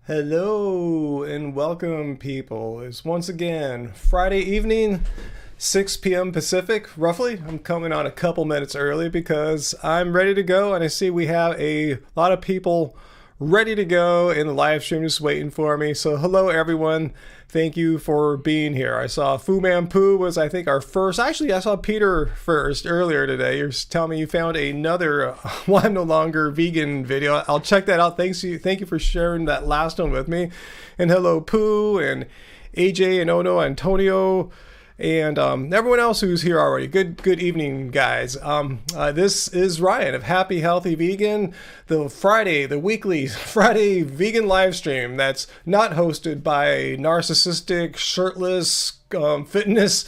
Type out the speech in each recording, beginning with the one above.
Hello and welcome, people. It's once again Friday evening, 6 p.m. Pacific, roughly. I'm coming on a couple minutes early because I'm ready to go, and I see we have a lot of people ready to go in the live stream just waiting for me. So hello, everyone. Thank you for being here. I saw Fu Man Poo was, I think, our first. Actually, I saw Peter first earlier today. You're telling me you found another Why I'm No Longer Vegan video. I'll check that out. Thank you for sharing that last one with me. And hello, Poo and AJ and Ono, Antonio, and everyone else who's here already. Good evening, guys. This is Ryan of Happy Healthy Vegan, the weekly Friday vegan live stream that's not hosted by a narcissistic, shirtless, fitness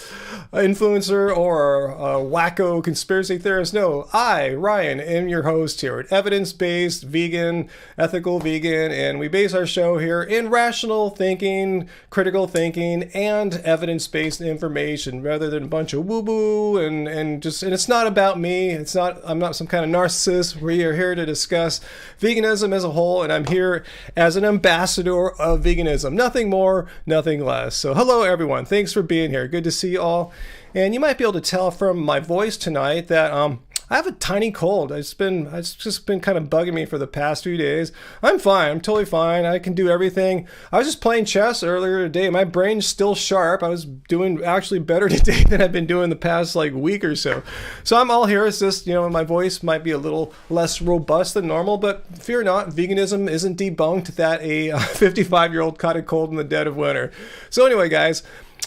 influencer or a wacko conspiracy theorist. No, I, Ryan, am your host here at Evidence-Based Vegan, Ethical Vegan, and we base our show here in rational thinking, critical thinking, and evidence-based information rather than a bunch of woo-boo and it's not about me. I'm not some kind of narcissist. We are here to discuss veganism as a whole, and I'm here as an ambassador of veganism. Nothing more, nothing less. So hello, everyone. Thanks for being here. Good to see you all. And you might be able to tell from my voice tonight that I have a tiny cold. It's just been kind of bugging me for the past few days. I'm fine. I'm totally fine. I can do everything. I was just playing chess earlier today. My brain's still sharp. I was doing actually better today than I've been doing the past week or so. So I'm all here. It's just, my voice might be a little less robust than normal, but fear not, veganism isn't debunked that a 55-year-old caught a cold in the dead of winter. So anyway, guys,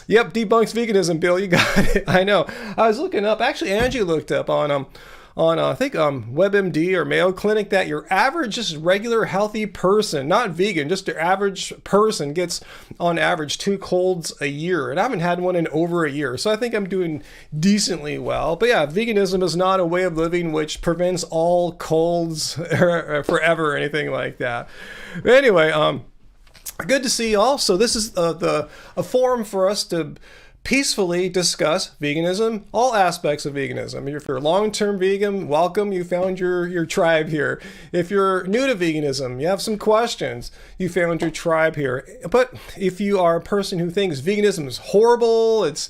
yep, debunks veganism, Bill. You got it. I know. I was looking up. Actually, Angie looked up on I think WebMD or Mayo Clinic that your average, just regular healthy person, not vegan, just your average person gets on average 2 colds a year. And I haven't had one in over a year. So I think I'm doing decently well. But yeah, veganism is not a way of living which prevents all colds forever or anything like that. But anyway, good to see y'all. So this is a forum for us to peacefully discuss veganism, all aspects of veganism. If you're a long-term vegan, welcome. You found your tribe here. If you're new to veganism, you have some questions, you found your tribe here. But if you are a person who thinks veganism is horrible, it's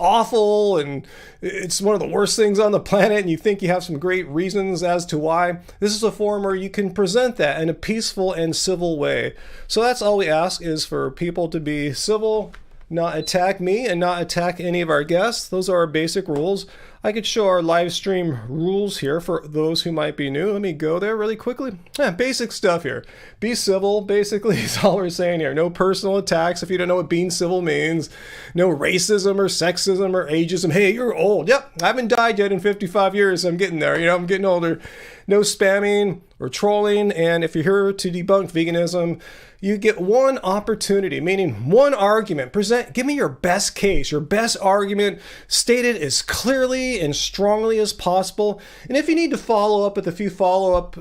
awful, and it's one of the worst things on the planet, and you think you have some great reasons as to why, this is a forum where you can present that in a peaceful and civil way. So that's all we ask, is for people to be civil, not attack me, and not attack any of our guests. Those are our basic rules. I could show our live stream rules here for those who might be new. Let me go there really quickly. Basic stuff here. Be civil, basically, is all we're saying here. No personal attacks if you don't know what being civil means. No racism or sexism or ageism. Hey, you're old. Yep, I haven't died yet in 55 years. I'm getting there. I'm getting older. No spamming or trolling. And if you're here to debunk veganism, you get one opportunity, meaning one argument. Give me your best case, your best argument, stated as clearly and strongly as possible. And if you need to follow up with a few follow-up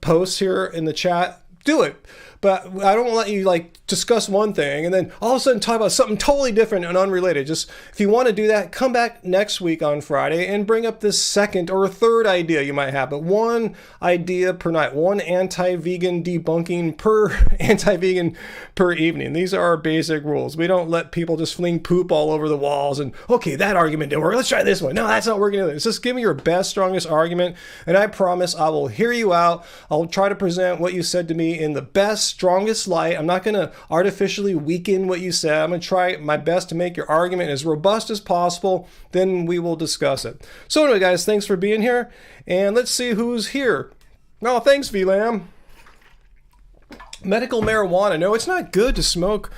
posts here in the chat, do it. But I don't let you discuss one thing and then all of a sudden talk about something totally different and unrelated. Just if you want to do that, come back next week on Friday and bring up this second or third idea you might have. But one idea per night, one anti-vegan debunking per anti-vegan per evening. These are our basic rules. We don't let people just fling poop all over the walls and, okay, that argument didn't work. Let's try this one. No, that's not working either. It's just give me your best, strongest argument, and I promise I will hear you out. I'll try to present what you said to me in the best, strongest light. I'm not going to artificially weaken what you said. I'm going to try my best to make your argument as robust as possible. Then we will discuss it. So anyway, guys, thanks for being here. And let's see who's here. Oh, thanks, VLAM. Medical marijuana. No, it's not good to smoke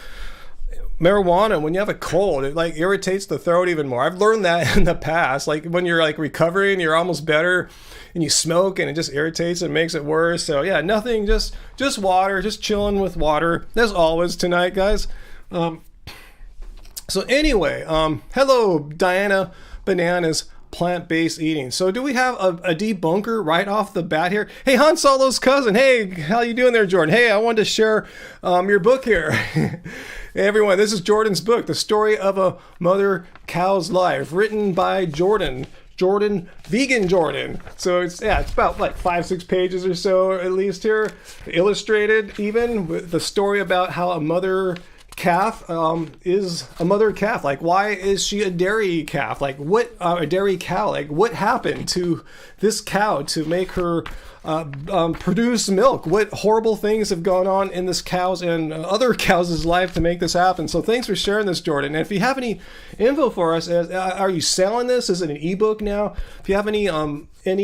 marijuana when you have a cold. It irritates the throat even more. I've learned that in the past. When you're recovering, you're almost better, and you smoke and it just irritates and makes it worse. So yeah, nothing, just water, just chilling with water as always tonight, guys. So anyway, hello Diana Bananas plant-based eating. So do we have a debunker right off the bat here? Hey, Han Solo's cousin. Hey, how you doing there, Jordan? Hey, I wanted to share your book here. Hey, everyone, this is Jordan's book, The Story of a Mother Cow's Life, written by Jordan. Jordan, Vegan Jordan. So it's about like 5-6 pages or so at least here, illustrated even with the story about how a mother calf is a mother calf. Like, why is she a dairy calf? Like, what a dairy cow? Like, what happened to this cow to make her produce milk? What horrible things have gone on in this cow's and other cows' life to make this happen? So thanks for sharing this, Jordan. And if you have any info for us, are you selling this? Is it an ebook now? If you have any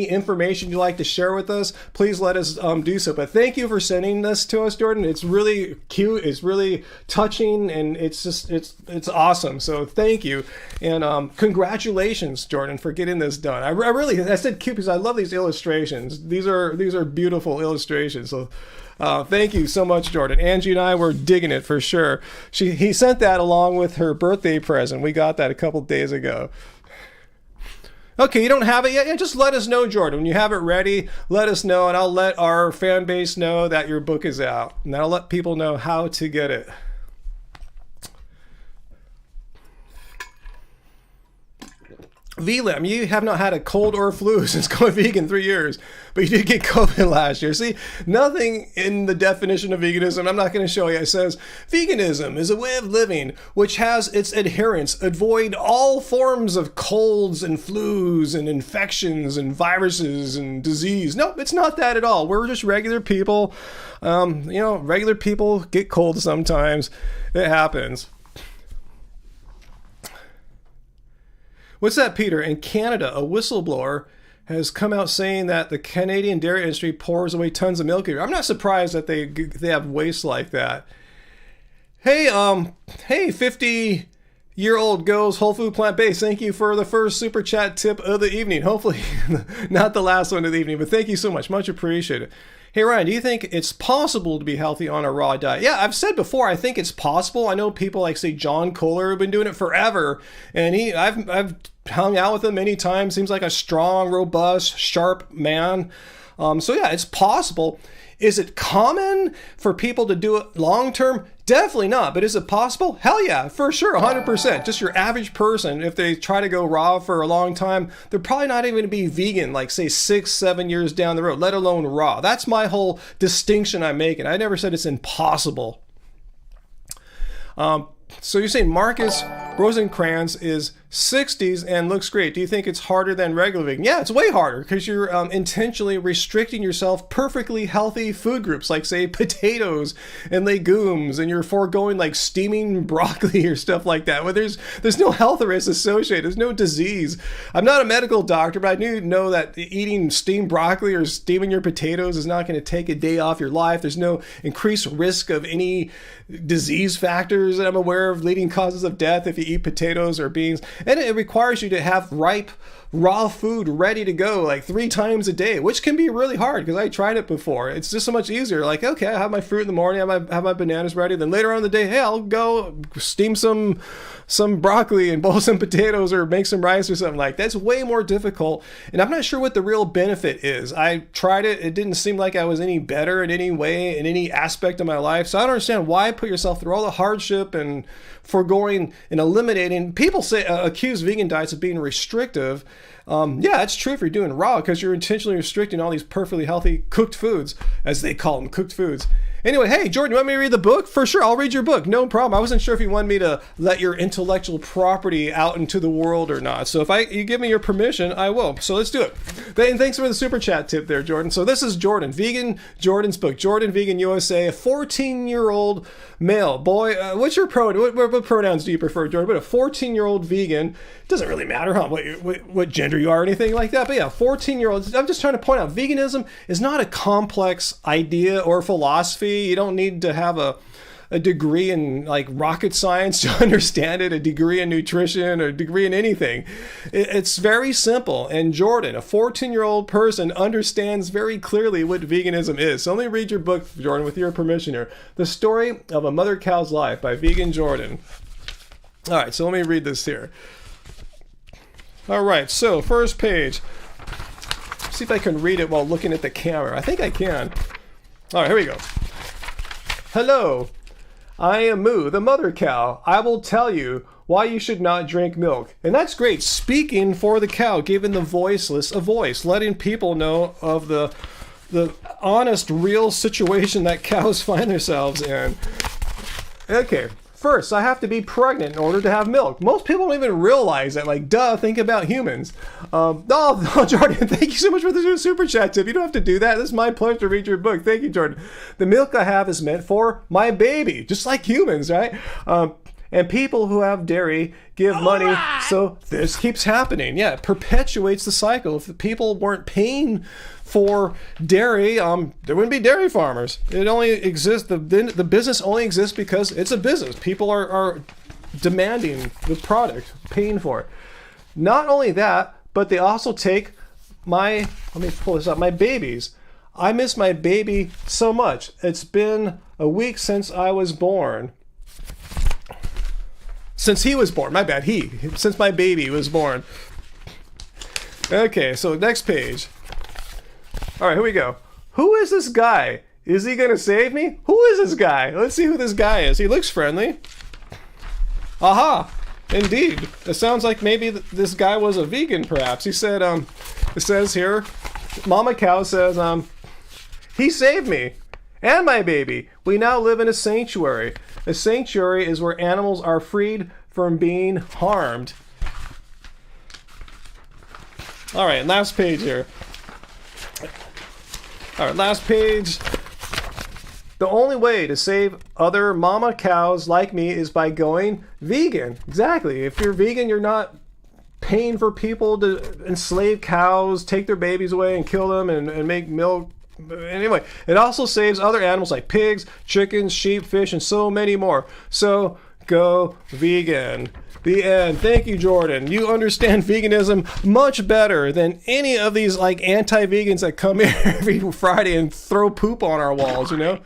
information you'd like to share with us, please let us do so. But thank you for sending this to us, Jordan. It's really cute. It's really touching, and it's awesome. So thank you, and congratulations, Jordan, for getting this done. I said cute because I love these illustrations. These are beautiful illustrations. So thank you so much, Jordan. Angie and I were digging it for sure. He sent that along with her birthday present. We got that a couple days ago. Okay, you don't have it yet? Yeah, just let us know, Jordan. When you have it ready, let us know, and I'll let our fan base know that your book is out. And that'll let people know how to get it. VLM, you have not had a cold or a flu since going vegan 3 years, but you did get COVID last year. See, nothing in the definition of veganism, I'm not going to show you, it says, veganism is a way of living which has its adherents avoid all forms of colds and flus and infections and viruses and disease. No, it's not that at all. We're just regular people. Regular people get cold sometimes. It happens. What's that, Peter? In Canada, a whistleblower has come out saying that the Canadian dairy industry pours away tons of milk. I'm not surprised that they have waste like that. Hey, 50-year-old goes whole food plant-based. Thank you for the first super chat tip of the evening. Hopefully not the last one of the evening, but thank you so much. Much appreciated. Hey, Ryan, do you think it's possible to be healthy on a raw diet? Yeah, I've said before, I think it's possible. I know people like, say, John Kohler have been doing it forever, and I've hung out with him many times. Seems like a strong, robust, sharp man. So yeah, it's possible. Is it common for people to do it long-term? Definitely not. But is it possible? Hell yeah, for sure, 100%. Just your average person, if they try to go raw for a long time, they're probably not even going to be vegan, like say 6-7 years down the road, let alone raw. That's my whole distinction I'm making. I never said it's impossible. So you're saying Marcus Rosencrantz is 60s and looks great. Do you think it's harder than regular vegan? Yeah, it's way harder because you're intentionally restricting yourself perfectly healthy food groups like, say, potatoes and legumes, and you're foregoing like steaming broccoli or stuff like that. Well, there's no health risk associated. There's no disease. I'm not a medical doctor, but I do know that eating steamed broccoli or steaming your potatoes is not going to take a day off your life. There's no increased risk of any disease factors that I'm aware of, leading causes of death if you eat potatoes or beans. And it requires you to have ripe, raw food ready to go like 3 times a day, which can be really hard because I tried it before. It's just so much easier. Like, okay, I have my fruit in the morning, I have my bananas ready. Then later on in the day, hey, I'll go steam some broccoli and boil some potatoes or make some rice or something like that. That's way more difficult. And I'm not sure what the real benefit is. I tried it. It didn't seem like I was any better in any way, in any aspect of my life. So I don't understand why put yourself through all the hardship and foregoing and eliminating. People say accuse vegan diets of being restrictive. Yeah, it's true if you're doing raw because you're intentionally restricting all these perfectly healthy cooked foods, as they call them, cooked foods. Anyway, hey, Jordan, you want me to read the book? For sure, I'll read your book. No problem. I wasn't sure if you wanted me to let your intellectual property out into the world or not. So if you give me your permission, I will. So let's do it. And thanks for the super chat tip there, Jordan. So this is Jordan, Vegan Jordan's book, Jordan Vegan USA, a 14-year-old male. Boy, what's your what pronouns do you prefer, Jordan? But a 14-year-old vegan, doesn't really matter, huh? What gender you are or anything like that. But yeah, 14-year-old. I'm just trying to point out, veganism is not a complex idea or philosophy. You don't need to have a degree in like rocket science to understand it, a degree in nutrition or a degree in anything. It's very simple. And Jordan, a 14-year-old person, understands very clearly what veganism is. So let me read your book, Jordan, with your permission here. The Story of a Mother Cow's Life by Vegan Jordan. All right, so let me read this here. All right, so first page. See if I can read it while looking at the camera. I think I can. All right, here we go. Hello, I am Moo, the mother cow. I will tell you why you should not drink milk. And that's great. Speaking for the cow, giving the voiceless a voice, letting people know of the honest, real situation that cows find themselves in. Okay, first, I have to be pregnant in order to have milk. Most people don't even realize that. Like, duh, think about humans. Jordan, thank you so much for the super chat tip. You don't have to do that. This is my pleasure to read your book. Thank you, Jordan. The milk I have is meant for my baby, just like humans, right? And people who have dairy give money, so this keeps happening. Yeah, it perpetuates the cycle. If the people weren't paying for dairy, there wouldn't be dairy farmers. It only exists, the business only exists because it's a business. People are demanding the product, paying for it. Not only that, but they also take let me pull this up, my babies. I miss my baby so much. It's been a week since I was born. Since he was born, my bad, since my baby was born. Okay, so next page. All right, here we go. Who is this guy? Is he gonna save me? Who is this guy? Let's see who this guy is. He looks friendly. Aha, indeed. It sounds like maybe this guy was a vegan, perhaps. He said, it says here, Mama Cow says, he saved me and my baby. We now live in a sanctuary. A sanctuary is where animals are freed from being harmed. All right, last page here. All right, last page. The only way to save other mama cows like me is by going vegan. Exactly. If you're vegan, you're not paying for people to enslave cows, take their babies away and kill them and make milk. Anyway, it also saves other animals like pigs, chickens, sheep, fish, and so many more. So go vegan. The end. Thank you, Jordan. You understand veganism much better than any of these like anti-vegans that come here every Friday and throw poop on our walls, you know?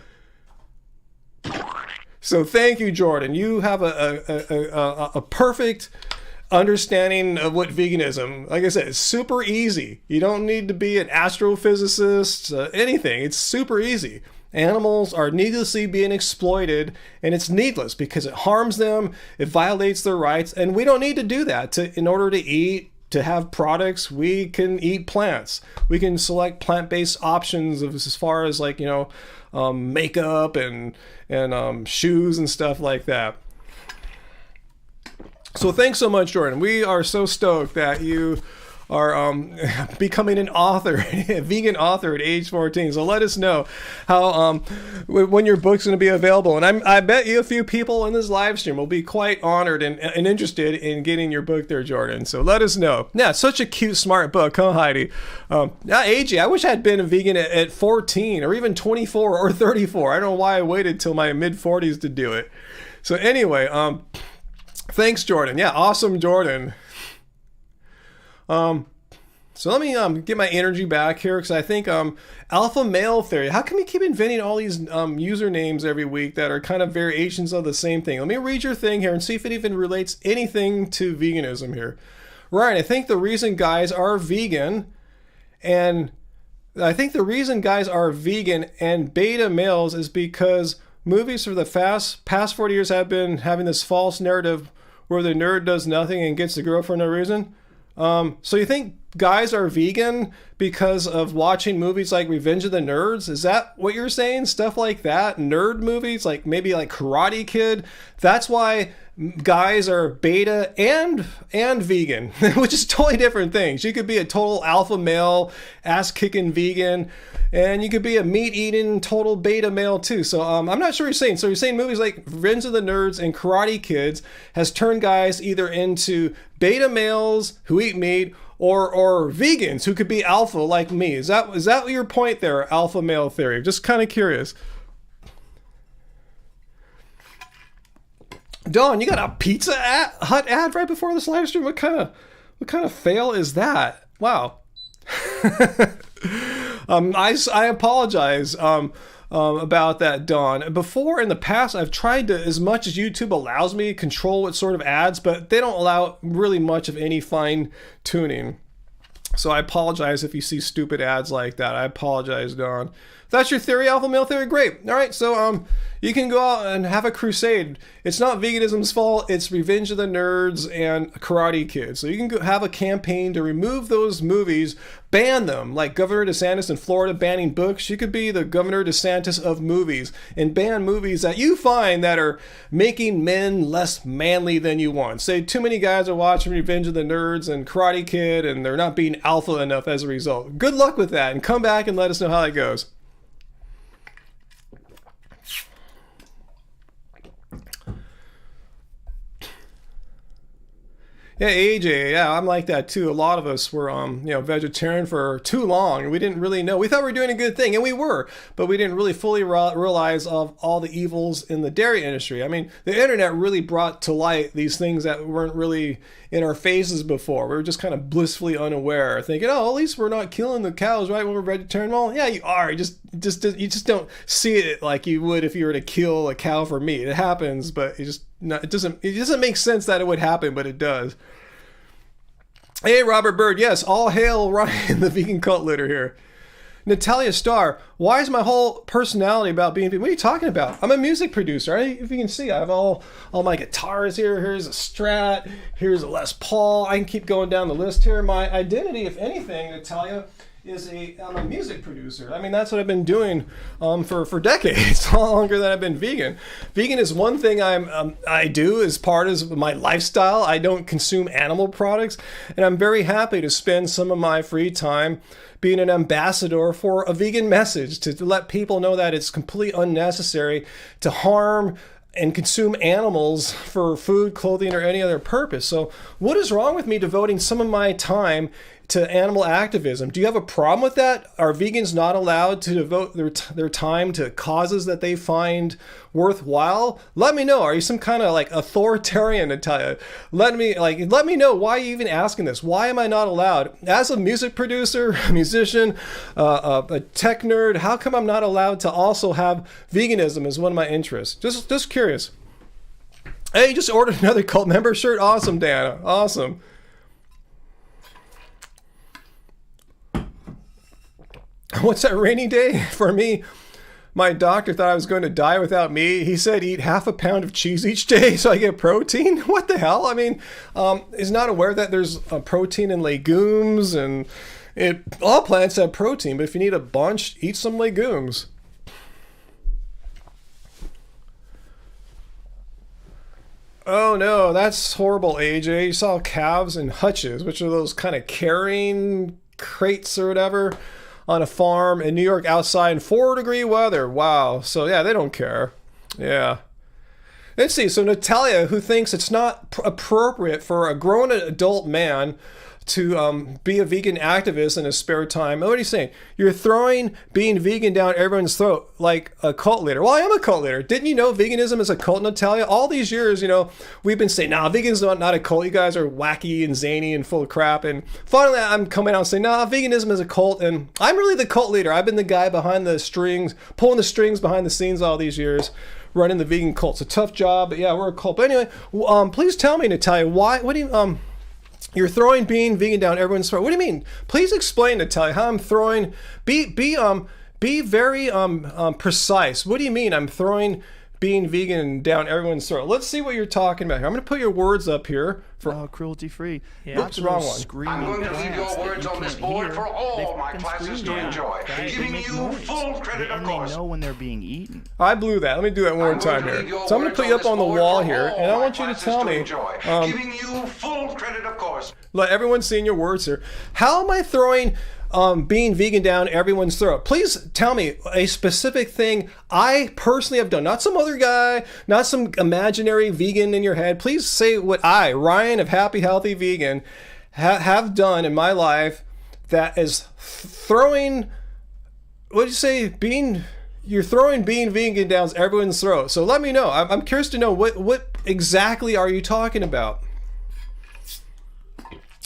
So thank you, Jordan. You have a perfect understanding of what veganism, like I said, it's super easy. You don't need to be an astrophysicist, anything. It's super easy. Animals are needlessly being exploited, and it's needless because it harms them, it violates their rights, and we don't need to do that in order to eat, to have products. We can eat plants. We can select plant-based options as far as like, you know, makeup and shoes and stuff like that. So thanks so much, Jordan. We are so stoked that you are becoming an author, a vegan author at age 14. So let us know how when your book's going to be available. And I bet you a few people in this live stream will be quite honored and interested in getting your book there, Jordan. So let us know. Yeah, such a cute, smart book, huh, Heidi? AG, I wish I had been a vegan at 14 or even 24 or 34. I don't know why I waited till my mid-40s to do it. So anyway, thanks, Jordan. Yeah, awesome, Jordan. So let me get my energy back here, because I think alpha male theory. How can we keep inventing all these usernames every week that are kind of variations of the same thing? Let me read your thing here and see if it even relates anything to veganism here. Right, I think the reason guys are vegan and beta males is because movies for the past 40 years have been having this false narrative where the nerd does nothing and gets the girl for no reason. So you think guys are vegan because of watching movies like Revenge of the Nerds? Is that what you're saying? Stuff like that? Nerd movies, like maybe like Karate Kid? That's why guys are beta and vegan, which is totally different things. You could be a total alpha male, ass-kicking vegan, and you could be a meat-eating total beta male too. So I'm not sure what you're saying. So you're saying movies like Revenge of the Nerds and Karate Kids has turned guys either into beta males who eat meat or vegans who could be alpha like me. Is that your point there, alpha male theory? Just kind of curious. Dawn, you got a Pizza Hut ad right before this live stream? What kind of fail is that? Wow. I apologize about that, Dawn. Before, in the past, I've tried to, as much as YouTube allows me, control what sort of ads, but they don't allow really much of any fine tuning. So I apologize if you see stupid ads like that. I apologize, Dawn. If that's your theory, alpha male theory, great. All right, so You can go out and have a crusade. It's not veganism's fault. It's Revenge of the Nerds and Karate Kid. So you can go have a campaign to remove those movies, ban them, like Governor DeSantis in Florida banning books. You could be the Governor DeSantis of movies and ban movies that you find that are making men less manly than you want. Say too many guys are watching Revenge of the Nerds and Karate Kid and they're not being alpha enough as a result. Good luck with that, and come back and let us know how it goes. Yeah, AJ, yeah, I'm like that too. A lot of us were, vegetarian for too long, and we didn't really know. We thought we were doing a good thing, and we were, but we didn't really fully realize of all the evils in the dairy industry. I mean, the internet really brought to light these things that weren't really in our faces before. We were just kind of blissfully unaware, thinking, oh, at least we're not killing the cows, right, when we're vegetarian. Well, yeah, you are. You just don't see it like you would if you were to kill a cow for meat. It happens, but it doesn't make sense that it would happen, but it does. Hey, Robert Bird, yes, all hail Ryan, the vegan cult leader here. Natalia Starr, why is my whole personality about being vegan? What are you talking about? I'm a music producer. Right? If you can see, I have all my guitars here. Here's a Strat. Here's a Les Paul. I can keep going down the list here. My identity, if anything, Natalia, I'm a music producer. I mean, that's what I've been doing for decades, longer than I've been vegan. Vegan is one thing I do as part of my lifestyle. I don't consume animal products, and I'm very happy to spend some of my free time being an ambassador for a vegan message, to let people know that it's completely unnecessary to harm and consume animals for food, clothing, or any other purpose. So what is wrong with me devoting some of my time to animal activism? Do you have a problem with that? Are vegans not allowed to devote their time to causes that they find worthwhile? Let me know. Are you some kind of like authoritarian, Natalia? Let me know why you're even asking this. Why am I not allowed? As a music producer, a musician, a tech nerd, how come I'm not allowed to also have veganism as one of my interests? Just curious. Hey, you just ordered another cult member shirt? Awesome, Dana. Awesome. What's that rainy day? For me, my doctor thought I was going to die without meat. He said eat half a pound of cheese each day so I get protein. What the hell? I mean, is not aware that there's protein in legumes, and all plants have protein, but if you need a bunch, eat some legumes. Oh no, that's horrible, AJ. You saw calves in hutches, which are those kind of carrying crates or whatever, on a farm in New York outside in 4-degree weather. Wow. So yeah, they don't care. Yeah. Let's see. So Natalia, who thinks it's not appropriate for a grown adult man to be a vegan activist in his spare time. What are you saying? You're throwing being vegan down everyone's throat like a cult leader. Well, I am a cult leader. Didn't you know veganism is a cult, Natalia? All these years, we've been saying, nah, veganism not a cult. You guys are wacky and zany and full of crap. And finally, I'm coming out and saying, nah, veganism is a cult. And I'm really the cult leader. I've been the guy behind the strings, pulling the strings behind the scenes all these years, running the vegan cult. It's a tough job, but yeah, we're a cult. But anyway, please tell me, Natalia, what do you, you're throwing being vegan down everyone's throat. What do you mean? Please explain, Natalia, how I'm throwing. Be very precise. What do you mean I'm throwing being vegan down everyone's throat? Let's see what you're talking about here. I'm going to put your words up here for cruelty-free. Yeah. Oops, wrong one. I'm going to leave your words on this board for all my classes to enjoy, giving you full credit, of course. They know when they're being eaten. I blew that. Let me do that one more time here. So I'm going to put you up on the wall here, and I want you to tell me. Giving you full credit, of course. Let everyone see your words here. How am I throwing being vegan down everyone's throat? Please tell me a specific thing I personally have done, not some other guy, not some imaginary vegan in your head. Please say what I, Ryan of Happy Healthy Vegan, have done in my life that is throwing, what did you say, you're throwing being vegan down everyone's throat. So let me know. I'm curious to know what exactly are you talking about?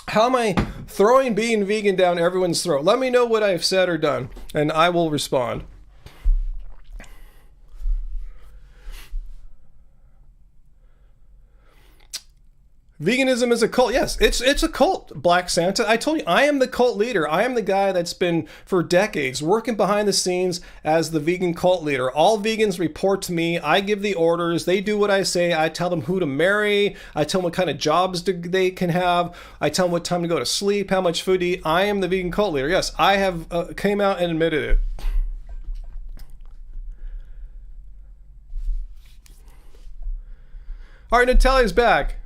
How am I throwing being vegan down everyone's throat? Let me know what I've said or done, and I will respond. Veganism is a cult. Yes, it's a cult, Black Santa. I told you, I am the cult leader. I am the guy that's been, for decades, working behind the scenes as the vegan cult leader. All vegans report to me. I give the orders. They do what I say. I tell them who to marry. I tell them what kind of jobs they can have. I tell them what time to go to sleep, how much food to eat. I am the vegan cult leader. Yes, I have came out and admitted it. All right, Natalia's back.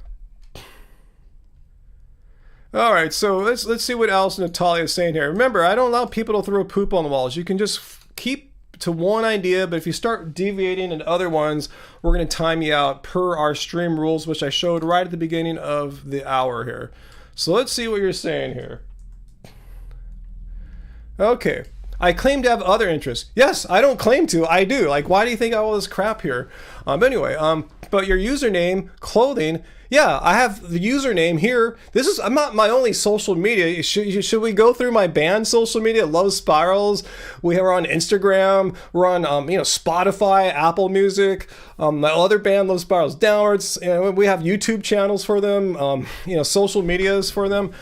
All right, so let's see what else Natalia is saying here. Remember, I don't allow people to throw poop on the walls. You can just keep to one idea, but if you start deviating into other ones, we're going to time you out per our stream rules, which I showed right at the beginning of the hour here. So let's see what you're saying here. Okay. I claim to have other interests. Yes, I don't claim to. I do. Like, why do you think I have all this crap here? But your username, clothing. Yeah, I have the username here. I'm not my only social media. Should we go through my band social media? Love Spirals. We're on Instagram. We're on Spotify, Apple Music. My other band, Love Spirals Downwards. We have YouTube channels for them. Social medias for them.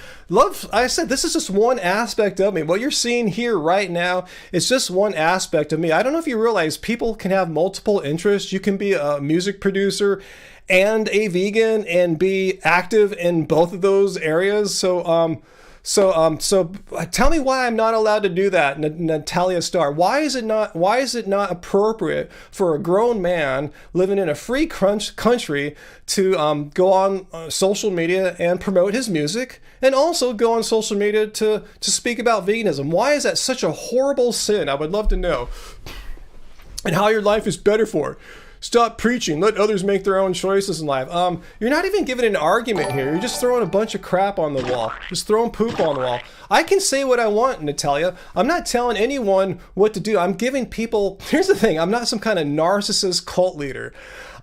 I said this is just one aspect of me. What you're seeing here right now is just one aspect of me. I don't know if you realize people can have multiple interests. You can be a music producer and a vegan and be active in both of those areas. So tell me why I'm not allowed to do that, Natalia Starr. Why is it not appropriate for a grown man living in a free country to go on social media and promote his music, and also go on social media to speak about veganism? Why is that such a horrible sin? I would love to know. And how your life is better for it. Stop preaching. Let others make their own choices in life. You're not even giving an argument here. You're just throwing a bunch of crap on the wall. Just throwing poop on the wall. I can say what I want, Natalia. I'm not telling anyone what to do. I'm giving people... Here's the thing. I'm not some kind of narcissist cult leader.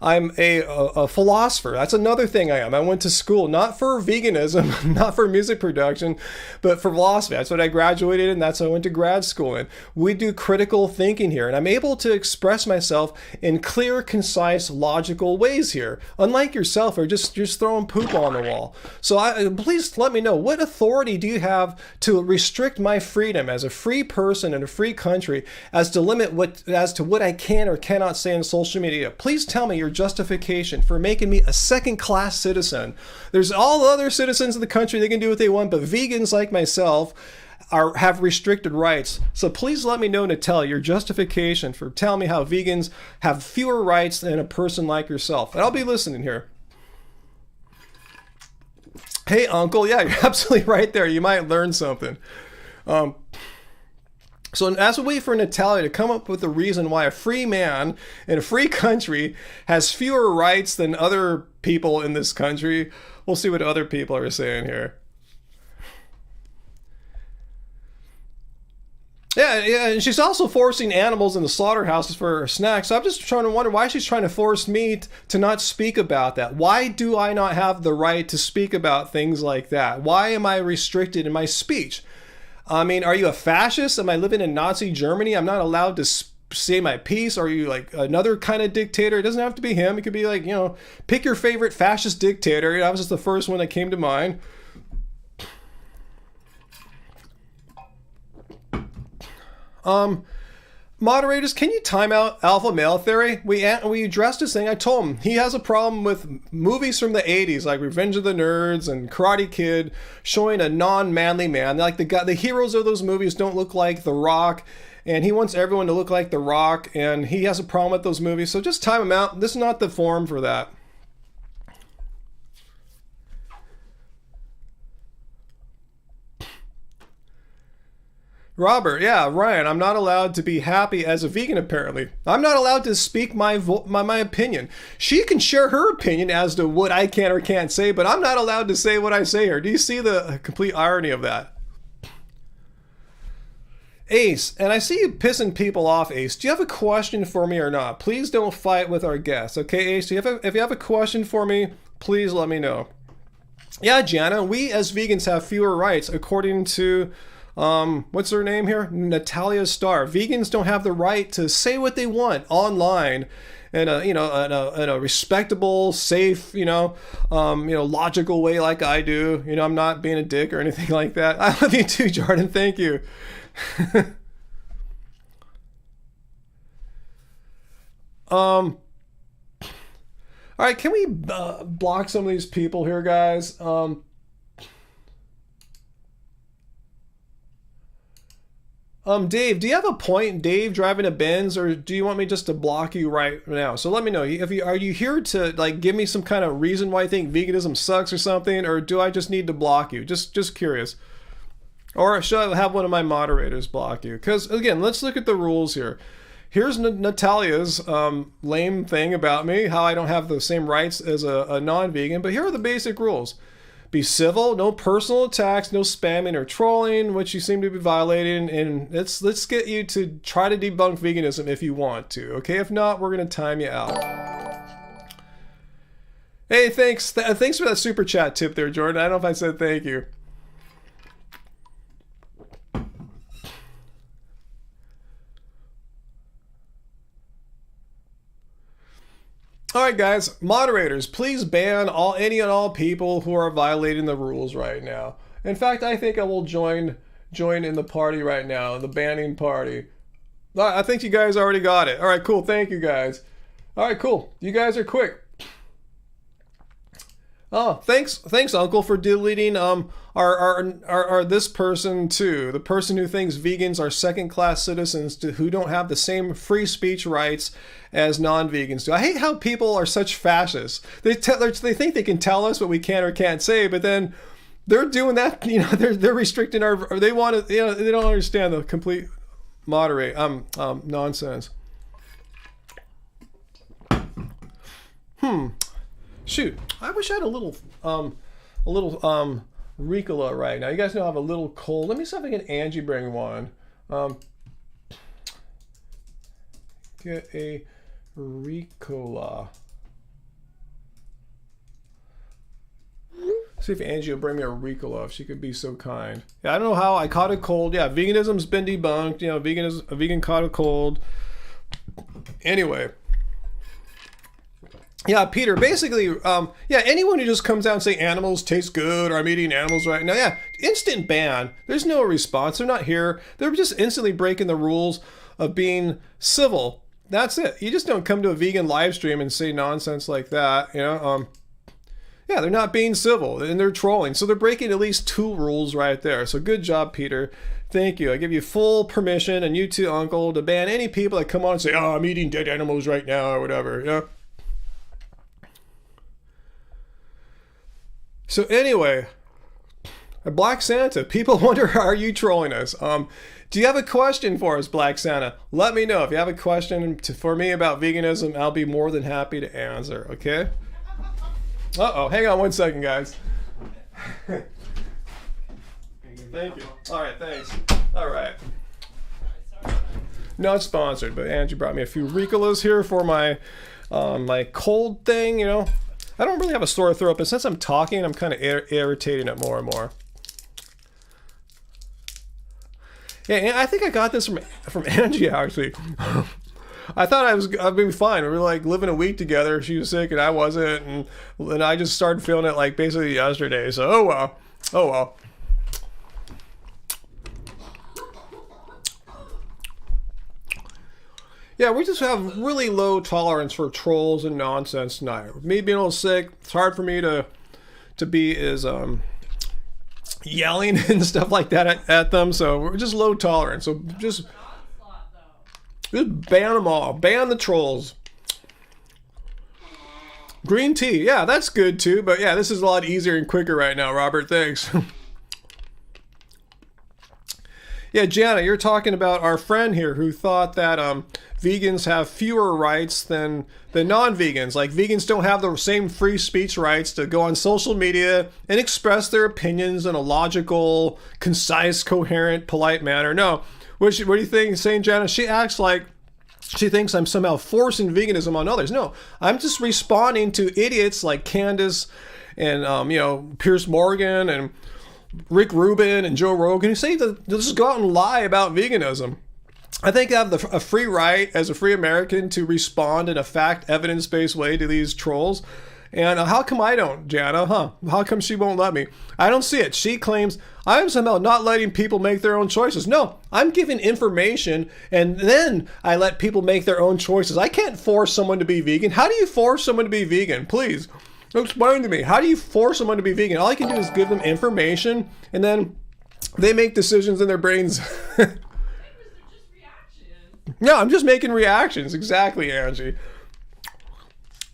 I'm a philosopher. That's another thing I am. I went to school, not for veganism, not for music production, but for philosophy. That's what I graduated in. That's what I went to grad school in. We do critical thinking here, and I'm able to express myself in clear, concise, logical ways here. Unlike yourself, or just throwing poop on the wall. So please let me know, what authority do you have to restrict my freedom as a free person in a free country as to what I can or cannot say on social media? Please tell me your justification for making me a second-class citizen. There's all the other citizens of the country, they can do what they want, but vegans like myself have restricted rights. So please let me know, Natalia, your justification for telling me how vegans have fewer rights than a person like yourself. And I'll be listening here. Hey, Uncle. Yeah, you're absolutely right there. You might learn something. So as we wait for Natalia to come up with a reason why a free man in a free country has fewer rights than other people in this country, we'll see what other people are saying here. Yeah, and she's also forcing animals in the slaughterhouses for snacks. So I'm just trying to wonder why she's trying to force me to not speak about that. Why do I not have the right to speak about things like that? Why am I restricted in my speech? I mean, are you a fascist? Am I living in Nazi Germany? I'm not allowed to say my piece. Are you like another kind of dictator? It doesn't have to be him. It could be like, pick your favorite fascist dictator. That was just the first one that came to mind. Moderators, can you time out alpha male theory? We addressed this thing. I told him he has a problem with movies from the 80s, like Revenge of the Nerds and Karate Kid, showing a non-manly man. Like the heroes of those movies don't look like The Rock, and he wants everyone to look like The Rock, and he has a problem with those movies. So just time him out. This is not the forum for that. Robert, yeah, Ryan, I'm not allowed to be happy as a vegan, apparently. I'm not allowed to speak my opinion. She can share her opinion as to what I can or can't say, but I'm not allowed to say what I say here. Do you see the complete irony of that? Ace, and I see you pissing people off, Ace. Do you have a question for me or not? Please don't fight with our guests, okay, Ace? If you have a question for me, please let me know. Yeah, Gianna, we as vegans have fewer rights according to What's her name here? Natalia Starr. Vegans don't have the right to say what they want online in a respectable, safe, logical way like I do. I'm not being a dick or anything like that. I love you too, Jordan. Thank you. All right, can we block some of these people here, guys? Dave, do you have a point, Dave, driving a Benz, or do you want me just to block you right now? So let me know. Are you here to give me some kind of reason why you think veganism sucks or something, or do I just need to block you? Just curious. Or should I have one of my moderators block you? Because again, let's look at the rules here. Here's Natalia's lame thing about me, how I don't have the same rights as a non-vegan, but here are the basic rules. Be civil, no personal attacks, no spamming or trolling, which you seem to be violating, and let's get you to try to debunk veganism if you want to, okay? If not, we're going to time you out. Hey, thanks for that super chat tip there, Jordan. I don't know if I said thank you. All right, guys, moderators, please ban any and all people who are violating the rules right now. In fact, I think I will join in the party right now, the banning party. All right, I think you guys already got it. All right, cool. Thank you, guys. All right, cool. You guys are quick. Oh, thanks, Uncle, for deleting our this person too. The person who thinks vegans are second-class citizens who don't have the same free speech rights as non-vegans do. I hate how people are such fascists. They think they can tell us what we can or can't say, but then they're doing that. They're restricting our. Or they want to. They don't understand the complete moderate nonsense. Shoot, I wish I had a little Ricola right now. You guys know I have a little cold. Let me see if I can Angie bring one. Get a Ricola. See if Angie will bring me a Ricola if she could be so kind. Yeah, I don't know how I caught a cold. Yeah, veganism's been debunked. A vegan caught a cold. Anyway. Yeah, Peter, basically, anyone who just comes out and say animals taste good or I'm eating animals right now, yeah, instant ban. There's no response. They're not here. They're just instantly breaking the rules of being civil. That's it. You just don't come to a vegan live stream and say nonsense like that, Yeah, they're not being civil and they're trolling. So they're breaking at least 2 rules right there. So good job, Peter. Thank you. I give you full permission, and you too, Uncle, to ban any people that come on and say, oh, I'm eating dead animals right now or whatever, So anyway, Black Santa, people wonder, are you trolling us? Do you have a question for us, Black Santa? Let me know. If you have a question for me about veganism, I'll be more than happy to answer, okay? Uh-oh, hang on one second, guys. Thank you. All right, thanks. All right. Not sponsored, but Angie brought me a few Ricolas here for my cold thing, I don't really have a sore throat, but since I'm talking, I'm kind of irritating it more and more. Yeah, I think I got this from Angie, actually. I thought I'd be fine. We were living a week together. She was sick and I wasn't, and I just started feeling it basically yesterday. So oh well. Yeah, we just have really low tolerance for trolls and nonsense tonight. Me being a little sick, it's hard for me to be as yelling and stuff like that at them. So we're just low tolerance. So just ban them all. Ban the trolls. Green tea, yeah, that's good too. But yeah, this is a lot easier and quicker right now, Robert. Thanks. Yeah, Jana, you're talking about our friend here who thought that vegans have fewer rights than non-vegans. Vegans don't have the same free speech rights to go on social media and express their opinions in a logical, concise, coherent, polite manner. No. What do you think, saying, Jana? She acts like she thinks I'm somehow forcing veganism on others. No, I'm just responding to idiots like Candace and, Pierce Morgan and Rick Rubin and Joe Rogan who say that they'll just go out and lie about veganism. I think I have a free right as a free American to respond in a fact, evidence-based way to these trolls. And how come I don't, Jana? How come she won't let me? I don't see it. She claims I'm somehow not letting people make their own choices. No, I'm giving information and then I let people make their own choices. I can't force someone to be vegan. How do you force someone to be vegan? Please explain to me. How do you force someone to be vegan? All I can do is give them information and then they make decisions in their brains. No, I'm just making reactions. Exactly, Angie.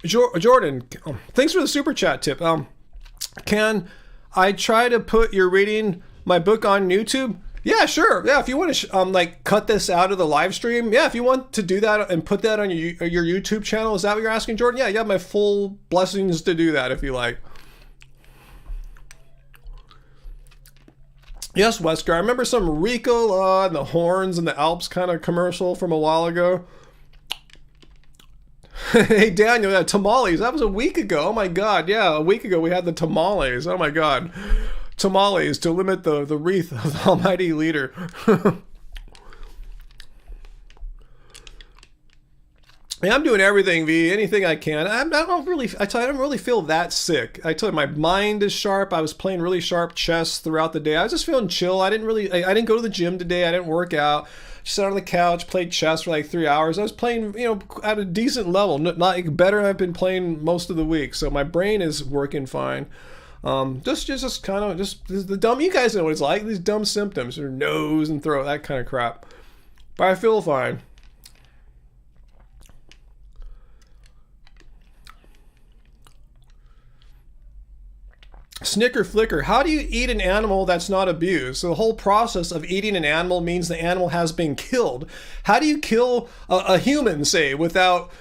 Jordan, thanks for the super chat tip. Can I try to put your reading my book on YouTube? Yeah, sure. Yeah, if you want to like cut this out of the live stream, yeah, if you want to do that and put that on your YouTube channel, is that what you're asking, Jordan? Yeah, you have my full blessings to do that if you like. Yes, Wesker. I remember some Ricola and the horns and the Alps kind of commercial from a while ago. Hey, Daniel, yeah, tamales. That was a week ago. Oh, my God. Yeah, a week ago we had the tamales. Oh, my God. Tamales to limit the wreath of the almighty leader. Yeah, I'm doing everything, V. Anything I can. I don't really feel that sick. I tell you, my mind is sharp. I was playing really sharp chess throughout the day. I was just feeling chill. I didn't go to the gym today. I didn't work out. Just sat on the couch, played chess for like 3 hours. I was playing, at a decent level. Not like better than I've been playing most of the week. So my brain is working fine. Just kind of the dumb. You guys know what it's like. These dumb symptoms, your nose and throat, that kind of crap. But I feel fine. Snicker Flicker, how do you eat an animal that's not abused? So the whole process of eating an animal means the animal has been killed. How do you kill a human, say, without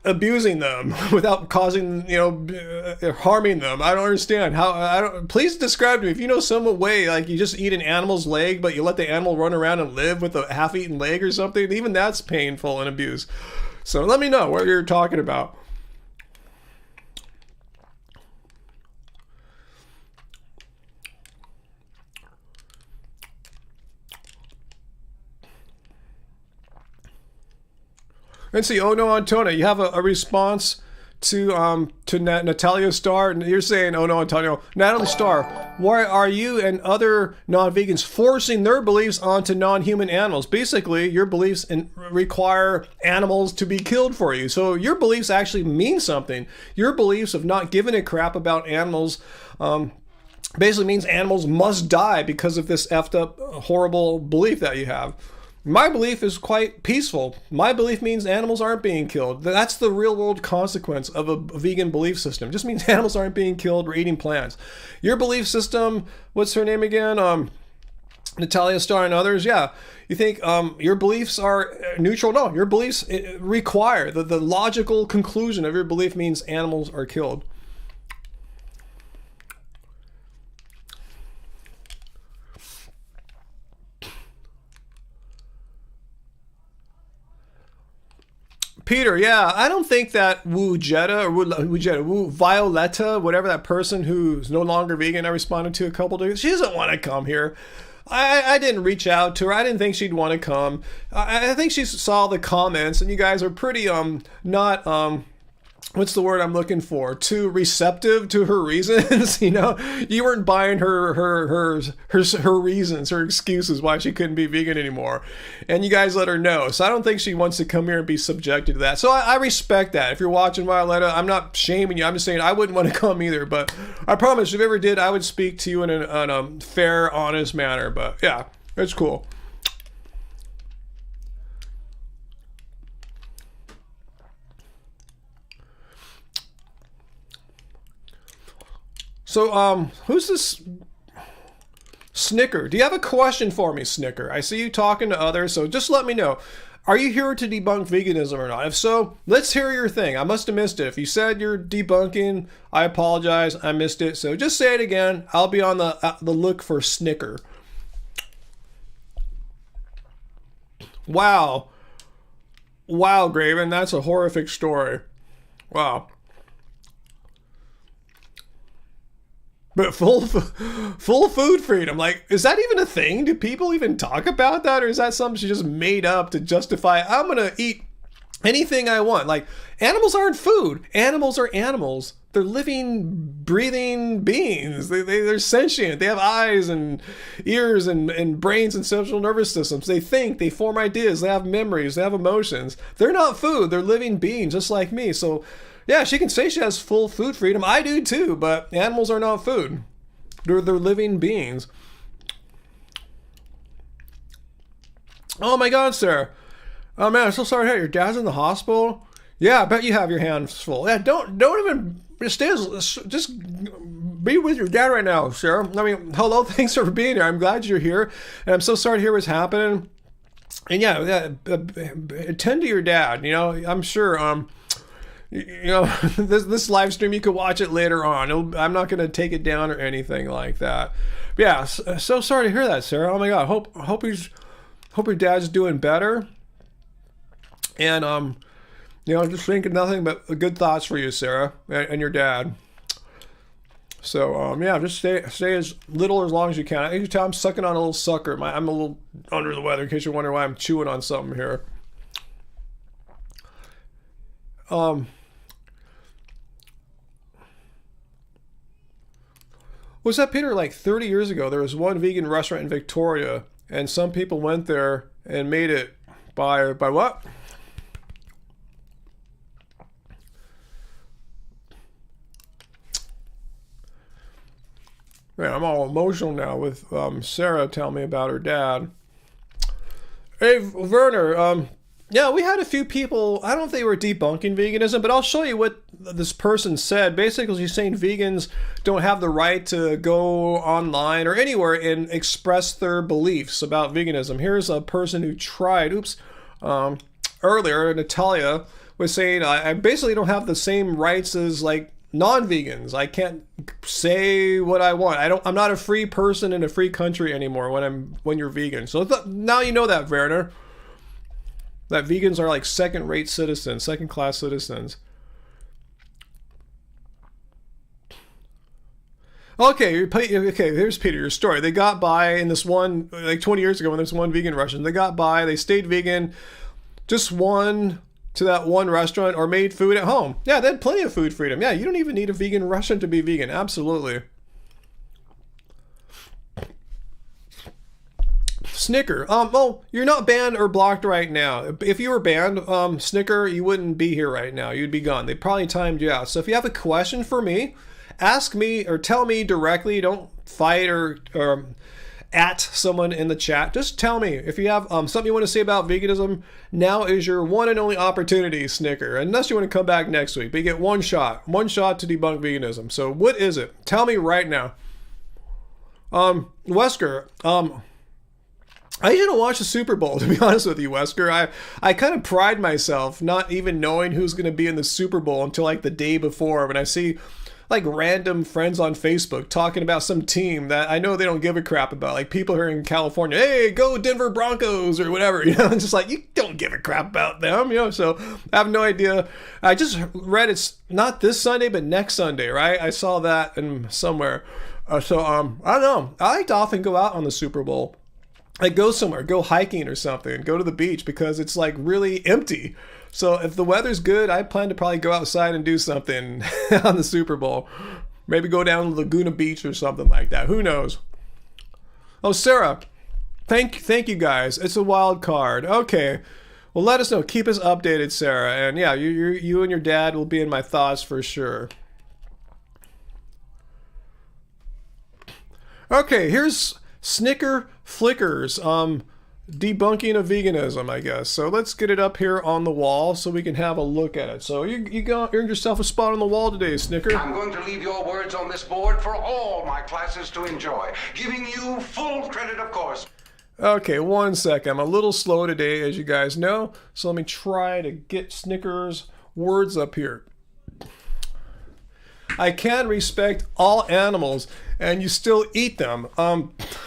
abusing them, without causing, harming them? I don't understand. Please describe to me if you know some way, like you just eat an animal's leg, but you let the animal run around and live with a half-eaten leg or something. Even that's painful and abuse. So let me know what you're talking about. And see, oh no, Antonio, you have a response to Natalia Starr, and you're saying, oh no, Antonio, Natalie Starr, why are you and other non-vegans forcing their beliefs onto non-human animals? Basically, your beliefs require animals to be killed for you. So your beliefs actually mean something. Your beliefs of not giving a crap about animals basically means animals must die because of this effed up, horrible belief that you have. My belief is quite peaceful. My belief means animals aren't being killed. That's the real world consequence of a vegan belief system. It just means animals aren't being killed. We're eating plants. Your belief system, what's her name again? Natalia Starr and others. Yeah. You think your beliefs are neutral? No, your beliefs require the logical conclusion of your belief means animals are killed. Peter, yeah, I don't think that Violetta, whatever that person who's no longer vegan I responded to a couple days, she doesn't want to come here. I didn't reach out to her. I didn't think she'd want to come. I think she saw the comments, and you guys are pretty not what's the word I'm looking for? Too receptive to her reasons. You weren't buying her reasons, her excuses why she couldn't be vegan anymore, and you guys let her know. So I don't think she wants to come here and be subjected to that. So I respect that. If you're watching, Violetta, I'm not shaming you. I'm just saying I wouldn't want to come either. But I promise, if I ever did, I would speak to you in a fair, honest manner. But yeah, it's cool. So, who's this Snicker? Do you have a question for me, Snicker? I see you talking to others, so just let me know. Are you here to debunk veganism or not? If so, let's hear your thing. I must have missed it. If you said you're debunking, I apologize. I missed it. So just say it again. I'll be on the look for Snicker. Wow. Wow, Graven. That's a horrific story. Wow. But full food freedom. Like, is that even a thing? Do people even talk about that? Or is that something she just made up to justify, I'm going to eat anything I want? Like, animals aren't food. Animals are animals. They're living, breathing beings. They're sentient. They have eyes and ears and brains and central nervous systems. They think, they form ideas, they have memories, they have emotions. They're not food. They're living beings just like me. So yeah, she can say she has full food freedom. I do too, but animals are not food. They're living beings. Oh my God, Sarah. Oh man, I'm so sorry to hear your dad's in the hospital. Yeah, I bet you have your hands full. Yeah, don't even just be with your dad right now, Sarah. I mean, hello, thanks for being here. I'm glad you're here, and I'm so sorry to hear what's happening. And yeah, attend to your dad. You know, I'm sure. You know, this live stream, you can watch it later on. I'm not going to take it down or anything like that. But yeah, so sorry to hear that, Sarah. Oh my God, hope your dad's doing better. And you know, just thinking nothing but good thoughts for you, Sarah, and your dad. So yeah, just stay as little or as long as you can. You can tell I'm sucking on a little sucker. I'm a little under the weather, in case you're wondering why I'm chewing on something here. Was that, Peter? Like 30 years ago, there was one vegan restaurant in Victoria, and some people went there and made it by what? Man, I'm all emotional now with Sarah telling me about her dad. Hey, Werner, yeah, we had a few people, I don't know if they were debunking veganism, but I'll show you what this person said. Basically, she's saying vegans don't have the right to go online or anywhere and express their beliefs about veganism. Here's a person who tried, earlier, Natalia was saying, I basically don't have the same rights as like non-vegans. I can't say what I want. I'm not a free person in a free country anymore when you're vegan. So now you know that, Werner. That vegans are like second-rate citizens, second-class citizens. Okay, here's Peter, your story. They got by in this one, like 20 years ago when there's one vegan restaurant. They got by, they stayed vegan, just one to that one restaurant or made food at home. Yeah, they had plenty of food freedom. Yeah, you don't even need a vegan restaurant to be vegan. Absolutely. Snicker. Well, you're not banned or blocked right now. If you were banned, Snicker, you wouldn't be here right now. You'd be gone. They probably timed you out. So if you have a question for me, ask me or tell me directly. Don't fight or at someone in the chat. Just tell me. If you have something you want to say about veganism, now is your one and only opportunity, Snicker. Unless you want to come back next week. But you get one shot to debunk veganism. So what is it? Tell me right now. Wesker, I didn't watch the Super Bowl, to be honest with you, Wesker. I kind of pride myself not even knowing who's going to be in the Super Bowl until like the day before when I see like random friends on Facebook talking about some team that I know they don't give a crap about. Like people here in California, hey, go Denver Broncos or whatever, you know, it's just like, you don't give a crap about them, you know, so I have no idea. I just read it's not this Sunday, but next Sunday, right? I saw that in somewhere. I don't know. I like to often go out on the Super Bowl. Like go somewhere, go hiking or something, go to the beach because it's like really empty. So if the weather's good, I plan to probably go outside and do something on the Super Bowl. Maybe go down to Laguna Beach or something like that. Who knows? Oh, Sarah, thank you guys. It's a wild card. Okay. Well, let us know. Keep us updated, Sarah. And yeah, you and your dad will be in my thoughts for sure. Okay, here's Snicker Flickers, debunking of veganism, I guess. So let's get it up here on the wall so we can have a look at it. So you earned yourself a spot on the wall today, Snicker. I'm going to leave your words on this board for all my classes to enjoy, giving you full credit, of course. Okay, one second. I'm a little slow today, as you guys know. So let me try to get Snicker's words up here. I can respect all animals, and you still eat them.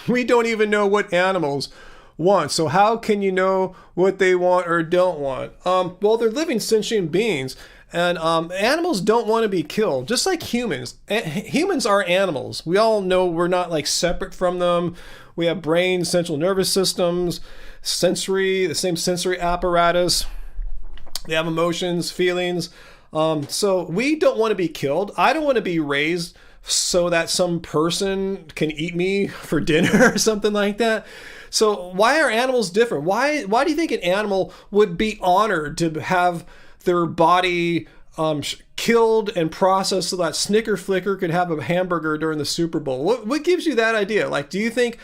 We don't even know what animals want, so how can you know what they want or don't want? Well, they're living sentient beings, And animals don't want to be killed, just like humans. Humans are animals. We all know we're not like separate from them. We have brains, central nervous systems, the same sensory apparatus. They have emotions, feelings. So we don't want to be killed. I don't want to be raised so that some person can eat me for dinner or something like that. So why are animals different? Why do you think an animal would be honored to have their body killed and processed so that Snicker Flicker could have a hamburger during the Super Bowl? What gives you that idea? Like, do you think,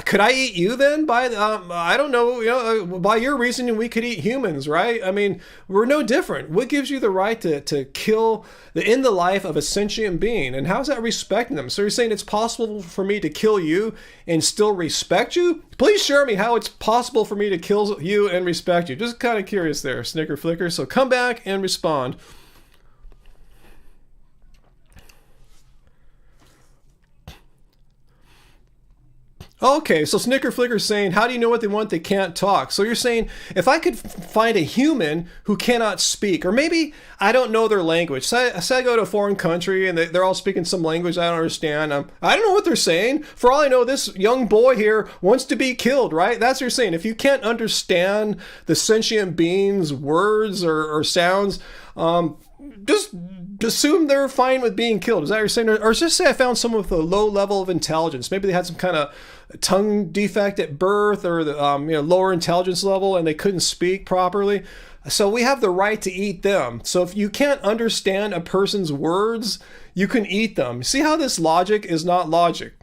could I eat you then? I don't know, by your reasoning, we could eat humans, right? I mean, we're no different. What gives you the right to kill, end the life of a sentient being? And how's that respecting them? So you're saying it's possible for me to kill you and still respect you? Please show me how it's possible for me to kill you and respect you. Just kind of curious there, Snicker Flicker. So come back and respond. Okay, so Snicker Flicker's saying, how do you know what they want? They can't talk. So you're saying, if I could find a human who cannot speak, or maybe I don't know their language. Say I go to a foreign country and they're all speaking some language I don't understand. I don't know what they're saying. For all I know, this young boy here wants to be killed, right? That's what you're saying. If you can't understand the sentient being's words or sounds, just assume they're fine with being killed. Is that what you're saying? Or just say I found someone with a low level of intelligence. Maybe they had some kind of tongue defect at birth, or the lower intelligence level, and they couldn't speak properly. So we have the right to eat them. So if you can't understand a person's words, you can eat them. See how this logic is not logic?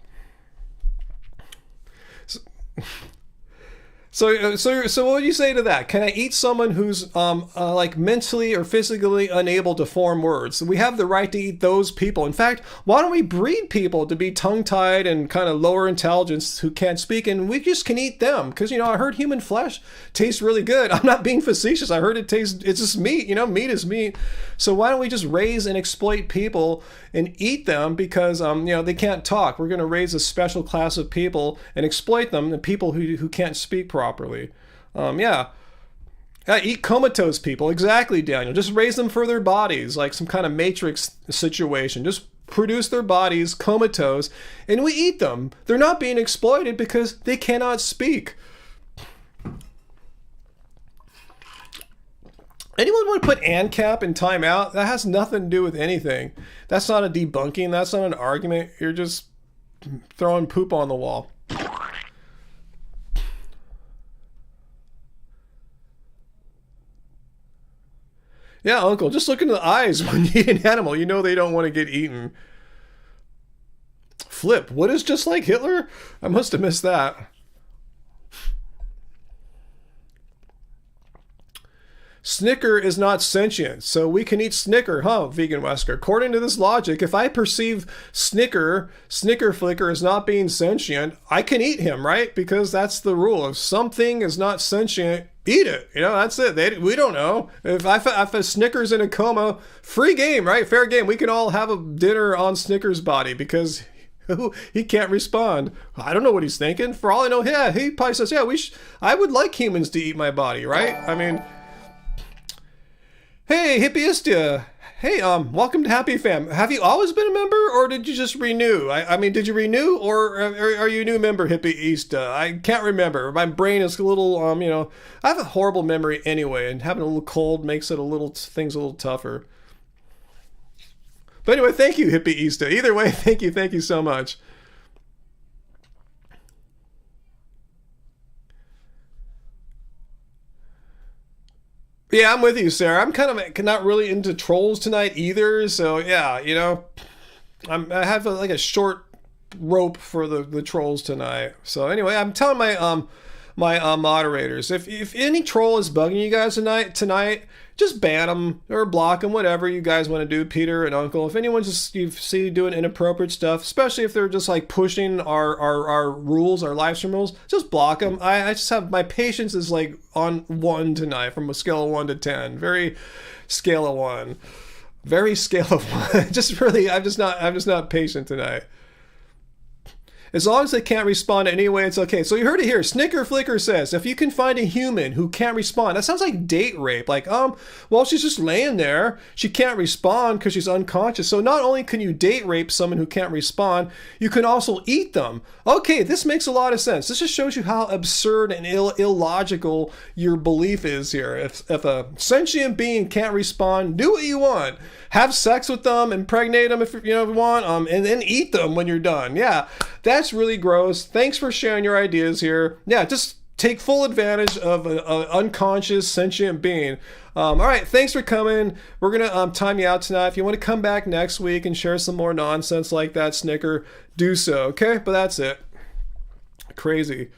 So what would you say to that? Can I eat someone who's like mentally or physically unable to form words? We have the right to eat those people. In fact, why don't we breed people to be tongue-tied and kind of lower intelligence who can't speak, and we just can eat them? Because, I heard human flesh tastes really good. I'm not being facetious. I heard it's just meat. Meat is meat. So why don't we just raise and exploit people and eat them because, they can't talk? We're going to raise a special class of people and exploit them, the people who can't speak properly. Eat comatose people. Exactly, Daniel. Just raise them for their bodies, like some kind of Matrix situation. Just produce their bodies comatose, and we eat them. They're not being exploited because they cannot speak. Anyone want to put ANCAP in timeout? That has nothing to do with anything. That's not a debunking. That's not an argument. You're just throwing poop on the wall. Yeah, Uncle, just look into the eyes when you eat an animal. You know they don't want to get eaten. Flip, what is just like Hitler? I must have missed that. Snicker is not sentient, so we can eat Snicker, huh, Vegan Wesker? According to this logic, if I perceive Snicker Flicker as not being sentient, I can eat him, right? Because that's the rule. If something is not sentient, eat it. That's it. We don't know. If a Snicker's in a coma, free game, right? Fair game. We can all have a dinner on Snicker's body because he can't respond. I don't know what he's thinking. For all I know, yeah, he probably says, yeah, I would like humans to eat my body, right? I mean, hey, Hippieistia. Hey, welcome to Happy Fam. Have you always been a member, or did you just renew? I mean, did you renew, or are you a new member, Hippieista? I can't remember. My brain is a little, I have a horrible memory anyway, and having a little cold makes things a little tougher. But anyway, thank you, Hippieista. Either way, thank you so much. Yeah, I'm with you, Sarah. I'm kind of not really into trolls tonight either. So yeah, I have a short rope for the trolls tonight. So anyway, I'm telling my moderators, if any troll is bugging you guys tonight, just ban them or block them, whatever you guys want to do, Peter and Uncle. If anyone you see doing inappropriate stuff, especially if they're just like pushing our rules, our Livestream rules, just block them. I just have, my patience is like on 1 tonight, from a scale of 1 to 10. Very scale of 1. Very scale of 1. Just really, I'm just not patient tonight. As long as they can't respond anyway, it's okay. So you heard it here. Snicker Flicker says, if you can find a human who can't respond, that sounds like date rape. Like, well, she's just laying there. She can't respond because she's unconscious. So not only can you date rape someone who can't respond, you can also eat them. Okay, this makes a lot of sense. This just shows you how absurd and illogical your belief is here. If a sentient being can't respond, do what you want. Have sex with them, impregnate them if you want, and then eat them when you're done. Yeah, that's really gross. Thanks for sharing your ideas here. Yeah, just take full advantage of an unconscious sentient being. All right, thanks for coming. We're gonna time you out tonight. If you want to come back next week and share some more nonsense like that, Snicker, do so. Okay, but that's it. Crazy.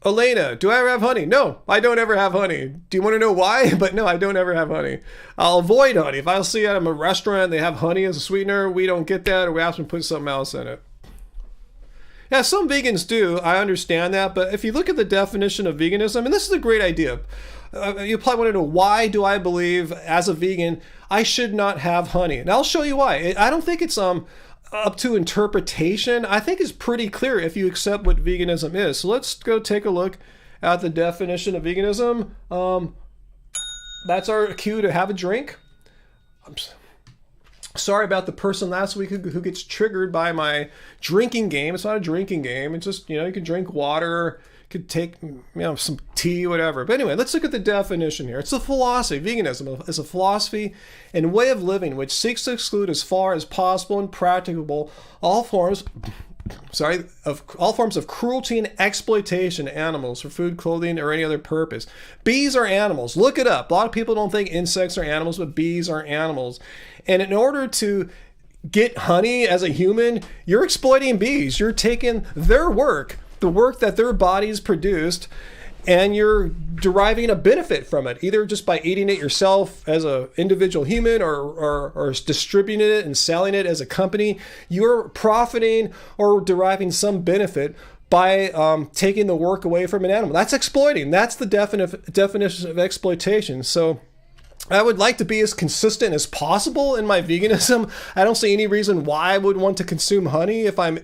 Elena, do I ever have honey? No, I don't ever have honey. Do you want to know why? But no, I don't ever have honey. I'll avoid honey. If I'll see at a restaurant they have honey as a sweetener, we don't get that, or we ask them to put something else in it. Yeah, some vegans do. I understand that. But if you look at the definition of veganism, and this is a great idea, you probably want to know, why do I believe as a vegan I should not have honey? And I'll show you why. I don't think it's up to interpretation. I think it's pretty clear if you accept what veganism is. So let's go take a look at the definition of veganism. That's our cue to have a drink. I'm sorry about the person last week who gets triggered by my drinking game. It's not a drinking game. It's just, you can drink water, you could take some tea, whatever. But anyway, let's look at the definition here. It's a philosophy. Veganism is a philosophy and way of living which seeks to exclude as far as possible and practicable all forms of cruelty and exploitation of animals for food, clothing, or any other purpose. Bees are animals. Look it up. A lot of people don't think insects are animals, but bees are animals. And in order to get honey as a human, you're exploiting bees. You're taking their work, the work that their bodies produced, and you're deriving a benefit from it, either just by eating it yourself as an individual human or distributing it and selling it as a company. You're profiting or deriving some benefit by taking the work away from an animal. That's exploiting. That's the definition of exploitation. So I would like to be as consistent as possible in my veganism. I don't see any reason why I would want to consume honey if I'm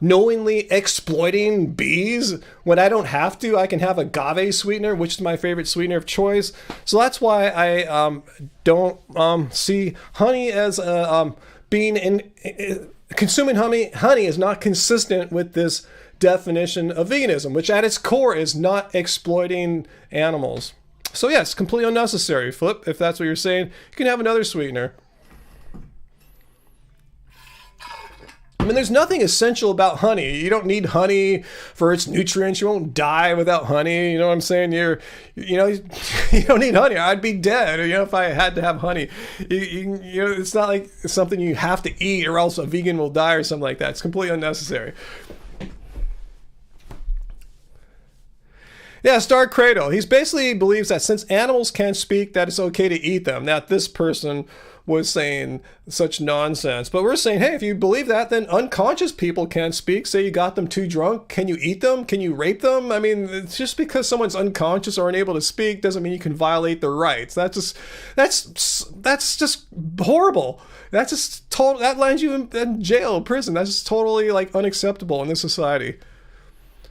knowingly exploiting bees when I don't have to. I can have agave sweetener, which is my favorite sweetener of choice. So that's why I don't see honey as consuming honey is not consistent with this definition of veganism, which at its core is not exploiting animals. So yes, completely unnecessary. Flip, if that's what you're saying, you can have another sweetener. I mean, there's nothing essential about honey. You don't need honey for its nutrients. You won't die without honey. You know what I'm saying? You don't need honey. I'd be dead, if I had to have honey. It's not like something you have to eat or else a vegan will die or something like that. It's completely unnecessary. Yeah, Star Cradle. He basically believes that since animals can't speak, that it's okay to eat them. Now, this person was saying such nonsense. But we're saying, hey, if you believe that, then unconscious people can't speak. Say you got them too drunk. Can you eat them? Can you rape them? I mean, it's just because someone's unconscious or unable to speak doesn't mean you can violate their rights. That's just horrible. That lands you in jail, prison. That's just totally unacceptable in this society.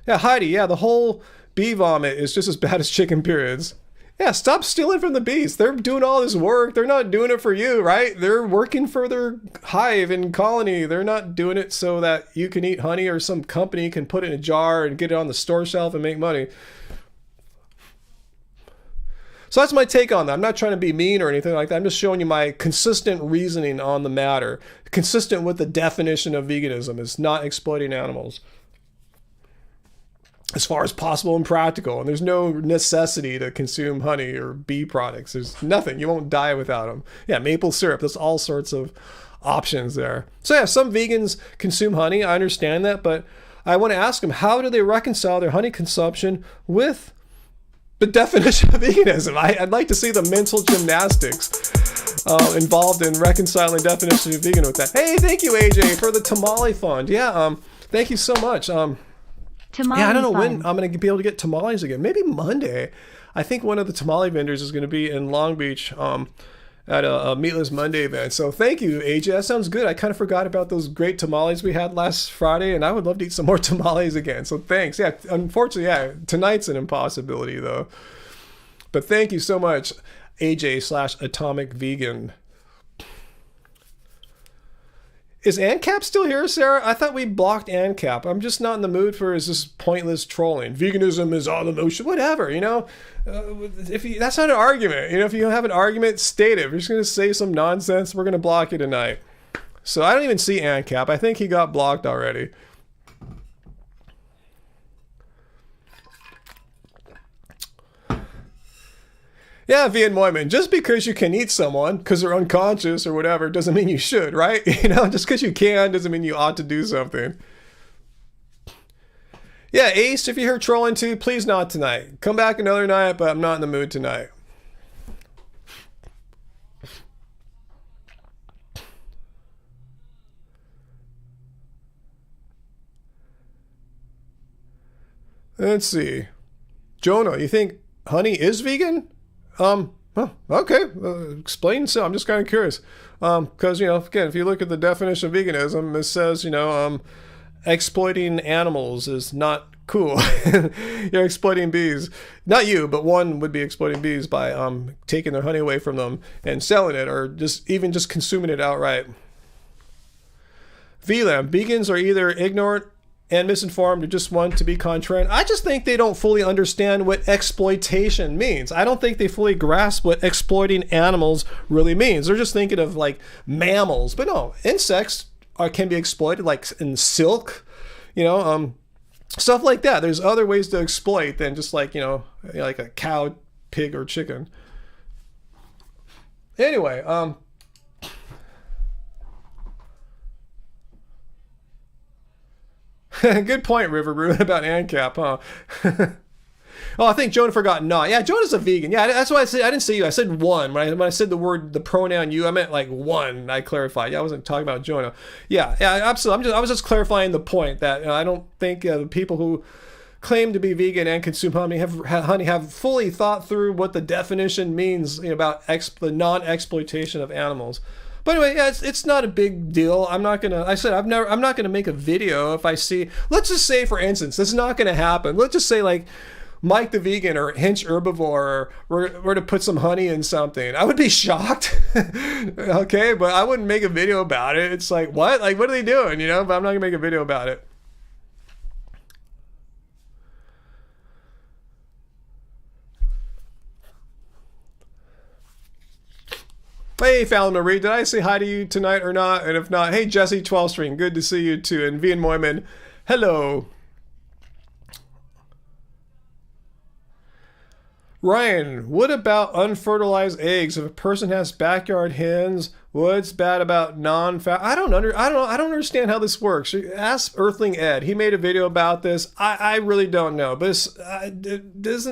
Yeah, Heidi, the whole bee vomit is just as bad as chicken periods. Yeah, stop stealing from the bees. They're doing all this work. They're not doing it for you, right? They're working for their hive and colony. They're not doing it so that you can eat honey or some company can put it in a jar and get it on the store shelf and make money. So that's my take on that. I'm not trying to be mean or anything like that. I'm just showing you my consistent reasoning on the matter. Consistent with the definition of veganism is not exploiting animals as far as possible and practical. And there's no necessity to consume honey or bee products. There's nothing. You won't die without them. Yeah, maple syrup. There's all sorts of options there. So yeah, some vegans consume honey. I understand that. But I want to ask them, how do they reconcile their honey consumption with the definition of veganism? I'd like to see the mental gymnastics involved in reconciling definition of vegan with that. Hey, thank you, AJ, for the tamale fund. Yeah, thank you so much. I don't know when I'm going to be able to get tamales again. Maybe Monday. I think one of the tamale vendors is going to be in Long Beach at a Meatless Monday event. So thank you, AJ. That sounds good. I kind of forgot about those great tamales we had last Friday, and I would love to eat some more tamales again. So thanks. Yeah, unfortunately, yeah, tonight's an impossibility though. But thank you so much, AJ/Atomic Vegan. Is ANCAP still here, Sarah? I thought we blocked ANCAP. I'm just not in the mood for this pointless trolling. Veganism is all emotion, whatever, you know? That's not an argument. You know, if you have an argument, state it. If you're just going to say some nonsense, we're going to block you tonight. So I don't even see ANCAP. I think he got blocked already. Yeah, Vian Moyman, just because you can eat someone because they're unconscious or whatever doesn't mean you should, right? You know, just because you can doesn't mean you ought to do something. Yeah, Ace, if you're here trolling too, please not tonight. Come back another night, but I'm not in the mood tonight. Let's see. Jonah, you think honey is vegan? Okay. Explain so. I'm just kind of curious. Because, you know, again, if you look at the definition of veganism, it says, you know, exploiting animals is not cool. You're exploiting bees. Not you, but one would be exploiting bees by taking their honey away from them and selling it, or just consuming it outright. VLAM, vegans are either ignorant and misinformed or just want to be contrarian. I just think they don't fully understand what exploitation means. I don't think they fully grasp what exploiting animals really means. They're just thinking of like mammals, but no, insects can be exploited, like in silk, you know, stuff like that. There's other ways to exploit than just like, you know, like a cow, pig, or chicken. Anyway, good point, River Brew, about ANCAP, huh? Oh, I think Jonah forgot not. Yeah, Jonah's a vegan. Yeah, that's why I said I didn't say you. I said one. When I said the pronoun you, I meant like one. I clarified. Yeah, I wasn't talking about Jonah. Yeah, absolutely. I was just clarifying the point that I don't think the people who claim to be vegan and consume honey have fully thought through what the definition means, you know, about the non-exploitation of animals. But anyway, yeah, it's not a big deal. I'm not gonna make a video if I see, let's just say, for instance, this is not gonna happen. Let's just say like Mike the Vegan or Hinch Herbivore were to put some honey in something. I would be shocked. Okay, but I wouldn't make a video about it. It's like, what? Like, what are they doing? You know, but I'm not gonna make a video about it. Hey, Fallon Marie, did I say hi to you tonight or not? And if not, hey, Jesse 12 String, good to see you too. And Vian Moyman, hello. Ryan, what about unfertilized eggs? If a person has backyard hens, what's bad about non-fat? I don't understand how this works. Ask Earthling Ed. He made a video about this. I really don't know. But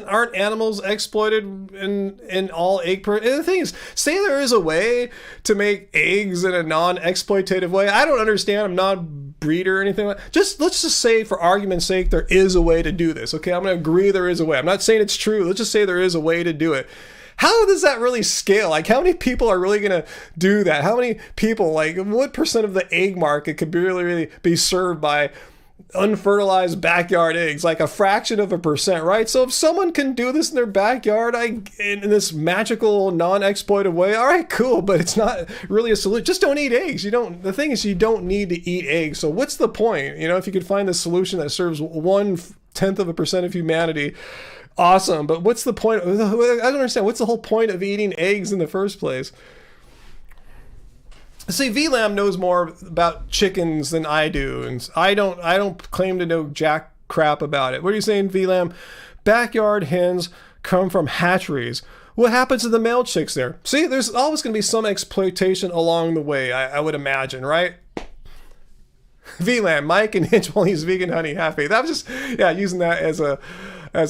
aren't animals exploited in all egg? And the thing is, say there is a way to make eggs in a non-exploitative way. I don't understand. I'm not a breeder or anything like that. Let's just say, for argument's sake, there is a way to do this. Okay, I'm going to agree there is a way. I'm not saying it's true. Let's just say there is a way to do it. How does that really scale? Like, how many people are really going to do that? How many people, like, what percent of the egg market could really be served by unfertilized backyard eggs? Like a fraction of a percent, right? So if someone can do this in their backyard in this magical, non-exploitive way, all right, cool, but it's not really a solution. Just don't eat eggs. The thing is, you don't need to eat eggs. So what's the point? You know, if you could find a solution that serves 0.1% of humanity, awesome. But what's the point? I don't understand. What's the whole point of eating eggs in the first place? See, VLAM knows more about chickens than I do, and I don't claim to know jack crap about it. What are you saying, VLAM? Backyard hens come from hatcheries. What happens to the male chicks there? See, there's always going to be some exploitation along the way, I would imagine, right? VLAM, Mike and Hinch while he's vegan honey happy. That was just, yeah, using that as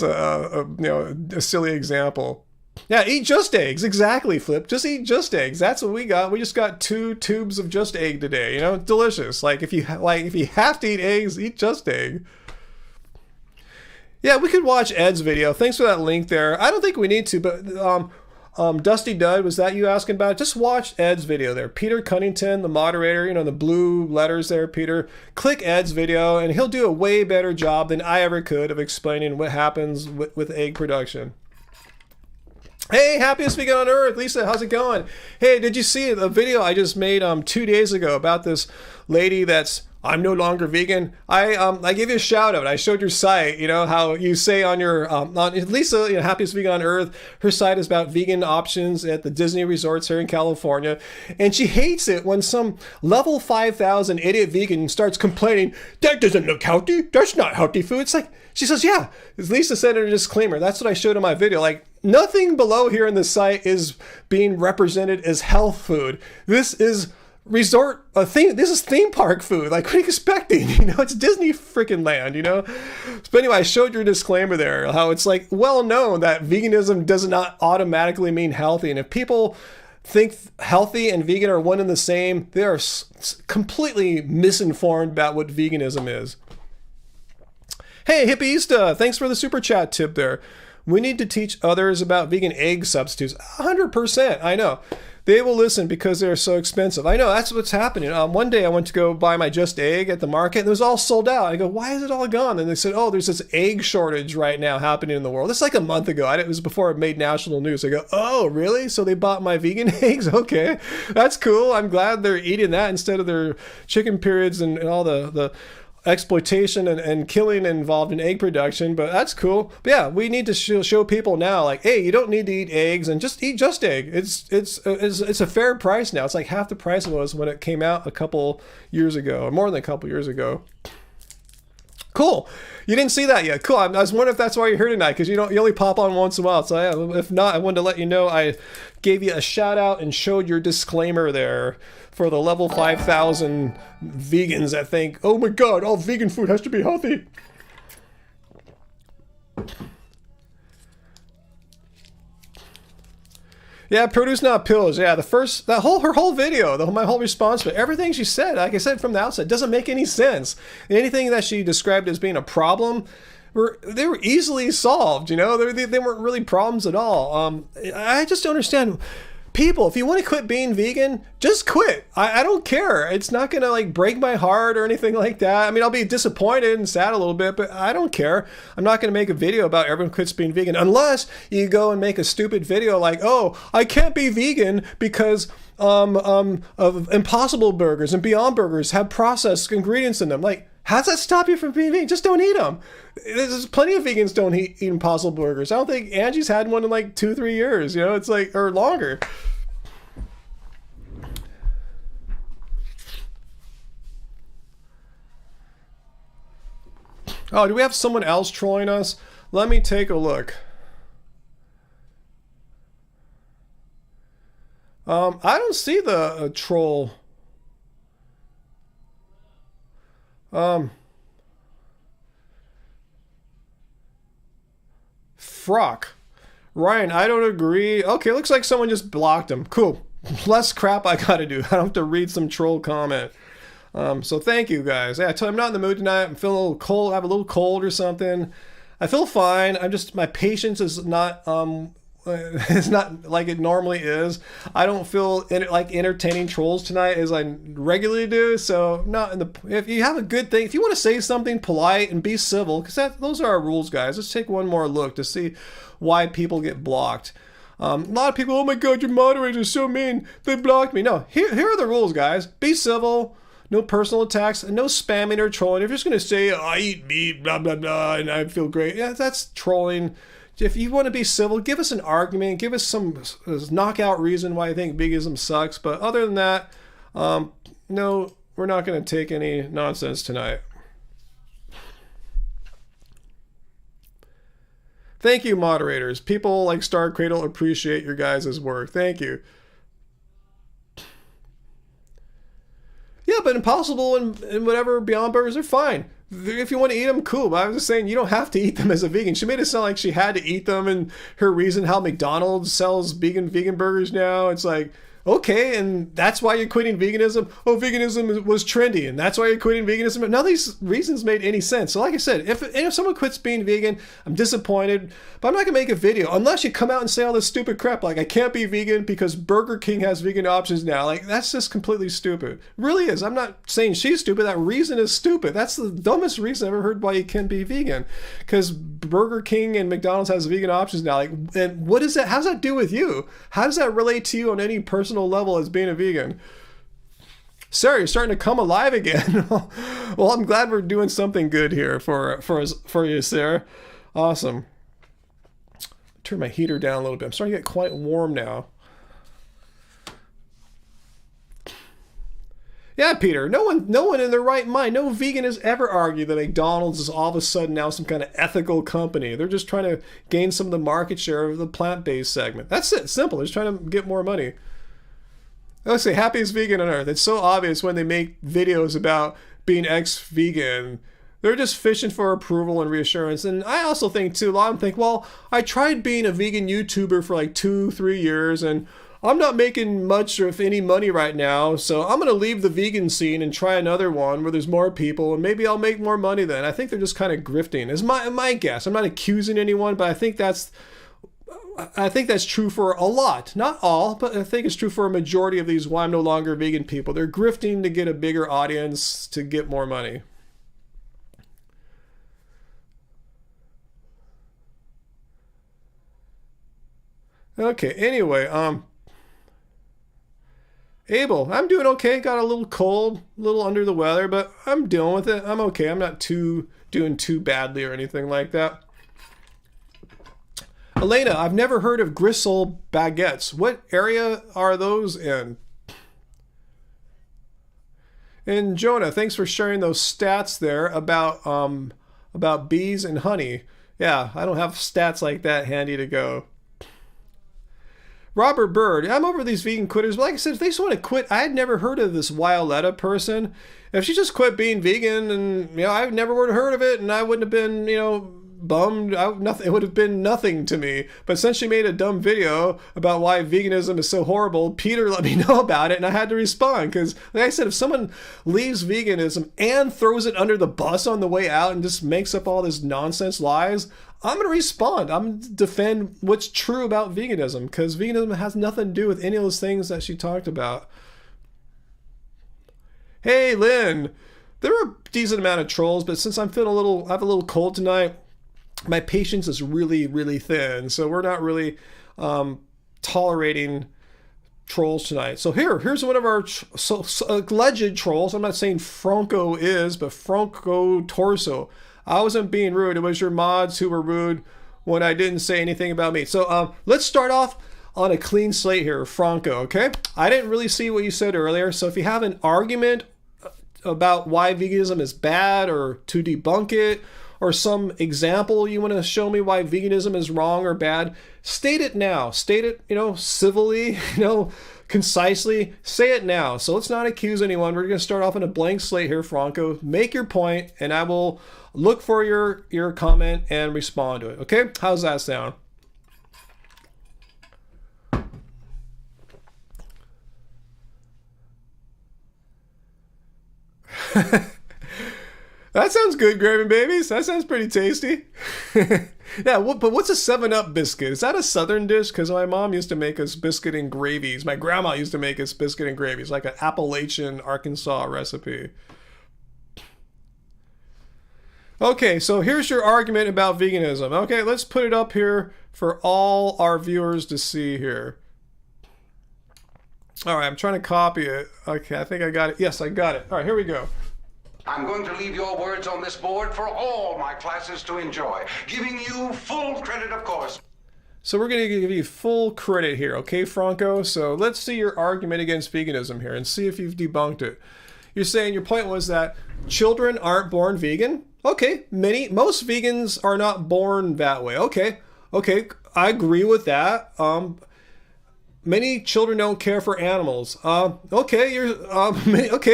a silly example. Yeah, eat just eggs. Exactly, Flip. Just eat just eggs. That's what we got. We just got 2 tubes of just egg today. You know, delicious. Like if you have to eat eggs, eat just egg. Yeah, we could watch Ed's video. Thanks for that link there. I don't think we need to, but Dusty Dud, was that you asking about it? Just watch Ed's video there. Peter Cunnington, the moderator, you know, the blue letters there, Peter. Click Ed's video, and he'll do a way better job than I ever could of explaining what happens with egg production. Hey, happiest vegan on earth, Lisa, how's it going? Hey, did you see the video I just made 2 days ago about this lady that's I'm no longer vegan? I gave you a shout out. I showed your site, you know, how you say on your, on Lisa, you know, happiest vegan on earth, her site is about vegan options at the Disney resorts here in California. And she hates it when some level 5,000 idiot vegan starts complaining, that doesn't look healthy. That's not healthy food. It's like, she says, yeah, Lisa said in a disclaimer. That's what I showed in my video. Like, nothing below here in the site is being represented as health food. This is this is theme park food. Like, what are you expecting? You know, it's Disney freaking land, you know? But anyway, I showed your disclaimer there, how it's like well known that veganism does not automatically mean healthy. And if people think healthy and vegan are one and the same, they are completely misinformed about what veganism is. Hey, Hippieista, thanks for the super chat tip there. We need to teach others about vegan egg substitutes. 100%, I know. They will listen because they're so expensive. I know, that's what's happening. One day I went to go buy my Just Egg at the market, and it was all sold out. I go, why is it all gone? And they said, oh, there's this egg shortage right now happening in the world. It's like a month ago. It was before it made national news. I go, oh, really? So they bought my vegan eggs? Okay, that's cool. I'm glad they're eating that instead of their chicken periods and all the exploitation and killing involved in egg production, but that's cool. But yeah, we need to show people now, like, hey, you don't need to eat eggs, and just eat Just Egg. It's a fair price now. It's like half the price it was when it came out a couple years ago, or more than a couple years ago. Cool. You didn't see that yet. Cool. I was wondering if that's why you're here tonight, because you only pop on once in a while. So yeah, if not, I wanted to let you know I gave you a shout out and showed your disclaimer there for the level 5,000 vegans that think, oh my God, all vegan food has to be healthy. Yeah, produce not pills. Yeah, her whole video, my whole response to everything she said, like I said from the outset, doesn't make any sense. Anything that she described as being a problem, they were easily solved. You know, they weren't really problems at all. I just don't understand. People, if you want to quit being vegan, just quit. I don't care. It's not going to like break my heart or anything like that. I mean, I'll be disappointed and sad a little bit, but I don't care. I'm not going to make a video about everyone quits being vegan unless you go and make a stupid video like, oh, I can't be vegan because of Impossible Burgers and Beyond Burgers have processed ingredients in them. Like, how does that stop you from being vegan? Just don't eat them. There's plenty of vegans don't eat Impossible Burgers. I don't think Angie's had one in like 2-3 years, you know, it's like, or longer. Oh, do we have someone else trolling us? Let me take a look. I don't see the troll. Frock. Ryan, I don't agree. Okay, looks like someone just blocked him. Cool. Less crap I gotta do. I don't have to read some troll comment. So thank you guys. Yeah, I'm not in the mood tonight. I'm feeling a little cold. I have a little cold or something. I feel fine. My patience is not it's not like it normally is. I don't feel like entertaining trolls tonight as I regularly do. So if you have a good thing, if you want to say something polite and be civil, because those are our rules, guys. Let's take one more look to see why people get blocked. A lot of people, oh my God, your moderator is so mean. They blocked me. No, here are the rules, guys. Be civil. No personal attacks, and no spamming or trolling. If you're just going to say, I eat meat, blah, blah, blah, and I feel great, yeah, that's trolling. If you want to be civil, give us an argument. Give us some knockout reason why you think veganism sucks. But other than that, no, we're not going to take any nonsense tonight. Thank you, moderators. People like Star Cradle appreciate your guys' work. Thank you. Yeah, but Impossible and whatever Beyond Burgers are fine. If you want to eat them, cool. But I was just saying, you don't have to eat them as a vegan. She made it sound like she had to eat them, and her reason how McDonald's sells vegan burgers now. It's like, Okay, and that's why you're quitting veganism? Oh, veganism was trendy, and that's why you're quitting veganism? None of these reasons made any sense. So like I said, if someone quits being vegan, I'm disappointed, but I'm not going to make a video unless you come out and say all this stupid crap like I can't be vegan because Burger King has vegan options now. Like, that's just completely stupid. It really is. I'm not saying she's stupid. That reason is stupid. That's the dumbest reason I've ever heard why you can be vegan. Because Burger King and McDonald's has vegan options now. Like, and what is that? How does that do with you? How does that relate to you on any personal level as being a vegan? Sarah, you're starting to come alive again. Well, I'm glad we're doing something good here for you, Sarah. Awesome. Turn my heater down a little bit. I'm starting to get quite warm now. Yeah, Peter, no one in their right mind, no vegan has ever argued that McDonald's is all of a sudden now some kind of ethical company. They're just trying to gain some of the market share of the plant-based segment. That's it, simple. They're just trying to get more money. Let's say happiest vegan on earth. It's so obvious when they make videos about being ex-vegan. They're just fishing for approval and reassurance. And I also think too, a lot of them think, well, I tried being a vegan YouTuber for like 2-3 years and I'm not making much or if any money right now, so I'm going to leave the vegan scene and try another one where there's more people and maybe I'll make more money then. I think they're just kind of grifting. Is my guess. I'm not accusing anyone, but I think that's true for a lot. Not all, but I think it's true for a majority of these why I'm no longer vegan people. They're grifting to get a bigger audience to get more money. Okay, anyway, Abel, I'm doing okay. Got a little cold, a little under the weather, but I'm dealing with it. I'm okay. I'm not doing too badly or anything like that. Elena, I've never heard of gristle baguettes. What area are those in? And Jonah, thanks for sharing those stats there about bees and honey. Yeah, I don't have stats like that handy to go. Robert Bird, I'm over these vegan quitters. But like I said, if they just want to quit, I had never heard of this Violetta person. If she just quit being vegan and, I've never would have heard of it and I wouldn't have been, bummed. It would have been nothing to me. But since she made a dumb video about why veganism is so horrible, Peter let me know about it and I had to respond. Because, like I said, if someone leaves veganism and throws it under the bus on the way out and just makes up all this nonsense lies, I'm going to respond. I'm going to defend what's true about veganism because veganism has nothing to do with any of those things that she talked about. Hey, Lynn. There are a decent amount of trolls, but since I have a little cold tonight, my patience is really, really thin. So we're not really tolerating trolls tonight. So here's one of our alleged trolls. I'm not saying Franco is, but Franco Torso. I wasn't being rude. It was your mods who were rude when I didn't say anything about me. So let's start off on a clean slate here, Franco, okay? I didn't really see what you said earlier. So if you have an argument about why veganism is bad or to debunk it, or some example you want to show me why veganism is wrong or bad, state it now. State it, civilly, concisely. Say it now. So let's not accuse anyone. We're going to start off on a blank slate here, Franco. Make your point, and I will look for your comment and respond to it. Okay? How's that sound? That sounds good, Graven Babies. That sounds pretty tasty. Yeah, but what's a 7-Up biscuit? Is that a southern dish? Because my mom used to make us biscuit and gravies. My grandma used to make us biscuit and gravies, like an Appalachian, Arkansas recipe. Okay, so here's your argument about veganism. Okay, let's put it up here for all our viewers to see here. All right, I'm trying to copy it. Okay, I think I got it. Yes, I got it. All right, here we go. I'm going to leave your words on this board for all my classes to enjoy, giving you full credit, of course. So we're going to give you full credit here, okay, Franco? So let's see your argument against veganism here and see if you've debunked it. You're saying your point was that children aren't born vegan? Okay, most vegans are not born that way. Okay, I agree with that. Many children don't care for animals. Okay,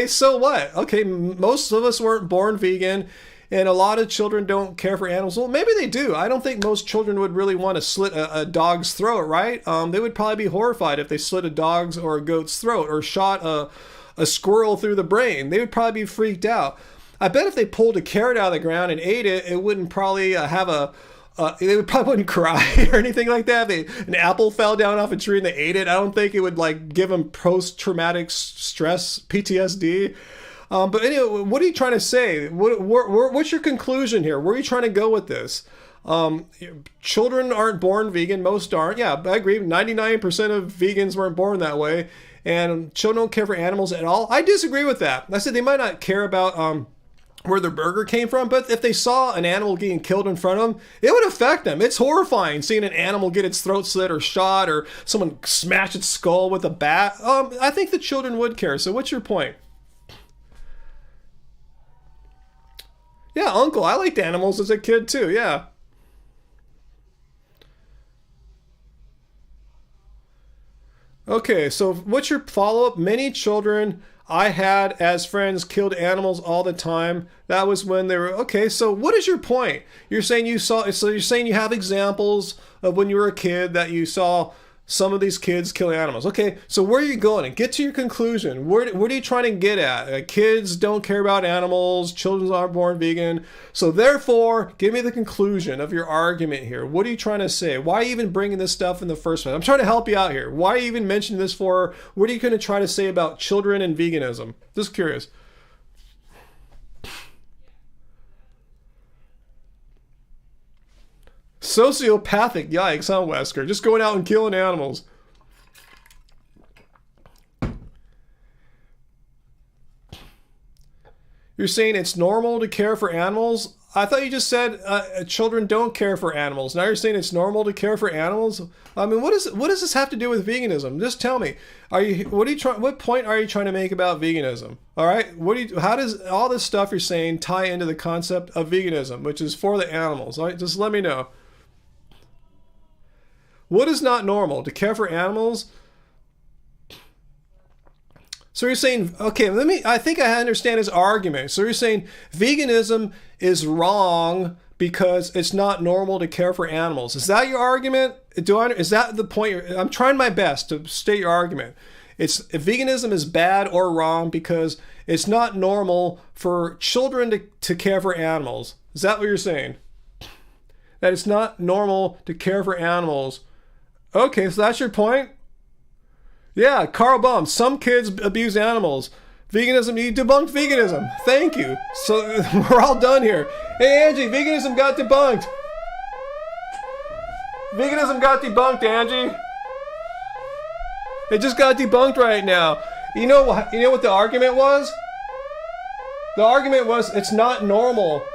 so what? Okay, most of us weren't born vegan, and a lot of children don't care for animals. Well, maybe they do. I don't think most children would really want to slit a dog's throat, right? They would probably be horrified if they slit a dog's or a goat's throat or shot a squirrel through the brain. They would probably be freaked out. I bet if they pulled a carrot out of the ground and ate it, it wouldn't probably they would probably wouldn't cry or anything like that. An apple fell down off a tree and they ate it. I don't think it would like give them post-traumatic stress, PTSD. But anyway, what are you trying to say? What's your conclusion here? Where are you trying to go with this? Children aren't born vegan. Most aren't. Yeah, I agree. 99% of vegans weren't born that way. And children don't care for animals at all. I disagree with that. I said they might not care about where their burger came from, but if they saw an animal getting killed in front of them, it would affect them. It's horrifying seeing an animal get its throat slit or shot or someone smash its skull with a bat. I think the children would care. So what's your point? Yeah, Uncle, I liked animals as a kid too, yeah. Okay, so what's your follow-up? Many children I had as friends killed animals all the time. That was when they were, okay, so what is your point? You're saying you have examples of when you were a kid that you saw some of these kids kill animals. Okay, so where are you going? And get to your conclusion. What are you trying to get at? Kids don't care about animals. Children aren't born vegan. So therefore, give me the conclusion of your argument here. What are you trying to say? Why are you even bringing this stuff in the first place? I'm trying to help you out here. Why are you even mentioning this for? What are you going to try to say about children and veganism? Just curious. Sociopathic, yikes, huh, Wesker? Just going out and killing animals. You're saying it's normal to care for animals? I thought you just said children don't care for animals. Now you're saying it's normal to care for animals? I mean, what does this have to do with veganism? Just tell me. What point are you trying to make about veganism? All right? How does all this stuff you're saying tie into the concept of veganism, which is for the animals? All right? Just let me know. What is not normal? To care for animals? So you're saying, okay, I think I understand his argument. So you're saying veganism is wrong because it's not normal to care for animals. Is that your argument? Is that the point? I'm trying my best to state your argument. If veganism is bad or wrong because it's not normal for children to care for animals. Is that what you're saying? That it's not normal to care for animals. Okay, so that's your point? Yeah, Carl Baum, some kids abuse animals. Veganism, you debunked veganism. Thank you. So we're all done here. Hey, Angie, veganism got debunked. Veganism got debunked, Angie. It just got debunked right now. You know what the argument was? The argument was it's not normal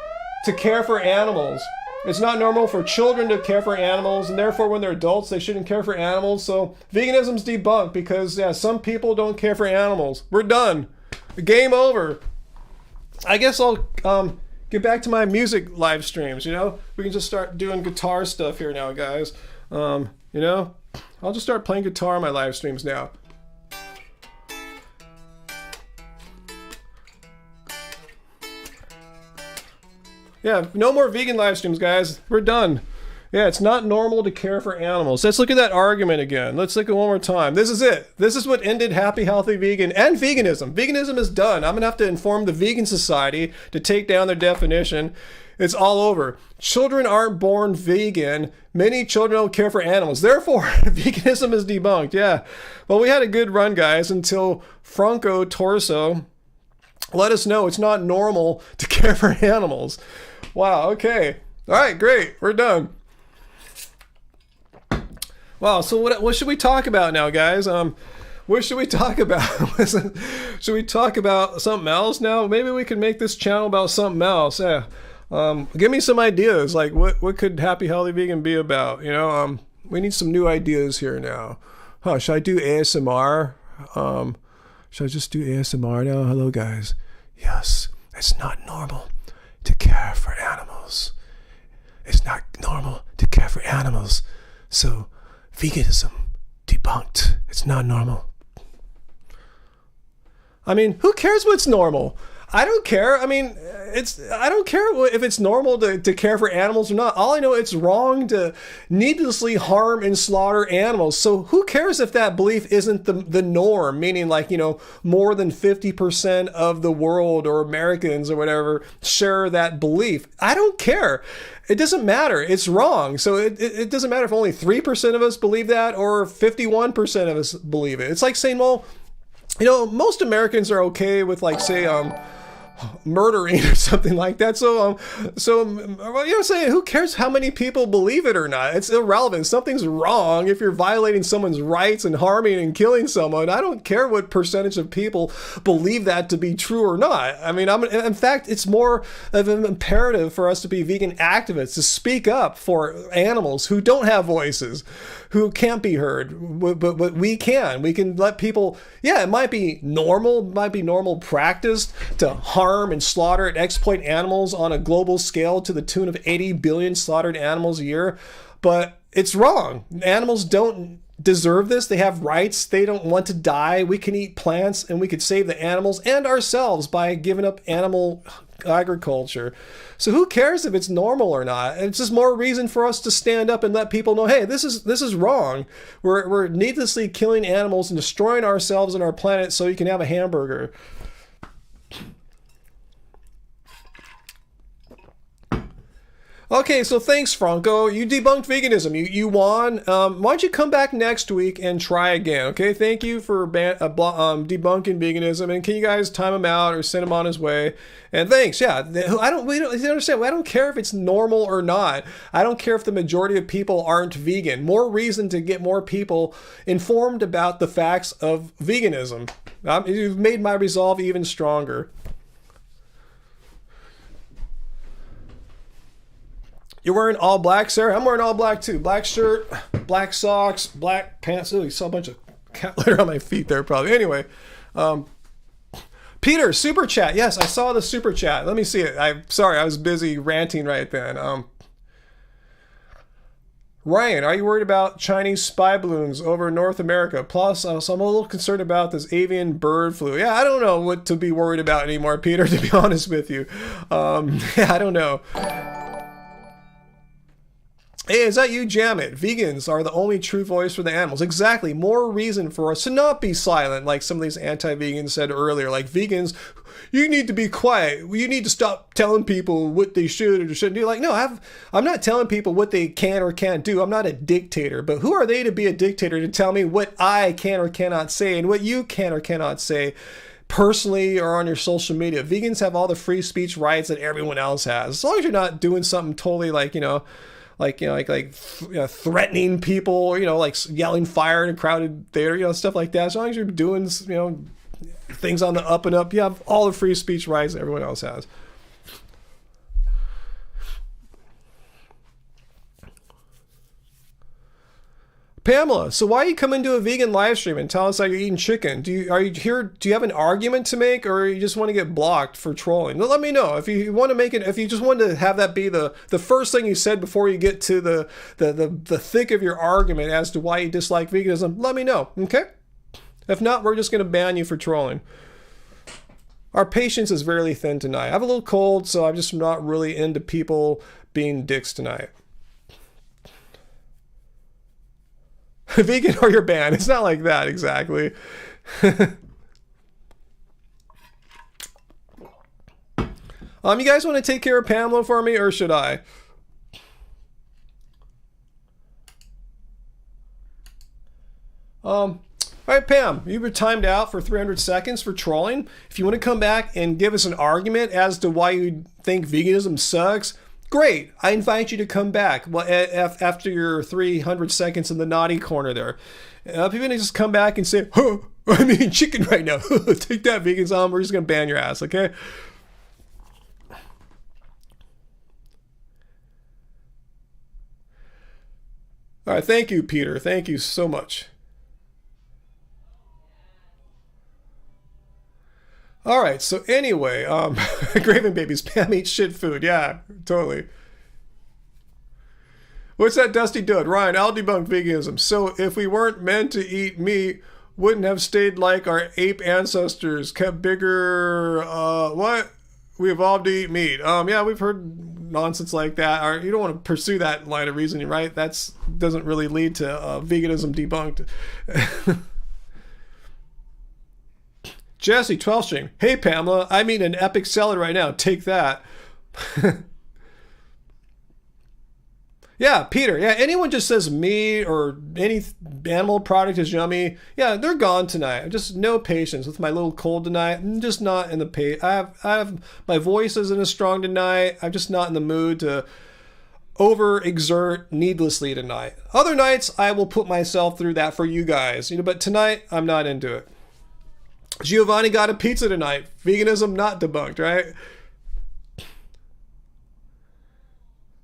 to care for animals. It's not normal for children to care for animals, and therefore when they're adults, they shouldn't care for animals. So veganism's debunked because, yeah, some people don't care for animals. We're done. Game over. I guess I'll get back to my music live streams, We can just start doing guitar stuff here now, guys. I'll just start playing guitar on my live streams now. Yeah, no more vegan live streams, guys. We're done. Yeah, it's not normal to care for animals. Let's look at that argument again. Let's look at it one more time. This is it. This is what ended Happy, Healthy Vegan and veganism. Veganism is done. I'm going to have to inform the Vegan Society to take down their definition. It's all over. Children aren't born vegan. Many children don't care for animals. Therefore, veganism is debunked. Yeah. Well, we had a good run, guys, until Franco Torso let us know it's not normal to care for animals. Wow, okay. All right, great. We're done. Wow, so what should we talk about now, guys? What should we talk about? Should we talk about something else now? Maybe we can make this channel about something else. Yeah. Give me some ideas. Like, what could Happy Healthy Vegan be about? We need some new ideas here now. Should I do ASMR? Should I just do ASMR now? Hello, guys. Yes, it's not normal to care for animals. It's not normal to care for animals. So, veganism debunked. It's not normal. I mean, who cares what's normal? I don't care. I mean, I don't care if it's normal to care for animals or not. All I know, it's wrong to needlessly harm and slaughter animals. So who cares if that belief isn't the norm, meaning like, more than 50% of the world or Americans or whatever share that belief. I don't care. It doesn't matter. It's wrong. So it doesn't matter if only 3% of us believe that or 51% of us believe it. It's like saying, well, most Americans are okay with, like, say, murdering or something like that. So saying, who cares how many people believe it or not? It's irrelevant. Something's wrong if you're violating someone's rights and harming and killing someone. I don't care what percentage of people believe that to be true or not. I mean, in fact, it's more of an imperative for us to be vegan activists, to speak up for animals who don't have voices, who can't be heard, but we can. We can let people, it might be normal practice to harm and slaughter and exploit animals on a global scale to the tune of 80 billion slaughtered animals a year, but it's wrong. Animals don't deserve this. They have rights. They don't want to die. We can eat plants, and we could save the animals and ourselves by giving up animal agriculture. So who cares if it's normal or not? It's just more reason for us to stand up and let people know, hey, this is wrong. We're needlessly killing animals and destroying ourselves and our planet so you can have a hamburger. Okay, so thanks, Franco. You debunked veganism. You won. Why don't you come back next week and try again? Okay, thank you for debunking veganism. And can you guys time him out or send him on his way? And thanks. Yeah, you understand. I don't care if it's normal or not. I don't care if the majority of people aren't vegan. More reason to get more people informed about the facts of veganism. You've made my resolve even stronger. You're wearing all black, Sarah? I'm wearing all black too. Black shirt, black socks, black pants. Oh, you saw a bunch of cat litter on my feet there probably. Anyway, Peter, super chat. Yes, I saw the super chat. Let me see it. I'm sorry, I was busy ranting right then. Ryan, are you worried about Chinese spy balloons over North America? Plus, so I'm a little concerned about this avian bird flu. Yeah, I don't know what to be worried about anymore, Peter, to be honest with you. I don't know. Hey, is that you, Jam It? Vegans are the only true voice for the animals. Exactly. More reason for us to not be silent, like some of these anti-vegans said earlier. Like, vegans, you need to be quiet. You need to stop telling people what they should or shouldn't do. Like, no, I'm not telling people what they can or can't do. I'm not a dictator. But who are they to be a dictator to tell me what I can or cannot say and what you can or cannot say personally or on your social media? Vegans have all the free speech rights that everyone else has. As long as you're not doing something totally like, threatening people, like yelling fire in a crowded theater, stuff like that. As long as you're doing, things on the up and up, you have all the free speech rights that everyone else has. Pamela, so why you come into a vegan live stream and tell us that you're eating chicken? Do you have an argument to make, or you just want to get blocked for trolling? Well, let me know if you want to make it. If you just want to have that be the first thing you said before you get to the thick of your argument as to why you dislike veganism, let me know. Okay? If not, we're just going to ban you for trolling. Our patience is very thin tonight. I have a little cold, so I'm just not really into people being dicks tonight. Vegan or you're banned. It's not like that exactly. You guys want to take care of Pamela for me, or should I? All right, Pam, you were timed out for 300 seconds for trolling. If you want to come back and give us an argument as to why you think veganism sucks, great. I invite you to come back. Well, after your 300 seconds in the naughty corner there. If you want to just come back and say, I'm eating chicken right now. Take that, vegans on. We're just going to ban your ass, okay? All right, thank you, Peter. Thank you so much. All right, so anyway, Graven Babies, Pam eats shit food. Yeah, totally. What's that Dusty Dud? Ryan, I'll debunk veganism. So if we weren't meant to eat meat, wouldn't have stayed like our ape ancestors, kept bigger. What? We evolved to eat meat. Yeah, we've heard nonsense like that. Or you don't want to pursue that line of reasoning, right? That's doesn't really lead to veganism debunked. Jesse, 12 stream. Hey, Pamela, I'm eating an epic salad right now. Take that. Yeah, Peter. Yeah, anyone just says meat or any animal product is yummy. Yeah, they're gone tonight. Just no patience with my little cold tonight. I'm just not in the I have my voice isn't as strong tonight. I'm just not in the mood to overexert needlessly tonight. Other nights I will put myself through that for you guys. But tonight I'm not into it. Giovanni got a pizza tonight. Veganism not debunked, right?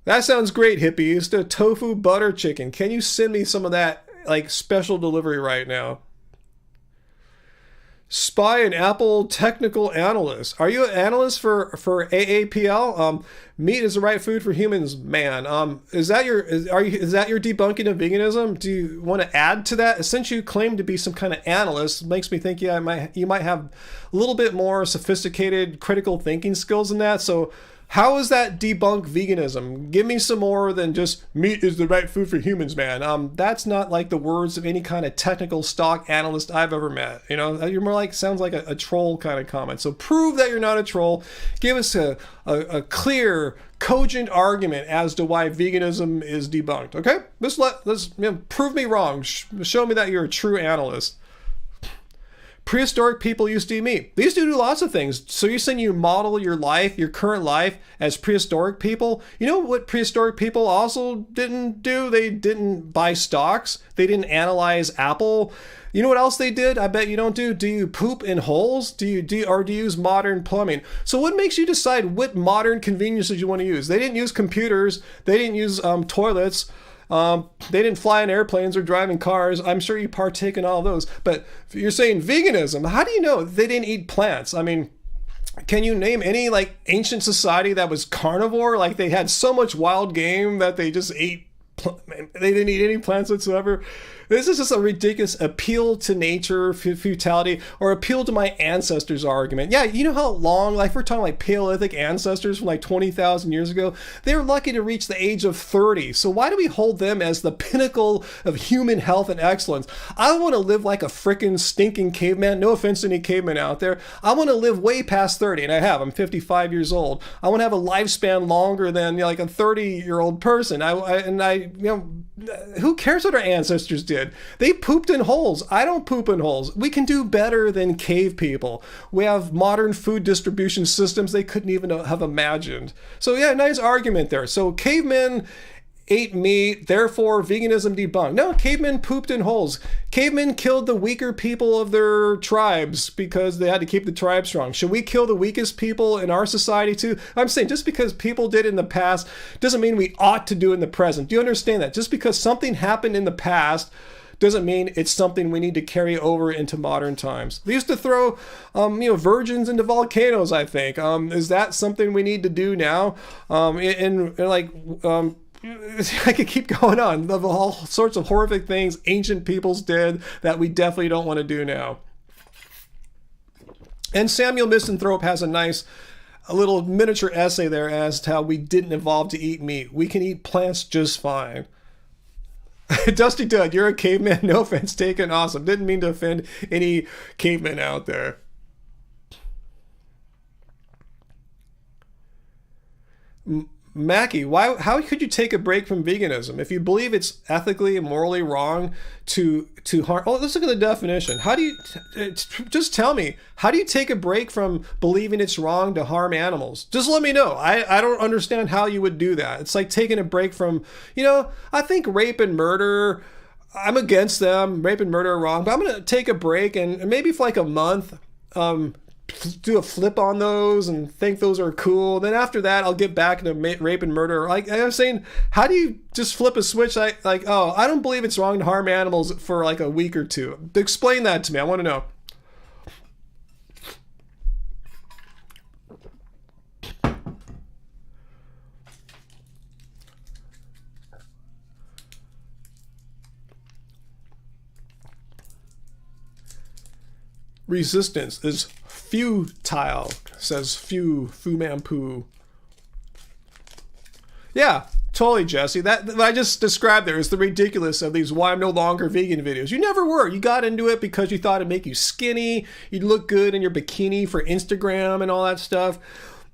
That sounds great, hippies. The tofu butter chicken. Can you send me some of that, like, special delivery right now? Spy and Apple technical analyst. Are you an analyst for AAPL? Meat is the right food for humans, man. Is that your debunking of veganism? Do you want to add to that? Since you claim to be some kind of analyst, it makes me think you might have a little bit more sophisticated critical thinking skills than that. So how is that debunk veganism? Give me some more than just meat is the right food for humans, man. That's not like the words of any kind of technical stock analyst I've ever met. You're more like, sounds like a troll kind of comment. So prove that you're not a troll. Give us a clear, cogent argument as to why veganism is debunked. Okay, let's prove me wrong. Show me that you're a true analyst. Prehistoric people used to eat meat. They used to do lots of things. So you're saying you model your life, your current life, as prehistoric people? You know what prehistoric people also didn't do? They didn't buy stocks. They didn't analyze Apple. You know what else they did? I bet you don't do. Do you poop in holes? Do you use modern plumbing? So what makes you decide what modern conveniences you want to use? They didn't use computers. They didn't use toilets. They didn't fly in airplanes or drive in cars. I'm sure you partake in all of those. But you're saying veganism. How do you know they didn't eat plants? I mean, can you name any like ancient society that was carnivore? Like they had so much wild game that they just ate. They didn't eat any plants whatsoever. This is just a ridiculous appeal to nature, futility, or appeal to my ancestors argument. Yeah, you know how long, like if we're talking like Paleolithic ancestors from like 20,000 years ago, they were lucky to reach the age of 30. So why do we hold them as the pinnacle of human health and excellence? I want to live like a frickin' stinking caveman. No offense to any cavemen out there. I want to live way past 30, and I have. I'm 55 years old. I want to have a lifespan longer than like a 30-year-old person. Who cares what our ancestors did? They pooped in holes. I don't poop in holes. We can do better than cave people. We have modern food distribution systems they couldn't even have imagined. So yeah, nice argument there. So cavemen ate meat, therefore veganism debunked. No, cavemen pooped in holes. Cavemen killed the weaker people of their tribes because they had to keep the tribe strong. Should we kill the weakest people in our society too? I'm saying just because people did in the past doesn't mean we ought to do in the present. Do you understand that? Just because something happened in the past doesn't mean it's something we need to carry over into modern times. They used to throw, virgins into volcanoes, I think. Is that something we need to do now? I could keep going on. Of all sorts of horrific things ancient peoples did that we definitely don't want to do now. And Samuel Misanthrope has a little miniature essay there as to how we didn't evolve to eat meat. We can eat plants just fine. Dusty Dud, you're a caveman. No offense taken. Awesome. Didn't mean to offend any cavemen out there. Mackie, how could you take a break from veganism? If you believe it's ethically and morally wrong to harm... Oh, let's look at the definition. How do you... Just tell me, how do you take a break from believing it's wrong to harm animals? Just let me know. I don't understand how you would do that. It's like taking a break from... I think rape and murder... I'm against them. Rape and murder are wrong. But I'm going to take a break and maybe for like a month... do a flip on those and think those are cool. Then after that, I'll get back into rape and murder. Like I'm saying, how do you just flip a switch? I don't believe it's wrong to harm animals for like a week or two. Explain that to me. I want to know. resistance is futile, says Fu Man Poo. Yeah, totally, Jesse. That I just described there is the ridiculous of these why I'm no longer vegan videos. You never were. You got into it because you thought it'd make you skinny, you'd look good in your bikini for Instagram and all that stuff.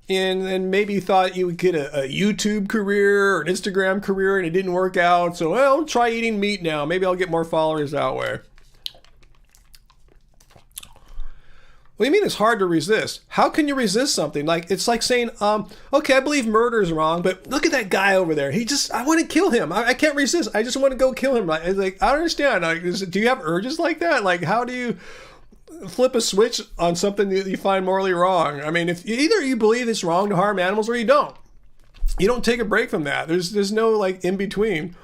And maybe you thought you would get a YouTube career or an Instagram career and it didn't work out. So, well, I'll try eating meat now. Maybe I'll get more followers that way. What do you mean it's hard to resist? How can you resist something? Like, it's like saying, okay, I believe murder is wrong, but look at that guy over there. I want to kill him. I can't resist. I just want to go kill him. Like, I don't understand. Like, do you have urges like that? Like, how do you flip a switch on something that you find morally wrong? I mean, if either you believe it's wrong to harm animals or you don't. You don't take a break from that. There's no, like, in between.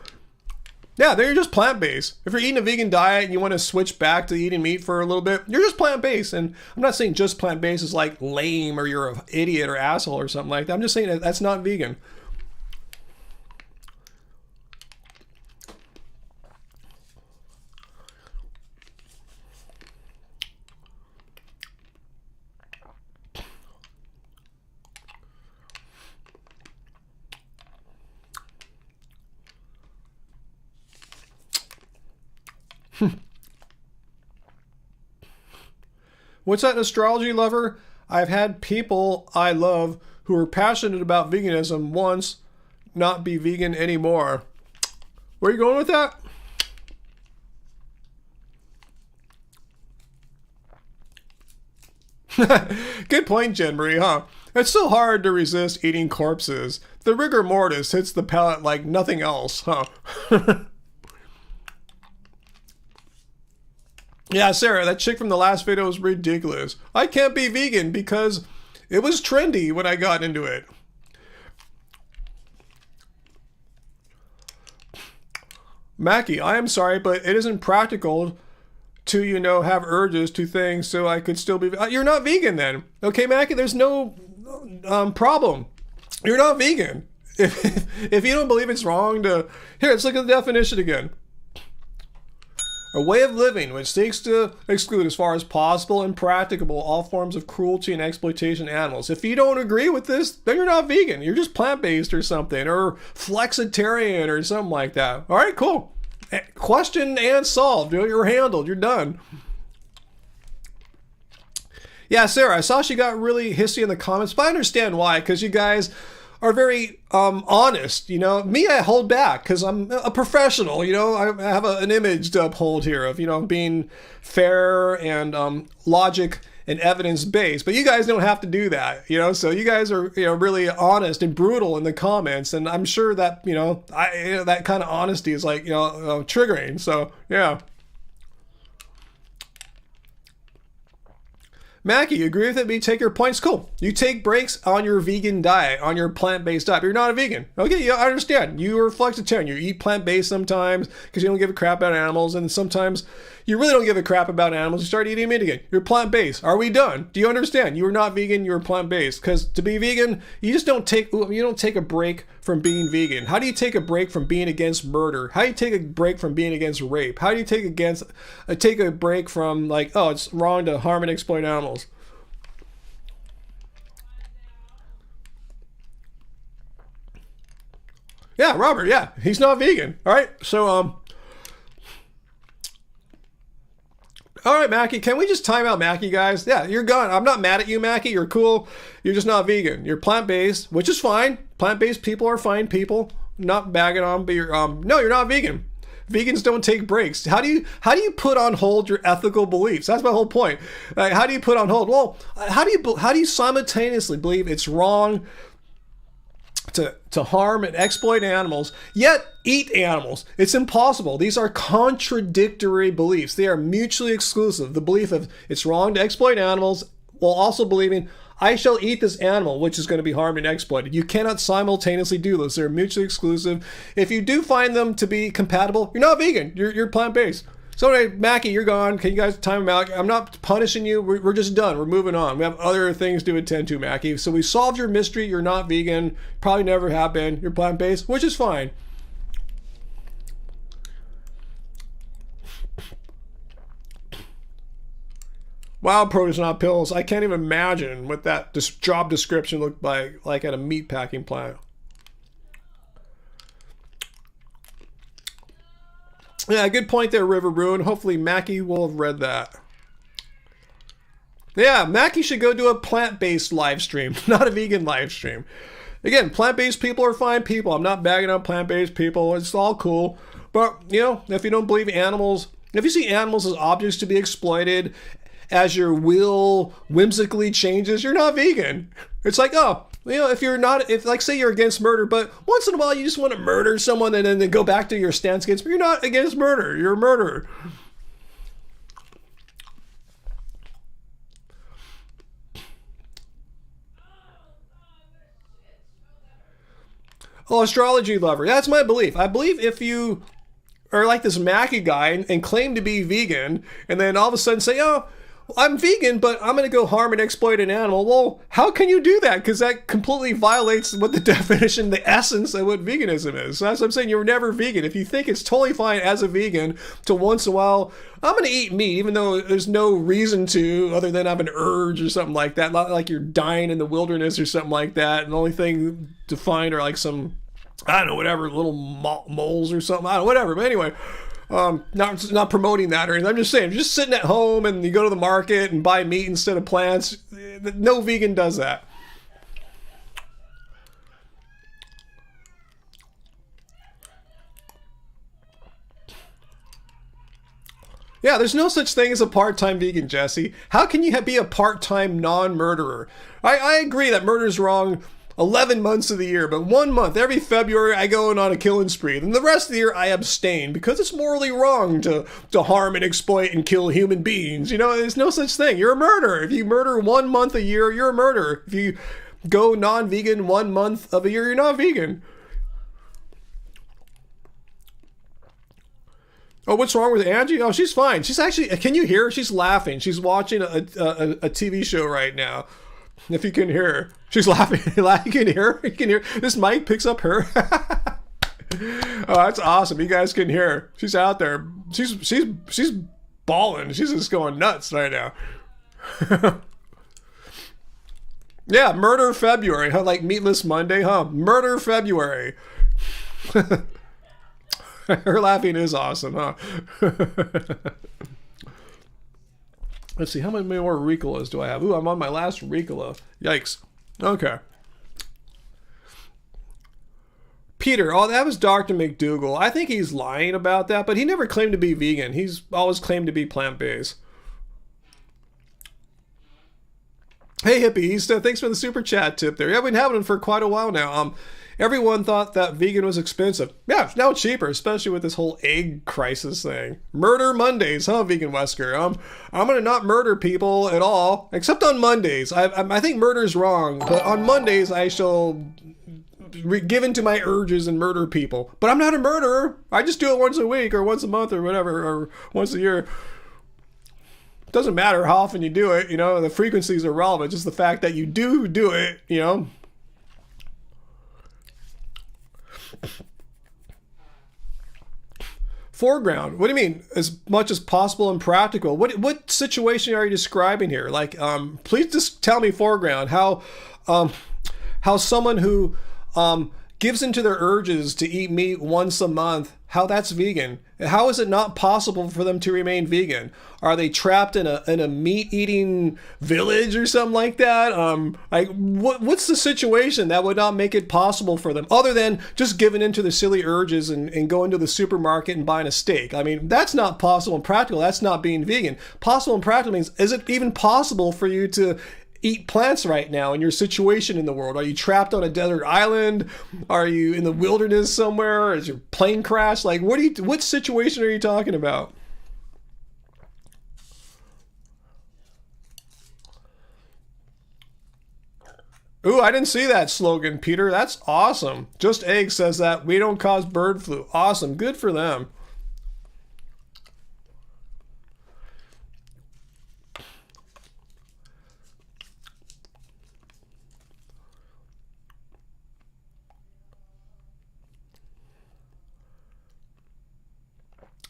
Yeah, they're just plant-based. If you're eating a vegan diet and you want to switch back to eating meat for a little bit, you're just plant-based. And I'm not saying just plant-based is like lame or you're an idiot or asshole or something like that. I'm just saying that's not vegan. What's that, astrology lover? I've had people I love who are passionate about veganism once not be vegan anymore. Where are you going with that? Good point, Jen Marie, huh? It's so hard to resist eating corpses. The rigor mortis hits the palate like nothing else, huh? Yeah, Sarah, that chick from the last video was ridiculous. I can't be vegan because it was trendy when I got into it. Mackie, I am sorry, but it isn't practical to, have urges to things so I could still be... You're not vegan then. Okay, Mackie, there's no problem. You're not vegan. If you don't believe it's wrong to... Here, let's look at the definition again. A way of living which seeks to exclude as far as possible and practicable all forms of cruelty and exploitation of animals. If you don't agree with this, then you're not vegan. You're just plant-based or something, or flexitarian or something like that. All right, cool. Question and solved. You're handled. You're done. Yeah, Sarah, I saw she got really hissy in the comments, but I understand why, because you guys are very honest. Me, I hold back because I'm a professional. I have an image to uphold here of being fair and logic and evidence-based, but you guys don't have to do that. So you guys are really honest and brutal in the comments, and I'm sure that that kind of honesty is like triggering. So yeah. Mackie, you agree with it? Me, take your points. Cool. You take breaks on your vegan diet, on your plant-based diet. You're not a vegan. Okay, yeah, I understand. You are flexitarian. You eat plant-based sometimes because you don't give a crap about animals, and sometimes you really don't give a crap about animals. You start eating meat again. You're plant-based. Are we done? Do you understand? You are not vegan. You are plant-based. Because to be vegan, you don't take a break from being vegan. How do you take a break from being against murder? How do you take a break from being against rape? How do you take a break from it's wrong to harm and exploit animals? Yeah, Robert, yeah, he's not vegan. All right, so all right, Mackie, can we just time out Mackie, guys? Yeah, you're gone. I'm not mad at you, Mackie. You're cool. You're just not vegan. You're plant-based, which is fine. Plant-based people are fine people. Not bagging on, but no, you're not vegan. Vegans don't take breaks. How do you put on hold your ethical beliefs? That's my whole point. How do you put on hold? Well, how do you simultaneously believe it's wrong to harm and exploit animals, yet eat animals? It's impossible. These are contradictory beliefs. They are mutually exclusive. The belief of it's wrong to exploit animals while also believing I shall eat this animal, which is going to be harmed and exploited. You cannot simultaneously do those. They're mutually exclusive. If you do find them to be compatible, you're not vegan. You're plant-based. So anyway, Mackie, you're gone. Can you guys time him out? I'm not punishing you. We're just done. We're moving on. We have other things to attend to, Mackie. So we solved your mystery. You're not vegan. Probably never have been. You're plant-based, which is fine. Wild produce, not pills. I can't even imagine what that job description looked like at a meat packing plant. Yeah, good point there, River Ruin. Hopefully Mackie will have read that. Yeah, Mackie should go do a plant-based live stream, not a vegan live stream. Again, plant-based people are fine people. I'm not bagging on plant-based people. It's all cool. But, you know, if you don't believe animals, if you see animals as objects to be exploited, as your will whimsically changes, you're not vegan. It's like, oh, you know, if like say you're against murder, but once in a while you just want to murder someone and then go back to your stance against, you're not against murder. You're a murderer. Oh, astrology lover. That's my belief. I believe if you are like this Mackie guy and claim to be vegan, and then all of a sudden say, oh, I'm vegan, but I'm going to go harm and exploit an animal. Well, how can you do that? Because that completely violates what the definition, the essence of what veganism is. So that's what I'm saying. You're never vegan. If you think it's totally fine as a vegan to once in a while, I'm going to eat meat, even though there's no reason to other than I have an urge or something like that. Not like you're dying in the wilderness or something like that. And the only thing to find are like some, I don't know, whatever, little moles or something. I don't know, whatever. But anyway, not promoting that or anything. I'm just saying, if you're just sitting at home and you go to the market and buy meat instead of plants, no vegan does that. Yeah, there's no such thing as a part-time vegan, Jesse. How can you be a part-time non-murderer? I agree that murder is wrong 11 months of the year, but 1 month, every February, I go on a killing spree. And the rest of the year, I abstain because it's morally wrong to harm and exploit and kill human beings. You know, there's no such thing. You're a murderer. If you murder 1 month a year, you're a murderer. If you go non-vegan 1 month of a year, you're not vegan. Oh, what's wrong with Angie? Oh, she's fine. She's actually, can you hear her? She's laughing. She's watching a TV show right now. If you can hear her, she's laughing. You can hear her. You can hear this mic picks up her. Oh, that's awesome. You guys can hear her. She's out there. She's balling. She's just going nuts right now. Yeah, Murder February, huh? Like Meatless Monday, huh? Murder February. Her laughing is awesome, huh? Let's see, how many more Ricolas do I have? Ooh, I'm on my last Ricola. Yikes. Okay. Peter, oh, that was Dr. McDougall. I think he's lying about that, but he never claimed to be vegan. He's always claimed to be plant-based. Hey, Hippie, thanks for the super chat tip there. Yeah, we've been having them for quite a while now. Everyone thought that vegan was expensive. Yeah, it's now cheaper, especially with this whole egg crisis thing. Murder Mondays, huh, Vegan Wesker? I'm gonna not murder people at all, except on Mondays. I think murder's wrong, but on Mondays I shall give in to my urges and murder people. But I'm not a murderer. I just do it once a week or once a month or whatever, or once a year. Doesn't matter how often you do it, you know, the frequencies are relevant. Just the fact that you do it, you know. Foreground. What do you mean? As much as possible and practical. What situation are you describing here? Like, please just tell me foreground. How someone who gives into their urges to eat meat once a month, how that's vegan. How is it not possible for them to remain vegan? Are they trapped in a meat-eating village or something like that? Like, what's the situation that would not make it possible for them, other than just giving into the silly urges and going to the supermarket and buying a steak? I mean, that's not possible and practical. That's not being vegan. Possible and practical means, is it even possible for you to eat plants right now in your situation in the world? Are you trapped on a desert island? Are you in the wilderness somewhere? Is your plane crash? Like, what situation are you talking about? Ooh, I didn't see that slogan, Peter. That's awesome. Just Egg says that we don't cause bird flu. Awesome. Good for them.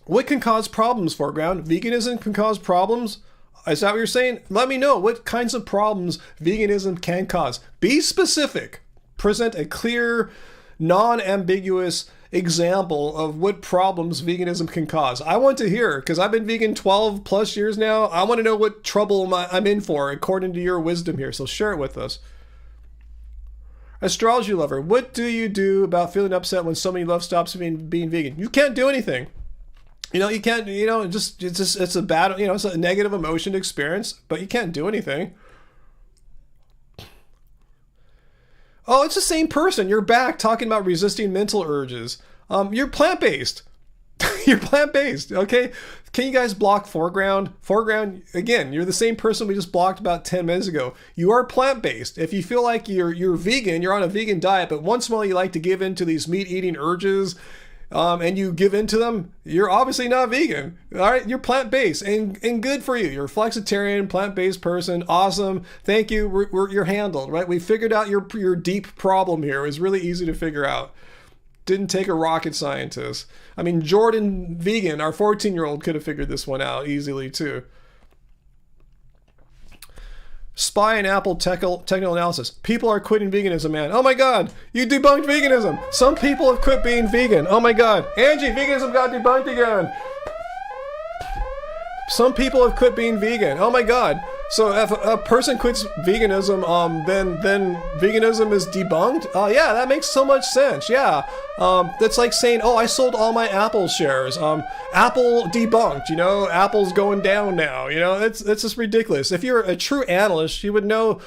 What can cause problems, Foreground? Veganism can cause problems? Is that what you're saying? Let me know what kinds of problems veganism can cause. Be specific. Present a clear, non-ambiguous example of what problems veganism can cause. I want to hear, because I've been vegan 12 plus years now. I want to know what trouble I'm in for according to your wisdom here. So share it with us. Astrology lover, what do you do about feeling upset when somebody you love stops being vegan? You can't do anything. You can't, it's a bad, it's a negative emotion to experience, but you can't do anything. Oh, it's the same person. You're back talking about resisting mental urges. You're plant-based. You're plant-based, okay? Can you guys block foreground? Foreground, again, you're the same person we just blocked about 10 minutes ago. You are plant-based. If you feel like you're vegan, you're on a vegan diet, but once in a while you like to give in to these meat-eating urges, and you give in to them, you're obviously not vegan. All right, you're plant-based, and good for you. You're a flexitarian, plant-based person. Awesome. Thank you. You're handled, right? We figured out your deep problem here. It was really easy to figure out. Didn't take a rocket scientist. I mean, Jordan Vegan, our 14-year-old, could have figured this one out easily too. Spy and Apple technical analysis. People are quitting veganism, man. Oh my God, you debunked veganism. Some people have quit being vegan. Oh my God. Angie, veganism got debunked again. Some people have quit being vegan. Oh my God. So if a person quits veganism, then veganism is debunked? Yeah, that makes so much sense. Yeah. That's like saying, oh, I sold all my Apple shares. Apple debunked, Apple's going down now. It's just ridiculous. If you're a true analyst, you would know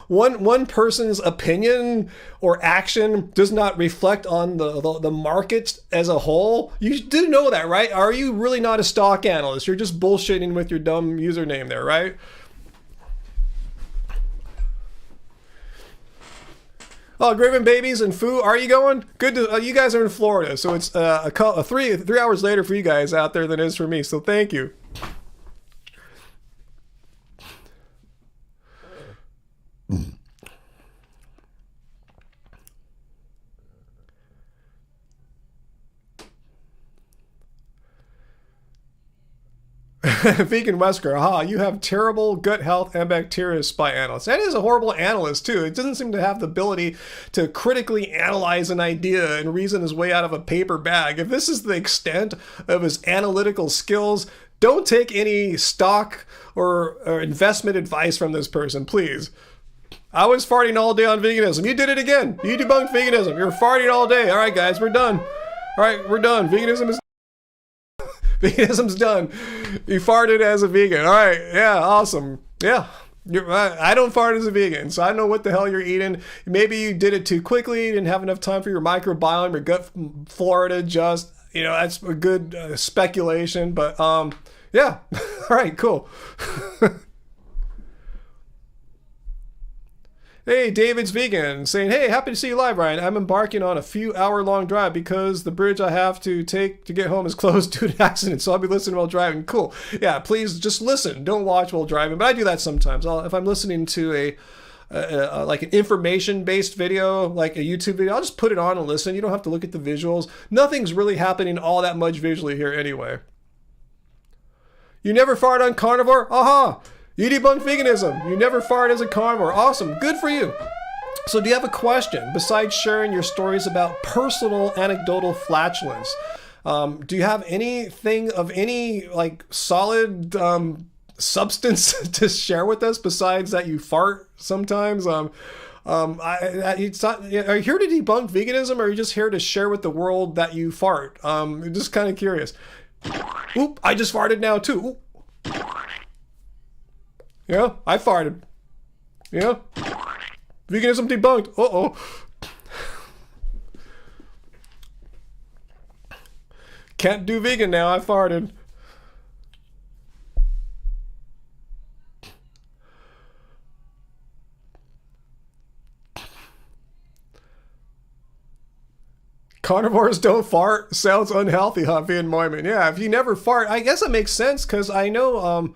one person's opinion or action does not reflect on the market as a whole. You do know that, right? Are you really not a stock analyst? You're just bullshitting with your dumb username there, right? Oh, Graven Babies and Foo, are you going? Good to, you guys are in Florida, so it's three hours later for you guys out there than it is for me, so thank you. Vegan Wesker, you have terrible gut health and bacteria, spy analyst. That is a horrible analyst too. It doesn't seem to have the ability to critically analyze an idea and reason his way out of a paper bag. If this is the extent of his analytical skills, don't take any stock or investment advice from this person, please. I was farting all day on veganism. You did it again. You debunked veganism. You're farting all day. All right, guys, we're done. All right, we're done. Veganism's done. You farted as a vegan. All right, yeah, awesome. Yeah, I don't fart as a vegan, so I don't know what the hell you're eating. Maybe you did it too quickly. You didn't have enough time for your microbiome, your gut flora to adjust. That's a good speculation, but yeah. All right, cool. Hey, David's Vegan, saying, hey, happy to see you live, Ryan. I'm embarking on a few hour-long drive because the bridge I have to take to get home is closed due to accident, so I'll be listening while driving. Cool. Yeah, please just listen. Don't watch while driving, but I do that sometimes. If I'm listening to like an information-based video, like a YouTube video, I'll just put it on and listen. You don't have to look at the visuals. Nothing's really happening all that much visually here anyway. You never fart on carnivore? Aha! You debunked veganism. You never fart as a carnivore. Awesome. Good for you. So do you have a question besides sharing your stories about personal anecdotal flatulence? Do you have anything of any like solid substance to share with us besides that you fart sometimes? Are you here to debunk veganism, or are you just here to share with the world that you fart? I'm just kind of curious. Oop, I just farted now too. Oop. Yeah, I farted. Yeah. Veganism debunked. Uh-oh. Can't do vegan now, I farted. Carnivores don't fart. Sounds unhealthy, huh, Van Moyman? Yeah, if you never fart, I guess it makes sense, because I know,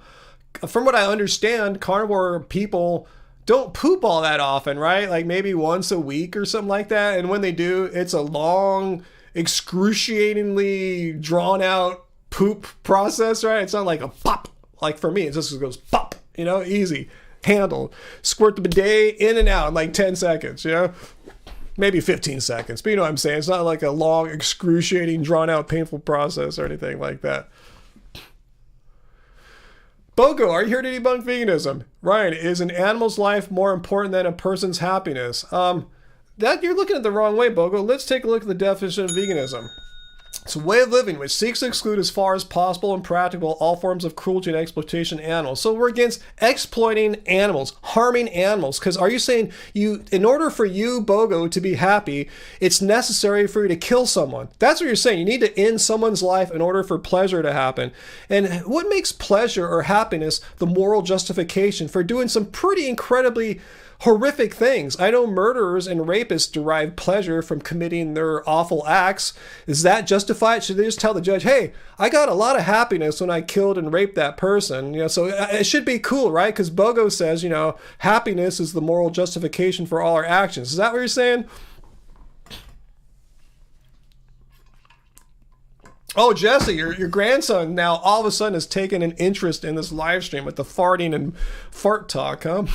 from what I understand, carnivore people don't poop all that often, right? Like maybe once a week or something like that. And when they do, it's a long, excruciatingly drawn out poop process, right? It's not like a pop, like for me, it just goes pop, you know, easy. Handle. Squirt the bidet in and out in like 10 seconds, you know? Maybe 15 seconds, but you know what I'm saying? It's not like a long, excruciating, drawn-out, painful process or anything like that. Bogo, are you here to debunk veganism? Ryan, is an animal's life more important than a person's happiness? That you're looking at the wrong way, Bogo. Let's take a look at the definition of veganism. It's a way of living which seeks to exclude as far as possible and practical all forms of cruelty and exploitation of animals. So we're against exploiting animals, harming animals. Because are you saying in order for you, Bogo, to be happy, it's necessary for you to kill someone? That's what you're saying. You need to end someone's life in order for pleasure to happen. And what makes pleasure or happiness the moral justification for doing some pretty incredibly horrific things? I know murderers and rapists derive pleasure from committing their awful acts. Is that justified? Should they just tell the judge, hey, I got a lot of happiness when I killed and raped that person? You know, so it should be cool, right? Because Bogo says, you know, happiness is the moral justification for all our actions. Is that what you're saying? Oh, Jesse, your grandson now all of a sudden has taken an interest in this live stream with the farting and fart talk, huh?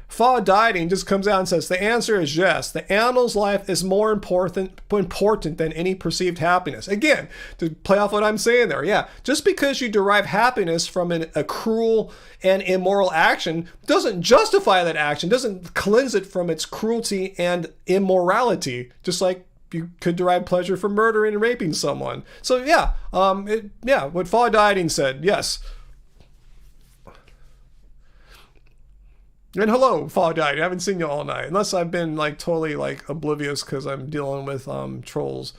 Fa Dieting just comes out and says, the answer is yes. The animal's life is more important than any perceived happiness. Again, to play off what I'm saying there, yeah, just because you derive happiness from a cruel and immoral action doesn't justify that action, doesn't cleanse it from its cruelty and immorality, just like you could derive pleasure from murdering and raping someone. So yeah, what Fa Dieting said, yes. And hello, Fall Died. I haven't seen you all night. Unless I've been like totally like oblivious because I'm dealing with trolls.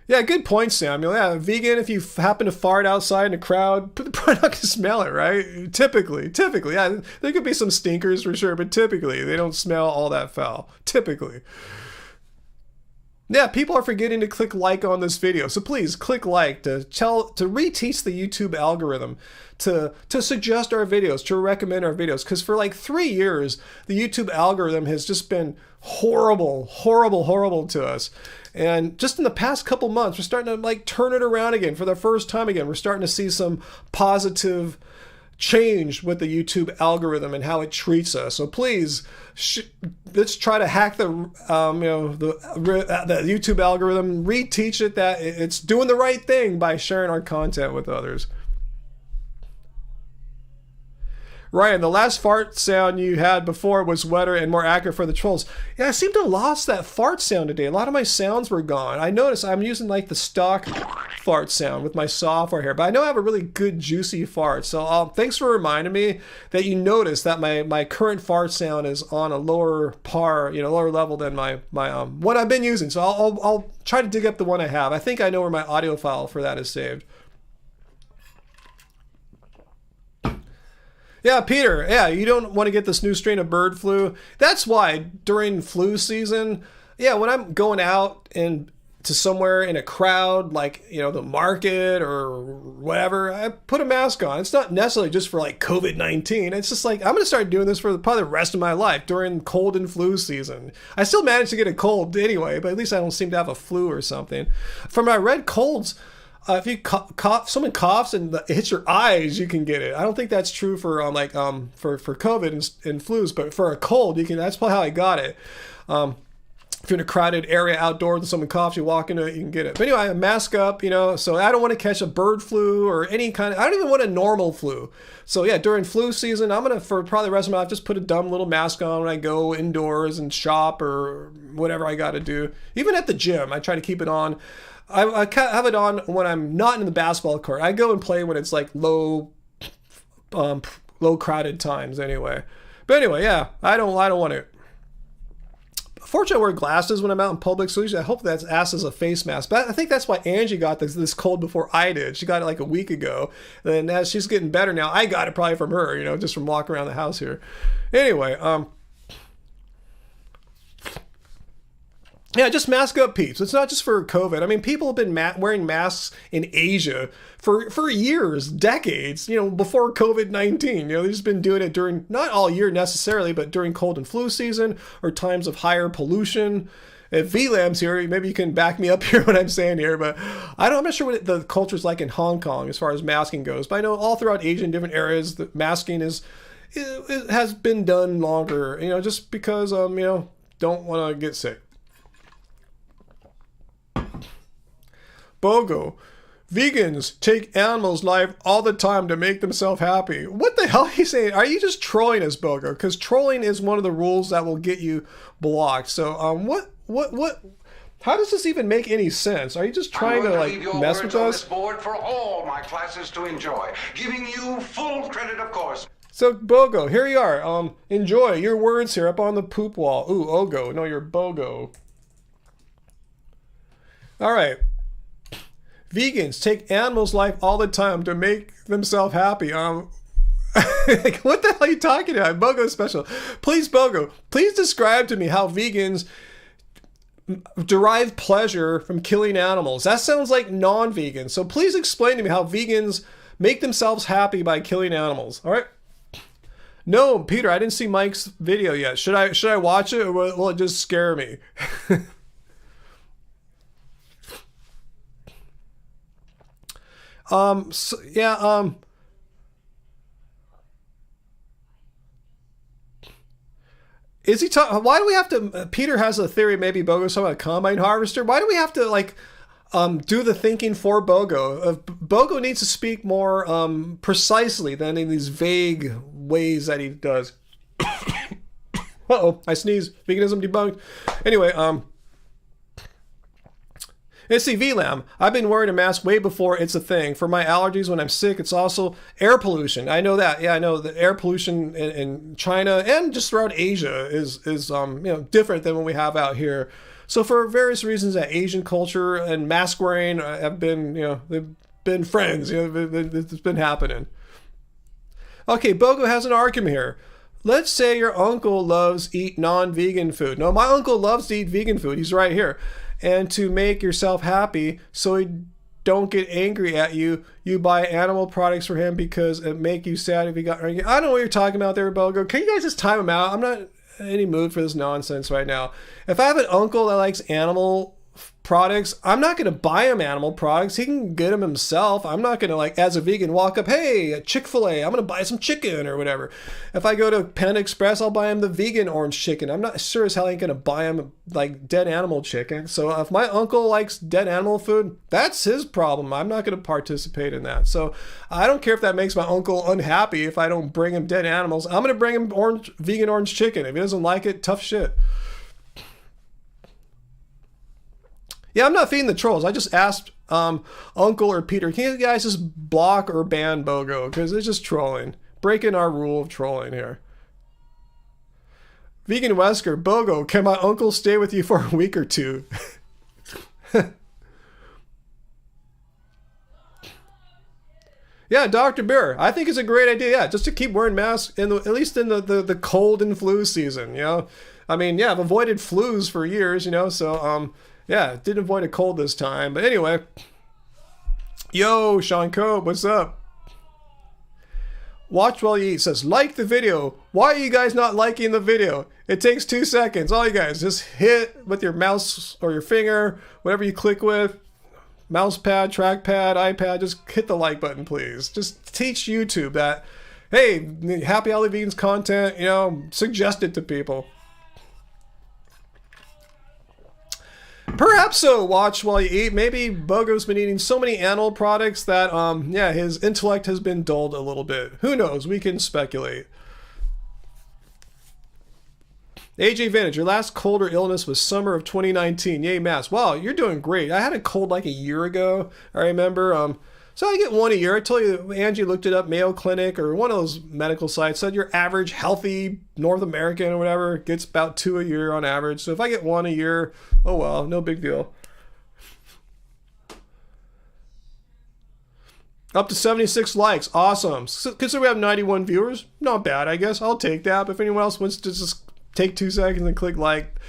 Yeah, good point, Samuel. Yeah, vegan, if you happen to fart outside in a crowd, probably not going to smell it, right? Typically. Yeah, there could be some stinkers for sure, but typically they don't smell all that foul. Typically. Yeah, people are forgetting to click like on this video. So please click like to reteach the YouTube algorithm to suggest our videos, to recommend our videos. Because for like 3 years, the YouTube algorithm has just been horrible to us. And just in the past couple months, we're starting to like turn it around again for the first time again. We're starting to see some positive change with the YouTube algorithm and how it treats us. So please, let's try to hack the YouTube algorithm, reteach it that it's doing the right thing by sharing our content with others. Ryan, the last fart sound you had before was wetter and more accurate for the trolls. Yeah, I seem to have lost that fart sound today. A lot of my sounds were gone. I noticed I'm using like the stock fart sound with my software here, but I know I have a really good juicy fart. So thanks for reminding me that you noticed that my current fart sound is on a lower lower level than my what I've been using. So I'll try to dig up the one I have. I think I know where my audio file for that is saved. Yeah, Peter, yeah, you don't want to get this new strain of bird flu. That's why during flu season, yeah, when I'm going out and to somewhere in a crowd, like, you know, the market or whatever, I put a mask on. It's not necessarily just for like COVID-19. It's just like, I'm going to start doing this for probably the rest of my life during cold and flu season. I still manage to get a cold anyway, but at least I don't seem to have a flu or something. For my red colds, if you cough, someone coughs and it hits your eyes, you can get it. I don't think that's true for for COVID and flus, but for a cold, you can. That's probably how I got it. If you're in a crowded area outdoors and someone coughs, you walk into it, you can get it. But anyway, I mask up, you know, so I don't want to catch a bird flu or any kind of, I don't even want a normal flu. So yeah, during flu season, I'm going to, for probably the rest of my life, just put a dumb little mask on when I go indoors and shop or whatever I got to do. Even at the gym, I try to keep it on. I have it on when I'm not in the basketball court. I go and play when it's like low crowded times anyway. But anyway, yeah, I don't want it. Fortunately, I wear glasses when I'm out in public, so usually I hope that's asked as a face mask. But I think that's why Angie got this cold before I did. She got it like a week ago. And as she's getting better now, I got it probably from her, you know, just from walking around the house here. Anyway, yeah, just mask up, peeps. It's not just for COVID. I mean, people have been wearing masks in Asia for years, decades, you know, before COVID-19. You know, they've just been doing it during, not all year necessarily, but during cold and flu season or times of higher pollution. if VLAM's here, maybe you can back me up here what I'm saying here, but I'm not sure what the culture's like in Hong Kong as far as masking goes, but I know all throughout Asia in different areas, the masking it has been done longer, just because, don't want to get sick. Bogo. Vegans take animals' life all the time to make themselves happy. What the hell are you saying? Are you just trolling us, Bogo? Because trolling is one of the rules that will get you blocked. So, what? How does this even make any sense? Are you just trying to like mess with us? On this board for all my classes to enjoy, giving you full credit, of course. So, Bogo, here you are. Enjoy your words here up on the poop wall. Ooh, Ogo. No, you're Bogo. All right. Vegans take animals' life all the time to make themselves happy. Like, what the hell are you talking about? Bogo special. Please, Bogo, please describe to me how vegans derive pleasure from killing animals. That sounds like non-vegans. So please explain to me how vegans make themselves happy by killing animals. All right. No, Peter, I didn't see Mike's video yet. Should I watch it, or will it just scare me? Is he talking? Why do we have to? Peter has a theory. Maybe Bogo's talking about a combine harvester. Why do we have to do the thinking for Bogo? Bogo needs to speak more precisely than in these vague ways that he does. Uh-oh, I sneezed. Veganism debunked. Anyway, let's see, VLAM. I've been wearing a mask way before it's a thing. For my allergies when I'm sick, it's also air pollution. I know that. Yeah, I know the air pollution in China and just throughout Asia is different than what we have out here. So for various reasons, that Asian culture and mask wearing have been, they've been friends. It's been happening. Okay, Bogo has an argument here. Let's say your uncle loves eat non-vegan food. No, my uncle loves to eat vegan food. He's right here. And to make yourself happy so he don't get angry at you, you buy animal products for him because it make you sad if he got angry. I don't know what you're talking about there, Bogo. Can you guys just time him out? I'm not in any mood for this nonsense right now. If I have an uncle that likes animal products, I'm not going to buy him animal products. He can get them himself. I'm not going to, as a vegan, walk up, hey, Chick-fil-A, I'm going to buy some chicken or whatever. If I go to Panda Express, I'll buy him the vegan orange chicken. I'm not sure as hell I ain't going to buy him, dead animal chicken. So if my uncle likes dead animal food, that's his problem. I'm not going to participate in that. So I don't care if that makes my uncle unhappy if I don't bring him dead animals. I'm going to bring him vegan orange chicken. If he doesn't like it, tough shit. Yeah, I'm not feeding the trolls. I just asked Uncle or Peter, can you guys just block or ban Bogo? Because it's just trolling. Breaking our rule of trolling here. Vegan Wesker, Bogo, can my uncle stay with you for a week or two? Yeah, Dr. Bear, I think it's a great idea. Yeah, just to keep wearing masks, at least in the cold and flu season, I mean, yeah, I've avoided flus for years, so, yeah, didn't avoid a cold this time. But anyway. Yo, Sean Cope, what's up? Watch while you eat says, like the video. Why are you guys not liking the video? It takes 2 seconds. All you guys, just hit with your mouse or your finger, whatever you click with. Mouse pad, trackpad, iPad, just hit the like button, please. Just teach YouTube that, hey, Happy Alley Vegans content, suggest it to people. Perhaps so, watch while you eat. Maybe Bogo's been eating so many animal products that, his intellect has been dulled a little bit. Who knows? We can speculate. AJ Vintage, your last cold or illness was summer of 2019. Yay, mass. Wow, you're doing great. I had a cold like a year ago, I remember. So I get one a year. I tell you, Angie looked it up, Mayo Clinic or one of those medical sites, said your average healthy North American or whatever gets about 2 a year on average. So if I get one a year, oh well, no big deal. Up to 76 likes. Awesome. Consider we have 91 viewers. Not bad, I guess. I'll take that. But if anyone else wants to just take 2 seconds and click like,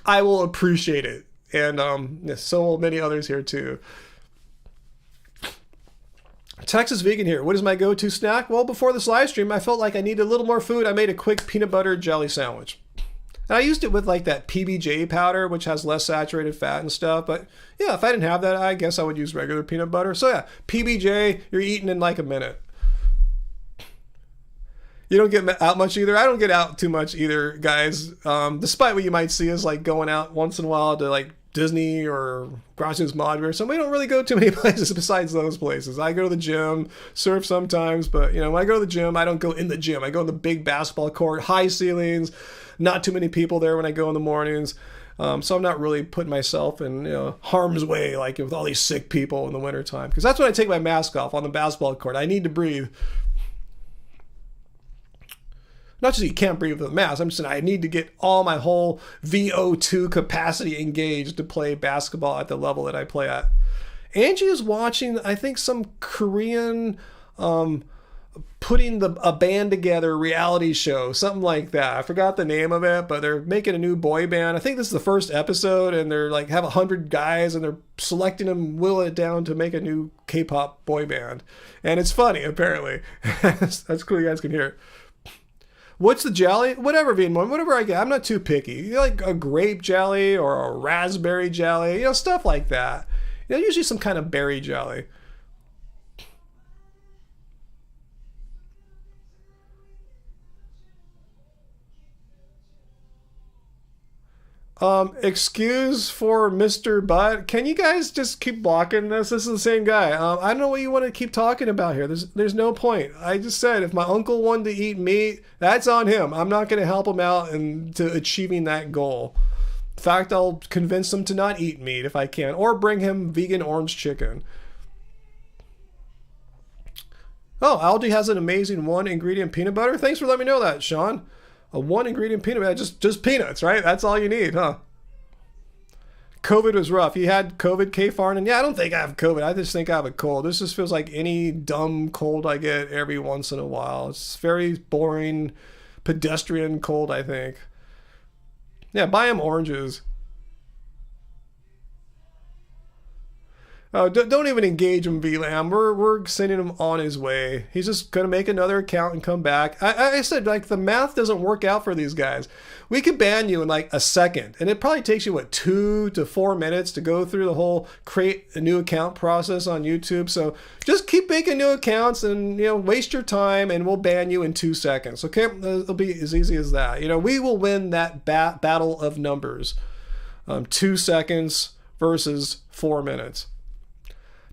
I will appreciate it. And so will many others here too. Texas Vegan here. What is my go-to snack? Well, before this live stream, I felt like I needed a little more food. I made a quick peanut butter jelly sandwich. And I used it with like that PBJ powder, which has less saturated fat and stuff. But yeah, if I didn't have that, I guess I would use regular peanut butter. So yeah, PBJ, you're eating in like a minute. You don't get out much either. I don't get out too much either, guys. Despite what you might see as like going out once in a while to like Disney or Groucho's Modern or something. We don't really go too many places besides those places. I go to the gym, surf sometimes, but when I go to the gym, I don't go in the gym. I go in the big basketball court, high ceilings, not too many people there when I go in the mornings. So I'm not really putting myself in harm's way like with all these sick people in the wintertime. Because that's when I take my mask off on the basketball court. I need to breathe. Not just you can't breathe with a mask. I'm just saying I need to get all my whole VO2 capacity engaged to play basketball at the level that I play at. Angie is watching, I think, some Korean putting a band together reality show, something like that. I forgot the name of it, but they're making a new boy band. I think this is the first episode, and they're like have 100 guys, and they're selecting them, whittling it down to make a new K-pop boy band. And it's funny, apparently. That's cool. You guys can hear it. What's the jelly? Whatever, Vietnam, whatever I get. I'm not too picky. Like a grape jelly or a raspberry jelly, stuff like that. Usually some kind of berry jelly. Excuse for Mr. Butt. Can you guys just keep blocking this? This is the same guy. I don't know what you want to keep talking about here. There's no point. I just said if my uncle wanted to eat meat, that's on him. I'm not going to help him out into achieving that goal. In fact, I'll convince him to not eat meat if I can, or bring him vegan orange chicken. Oh, Aldi has an amazing one ingredient peanut butter. Thanks for letting me know that, Sean. A one ingredient peanut butter, just peanuts, right? That's all you need, huh? COVID was rough. You had COVID, K-Farn, and yeah, I don't think I have COVID. I just think I have a cold. This just feels like any dumb cold I get every once in a while. It's very boring, pedestrian cold, I think. Yeah, buy him oranges. Oh, don't even engage him, VLAM. We're sending him on his way. He's just going to make another account and come back. I said, like, the math doesn't work out for these guys. We could ban you in, like, a second. And it probably takes you, 2 to 4 minutes to go through the whole create a new account process on YouTube. So just keep making new accounts and, waste your time, and we'll ban you in 2 seconds. Okay? It'll be as easy as that. We will win that battle of numbers. 2 seconds versus 4 minutes.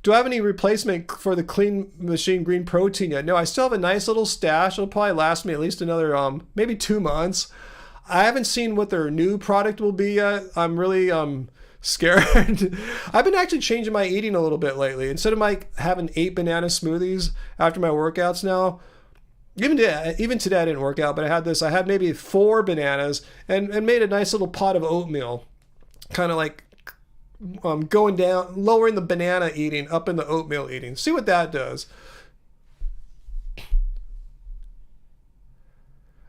Do I have any replacement for the Clean Machine Green Protein yet? No, I still have a nice little stash. It'll probably last me at least another, maybe 2 months. I haven't seen what their new product will be yet. I'm really scared. I've been actually changing my eating a little bit lately. Instead of having 8 banana smoothies after my workouts now, even today I didn't work out, but I had maybe 4 bananas and made a nice little pot of oatmeal. Kind of like going down, lowering the banana eating, up in the oatmeal eating. See what that does.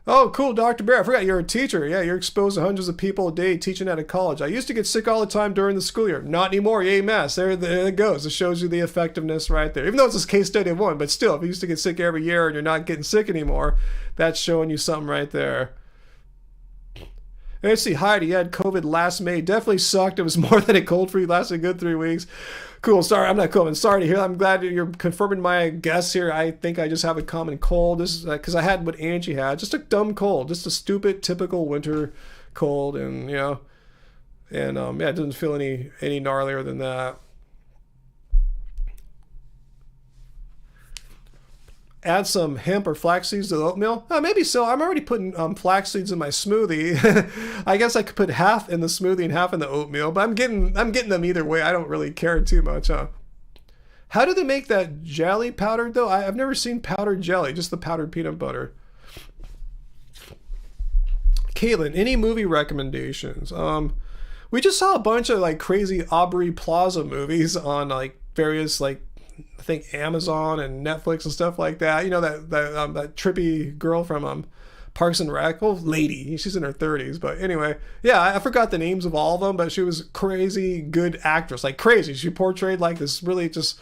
Oh, cool, Dr. Bear. I forgot you're a teacher. Yeah, you're exposed to hundreds of people a day teaching at a college. I used to get sick all the time during the school year. Not anymore. Yay, mess. There it goes. It shows you the effectiveness right there. Even though it's a case study of one, but still, if you used to get sick every year and you're not getting sick anymore, that's showing you something right there. Let's see, Heidi, you had COVID last May. Definitely sucked. It was more than a cold for you. Lasted a good 3 weeks. Cool. Sorry, I'm not COVID. Sorry to hear. I'm glad you're confirming my guess here. I think I just have a common cold. This is because I had what Angie had. Just a dumb cold. Just a stupid, typical winter cold. And, it doesn't feel any gnarlier than that. Add some hemp or flax seeds to the oatmeal? Maybe so. I'm already putting flax seeds in my smoothie. I guess I could put half in the smoothie and half in the oatmeal, but I'm getting them either way. I don't really care too much, huh? How do they make that jelly powdered, though? I've never seen powdered jelly, just the powdered peanut butter. Caitlin, any movie recommendations? We just saw a bunch of crazy Aubrey Plaza movies on various I think Amazon and Netflix and stuff like that. That trippy girl from Parks and Rec. Well, lady, she's in her 30s, but anyway, yeah, I forgot the names of all of them, but she was crazy good actress, crazy. She portrayed this really just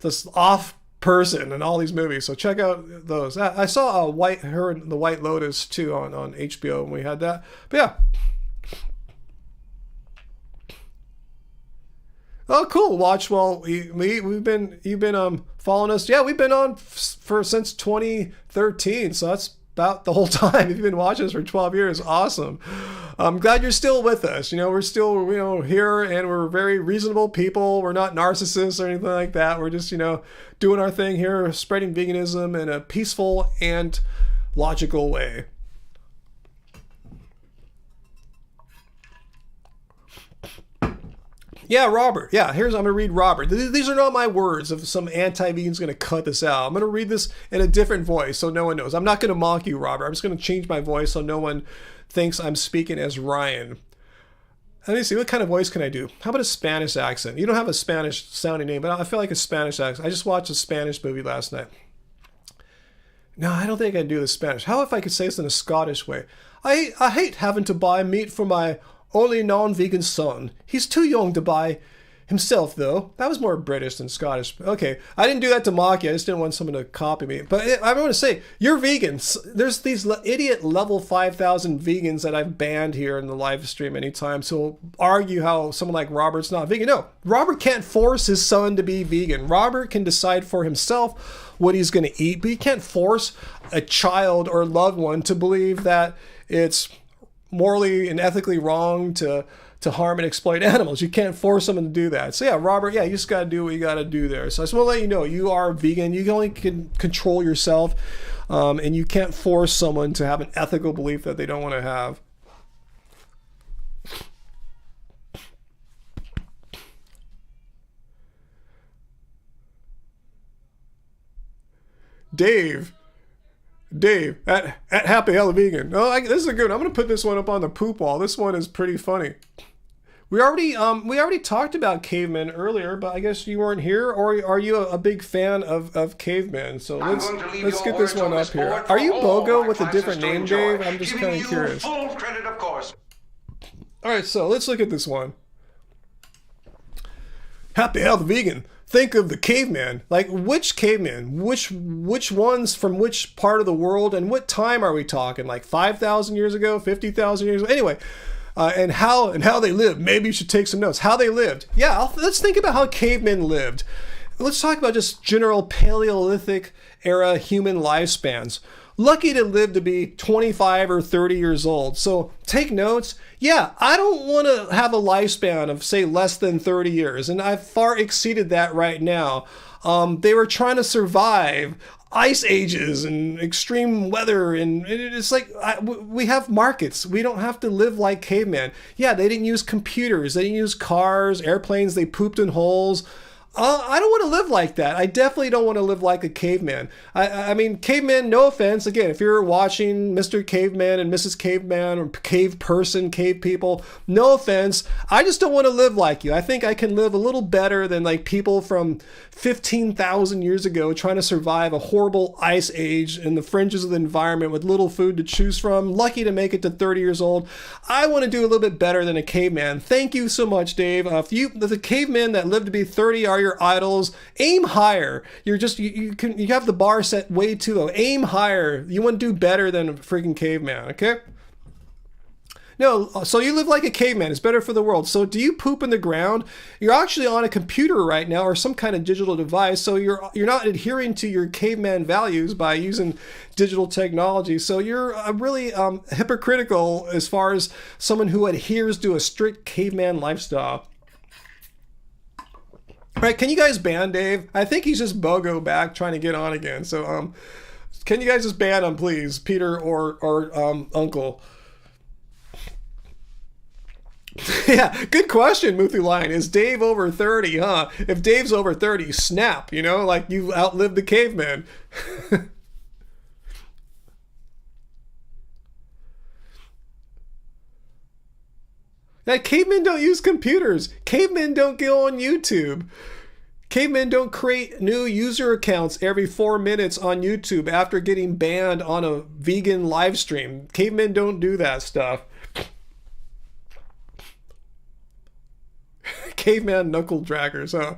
this off person in all these movies. So check out those. I saw her and the White Lotus too on HBO when we had that. But yeah. Oh, cool. Watch while you've been following us. Yeah, we've been on since 2013. So that's about the whole time. If you've been watching us for 12 years, awesome. I'm glad you're still with us. We're still, here, and we're very reasonable people. We're not narcissists or anything like that. We're just, doing our thing here, spreading veganism in a peaceful and logical way. Yeah, Robert. Yeah, I'm going to read Robert. These are not my words. If some anti-vegan's going to cut this out, I'm going to read this in a different voice so no one knows. I'm not going to mock you, Robert. I'm just going to change my voice so no one thinks I'm speaking as Ryan. Let me see. What kind of voice can I do? How about a Spanish accent? You don't have a Spanish sounding name, but I feel like a Spanish accent. I just watched a Spanish movie last night. No, I don't think I can do the Spanish. How if I could say this in a Scottish way? I hate having to buy meat for my only non-vegan son. He's too young to buy himself, though. That was more British than Scottish. Okay, I didn't do that to mock you. I just didn't want someone to copy me. But I want to say, you're vegans. There's these idiot level 5,000 vegans that I've banned here in the live stream anytime. So argue how someone like Robert's not vegan. No, Robert can't force his son to be vegan. Robert can decide for himself what he's going to eat, but he can't force a child or loved one to believe that it's morally and ethically wrong to harm and exploit animals. You can't force someone to do that. So yeah, Robert, you just got to do what you got to do there. So I just want to let you know, you are vegan. You only can control yourself, and you can't force someone to have an ethical belief that they don't want to have. Dave, at Happy Hella Vegan. Oh, this is a good one. I'm going to put this one up on the poop wall. This one is pretty funny. We already talked about cavemen earlier, but I guess you weren't here, or are you a big fan of cavemen? So let's get this one up here. Are you BOGO with a different name, Dave? I'm just kind of curious. Full credit, of course. All right, so let's look at this one. Happy Hella Vegan. Think of the caveman. Like, which caveman? Which ones from which part of the world, and what time are we talking? Like 5,000 years ago, 50,000 years ago? Anyway, and how they lived. Maybe you should take some notes. How they lived. Yeah, let's think about how cavemen lived. Let's talk about just general Paleolithic era human lifespans. Lucky to live to be 25 or 30 years old. So take notes. Yeah, I don't want to have a lifespan of, say, less than 30 years. And I've far exceeded that right now. They were trying to survive ice ages and extreme weather. And it's like, we have markets. We don't have to live like cavemen. Yeah, they didn't use computers. They didn't use cars, airplanes. They pooped in holes. I don't want to live like that. I definitely don't want to live like a caveman. I mean, caveman, no offense. Again, if you're watching Mr. Caveman and Mrs. Caveman or cave person, cave people, no offense. I just don't want to live like you. I think I can live a little better than like people from 15,000 years ago trying to survive a horrible ice age in the fringes of the environment with little food to choose from. Lucky to make it to 30 years old. I want to do a little bit better than a caveman. Thank you so much, Dave. If the cavemen that live to be 30 are your idols, aim higher. You have the bar set way too low. Aim higher. You want to do better than a freaking caveman, okay? No, so you live like a caveman. It's better for the world. So do you poop in the ground? You're actually on a computer right now or some kind of digital device, so you're not adhering to your caveman values by using digital technology. So you're really hypocritical as far as someone who adheres to a strict caveman lifestyle. Right, can you guys ban Dave? I think he's just BOGO back trying to get on again. So can you guys just ban him, please, Peter or Uncle? Yeah, good question, Muthu Lion. Is Dave over 30, huh? If Dave's over 30, snap, like you outlived the caveman. Now, cavemen don't use computers. Cavemen don't go on YouTube. Cavemen don't create new user accounts every 4 minutes on YouTube after getting banned on a vegan live stream. Cavemen don't do that stuff. Caveman knuckle draggers, huh?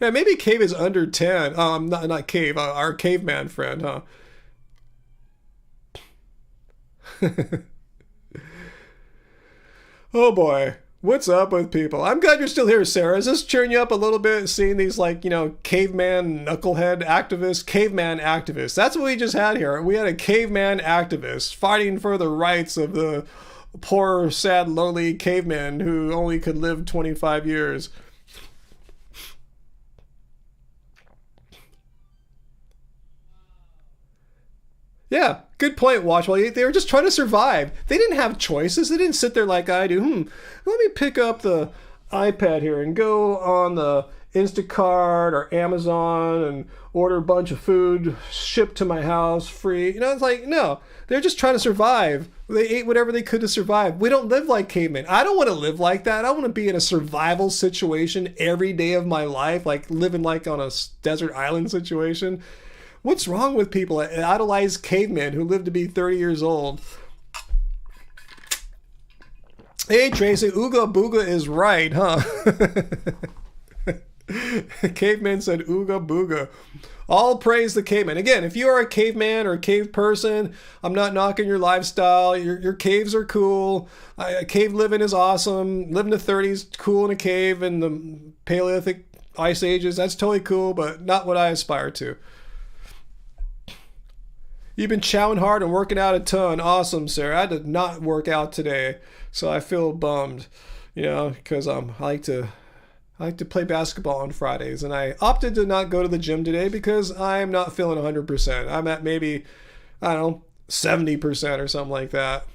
Yeah, maybe Cave is under 10. Not Cave, our caveman friend, huh? Oh boy. What's up with people? I'm glad you're still here, Sarah. Is this cheering you up a little bit, seeing these, like, you know, caveman knucklehead activists? Caveman activists. That's what we just had here. We had a caveman activist fighting for the rights of the poor, sad, lonely caveman who only could live 25 years. Yeah, good point, Watchwell. They were just trying to survive. They didn't have choices. They didn't sit there like I do. Let me pick up the iPad here and go on the Instacart or Amazon and order a bunch of food shipped to my house free. You know, it's like, no. They're just trying to survive. They ate whatever they could to survive. We don't live like cavemen. I don't want to live like that. I want to be in a survival situation every day of my life, like living like on a desert island situation. What's wrong with people that idolize cavemen who live to be 30 years old? Hey, Tracy, Ooga Booga is right, huh? Caveman said Ooga Booga. All praise the caveman. Again, if you are a caveman or a cave person, I'm not knocking your lifestyle. Your caves are cool. Cave living is awesome. Living the 30s, cool in a cave in the Paleolithic Ice Ages, that's totally cool, but not what I aspire to. You've been chowing hard and working out a ton. Awesome, Sarah. I did not work out today, so I feel bummed, you know, because I like to play basketball on Fridays, and I opted to not go to the gym today because I'm not feeling 100%. I'm at maybe, I don't know, 70% or something like that.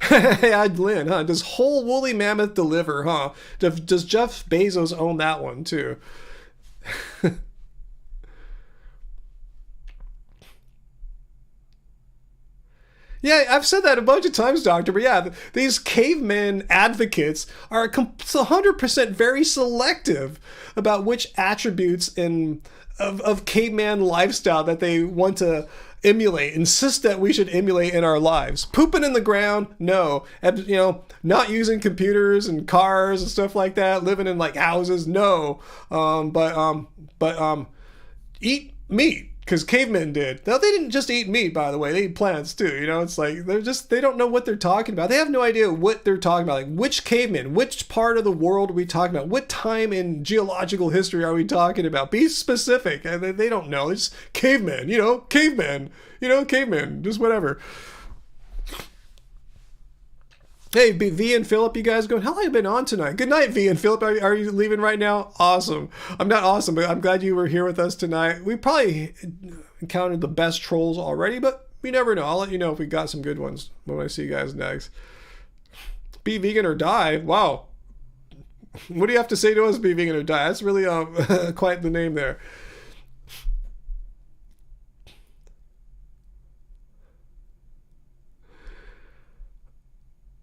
Hey, Lynn, huh? Does whole woolly mammoth deliver, huh? Does Jeff Bezos own that one too? Yeah, I've said that a bunch of times, Doctor, but yeah, these cavemen advocates are 100% very selective about which attributes of caveman lifestyle that they want to emulate, insist that we should emulate in our lives. Pooping in the ground, no. And, you know, not using computers and cars and stuff like that, living in like houses, no. But eat meat, because cavemen did. Now, they didn't just eat meat, by the way. They eat plants too. You know, it's like they don't know what they're talking about. They have no idea what they're talking about. Like, which cavemen, which part of the world are we talking about? What time in geological history are we talking about? Be specific. And they don't know. It's cavemen, cavemen, just whatever. Hey, V and Philip, you guys going, how long have you been on tonight? Good night, V and Philip. Are you leaving right now? Awesome. I'm not awesome, but I'm glad you were here with us tonight. We probably encountered the best trolls already, but we never know. I'll let you know if we got some good ones when I see you guys next. Be vegan or die. Wow. What do you have to say to us, be vegan or die? That's really quite the name there.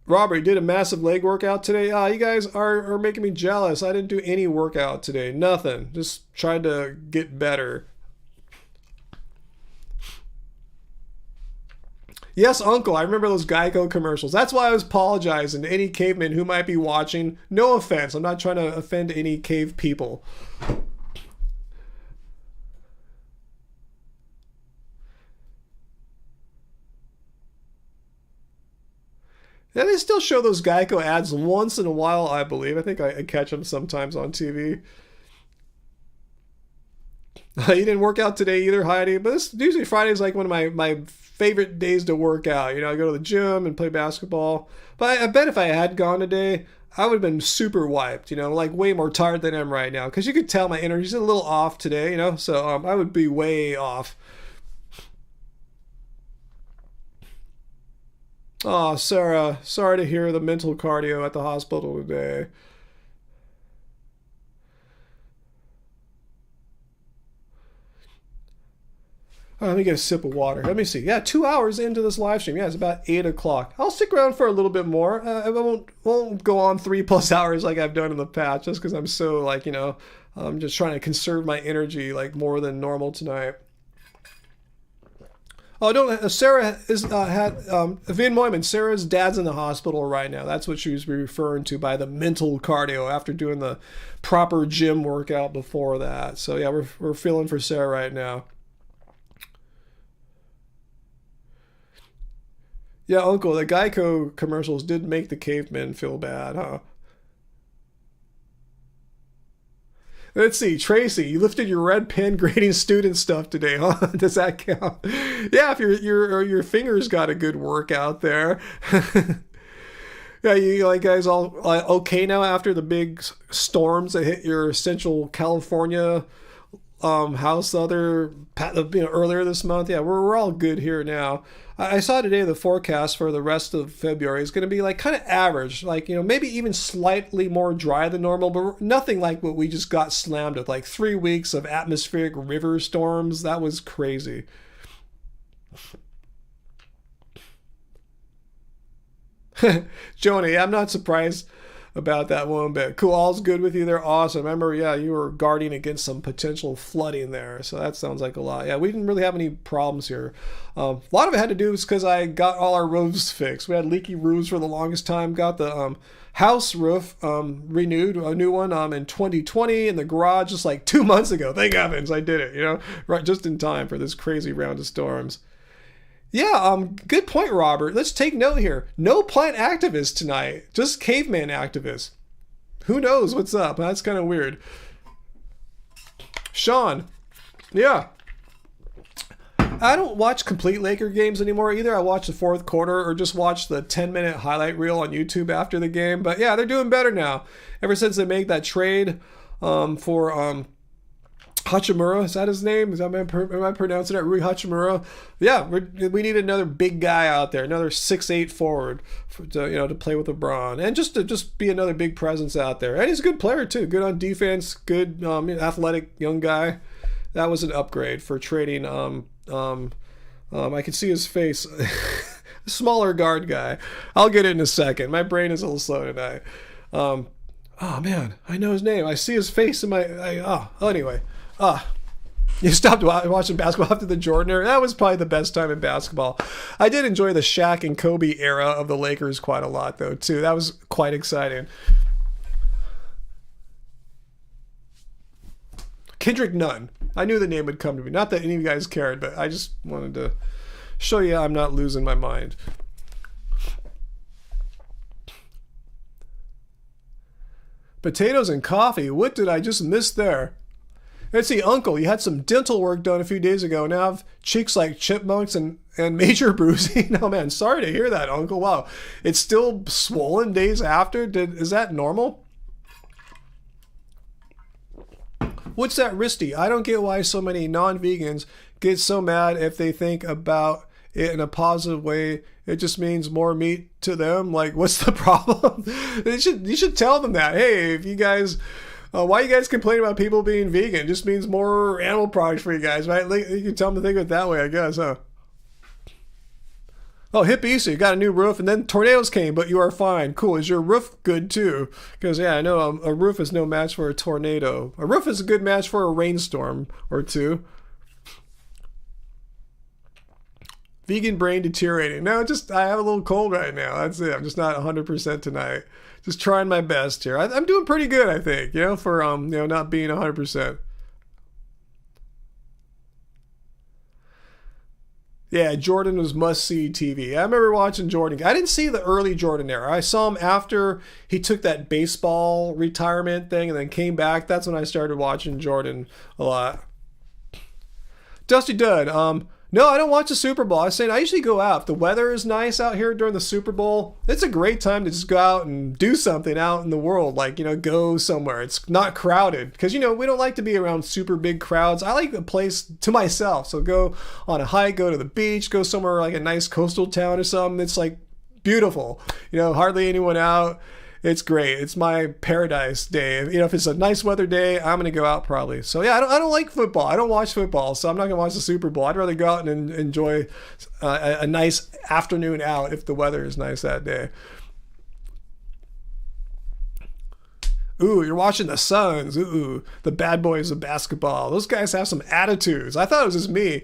Robert, you did a massive leg workout today. You guys are making me jealous. I didn't do any workout today. Nothing. Just tried to get better. Yes, Uncle. I remember those Geico commercials. That's why I was apologizing to any cavemen who might be watching. No offense. I'm not trying to offend any cave people. Yeah, they still show those Geico ads once in a while, I believe. I think I catch them sometimes on TV. You didn't work out today either, Heidi, but usually Friday's like one of my favorite days to work out. You know, I go to the gym and play basketball. But I bet if I had gone today, I would have been super wiped, like way more tired than I am right now. Because you could tell my energy's a little off today, so I would be way off. Oh, Sarah, sorry to hear the mental cardio at the hospital today. Let me get a sip of water. Let me see. Yeah, 2 hours into this live stream. Yeah, it's about 8 o'clock. I'll stick around for a little bit more. I won't go on 3+ hours like I've done in the past, just because I'm so I'm just trying to conserve my energy like more than normal tonight. Oh, don't. Sarah is had Van Moyman. Sarah's dad's in the hospital right now. That's what she was referring to by the mental cardio after doing the proper gym workout before that. So yeah, we're feeling for Sarah right now. Yeah, Uncle, the Geico commercials did make the cavemen feel bad, huh? Let's see, Tracy, you lifted your red pen grading student stuff today, huh? Does that count? Yeah, if your fingers got a good workout there. Yeah, you like guys all okay now after the big storms that hit your Central California house earlier this month? Yeah, we're all good here now. I saw today the forecast for the rest of February is going to be like kind of average, like, maybe even slightly more dry than normal, but nothing like what we just got slammed with, like 3 weeks of atmospheric river storms. That was crazy. Joni, I'm not surprised about that one bit. Cool, all's good with you there. Awesome. Remember, yeah, you were guarding against some potential flooding there, so that sounds like a lot. Yeah, we didn't really have any problems here. A lot of it had to do is because I got all our roofs fixed. We had leaky roofs for the longest time. Got the house roof renewed, a new one in 2020 in the garage just like 2 months ago. Thank heavens I did it, right just in time for this crazy round of storms. Yeah, good point, Robert. Let's take note here. No plant activists tonight, just caveman activists. Who knows what's up? That's kind of weird. Sean, yeah. I don't watch complete Laker games anymore. Either I watch the fourth quarter or just watch the 10-minute highlight reel on YouTube after the game. But yeah, they're doing better now. Ever since they made that trade for Hachimura, is that his name? Am I pronouncing it? Rui Hachimura. Yeah, we need another big guy out there, another 6'8" forward, to play with LeBron, and just to be another big presence out there. And he's a good player too, good on defense, good athletic young guy. That was an upgrade for trading. I can see his face. Smaller guard guy. I'll get it in a second. My brain is a little slow tonight. Oh man, I know his name. I see his face in my. Anyway. You stopped watching basketball after the Jordan era. That was probably the best time in basketball. I did enjoy the Shaq and Kobe era of the Lakers quite a lot, though, too. That was quite exciting. Kendrick Nunn. I knew the name would come to me. Not that any of you guys cared, but I just wanted to show you I'm not losing my mind. Potatoes and coffee. What did I just miss there? Let's see, Uncle, you had some dental work done a few days ago. Now have cheeks like chipmunks and major bruising. Oh man, sorry to hear that, Uncle. Wow. It's still swollen days after? Is that normal? What's that wristy? I don't get why so many non-vegans get so mad if they think about it in a positive way. It just means more meat to them. Like, what's the problem? You should tell them that. Hey, if you guys... why you guys complain about people being vegan? It just means more animal products for you guys, right? You can tell them to think of it that way, I guess, huh? Oh, hip Easter, you got a new roof, and then tornadoes came, but you are fine. Cool. Is your roof good, too? Because, yeah, I know a roof is no match for a tornado. A roof is a good match for a rainstorm or two. Vegan brain deteriorating. No, I have a little cold right now. That's it. I'm just not 100% tonight. Just trying my best here. I'm doing pretty good, I think, for not being 100%. Yeah, Jordan was must-see TV. I remember watching Jordan. I didn't see the early Jordan era. I saw him after he took that baseball retirement thing and then came back. That's when I started watching Jordan a lot. Dusty Dud, no, I don't watch the Super Bowl. I was saying I usually go out. If the weather is nice out here during the Super Bowl, it's a great time to just go out and do something out in the world. Like, go somewhere. It's not crowded. Because, we don't like to be around super big crowds. I like a place to myself. So go on a hike, go to the beach, go somewhere like a nice coastal town or something. It's like beautiful. Hardly anyone out. It's great. It's my paradise day. If it's a nice weather day, I'm going to go out probably. So yeah, I don't like football. I don't watch football, so I'm not going to watch the Super Bowl. I'd rather go out and enjoy a nice afternoon out if the weather is nice that day. Ooh, you're watching the Suns. Ooh, the bad boys of basketball. Those guys have some attitudes. I thought it was just me.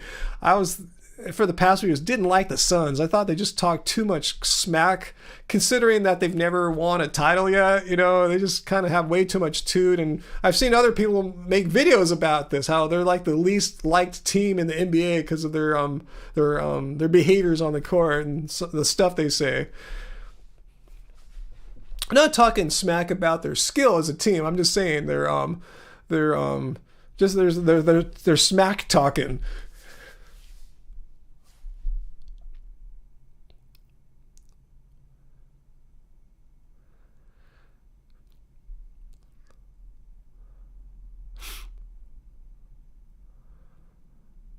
for the past few years didn't like the Suns. I thought they just talked too much smack, considering that they've never won a title yet. You know, they just kind of have way too much toot. And I've seen other people make videos about this, how they're like the least liked team in the NBA because of their behaviors on the court and the stuff they say. I'm not talking smack about their skill as a team. I'm just saying they're smack talking.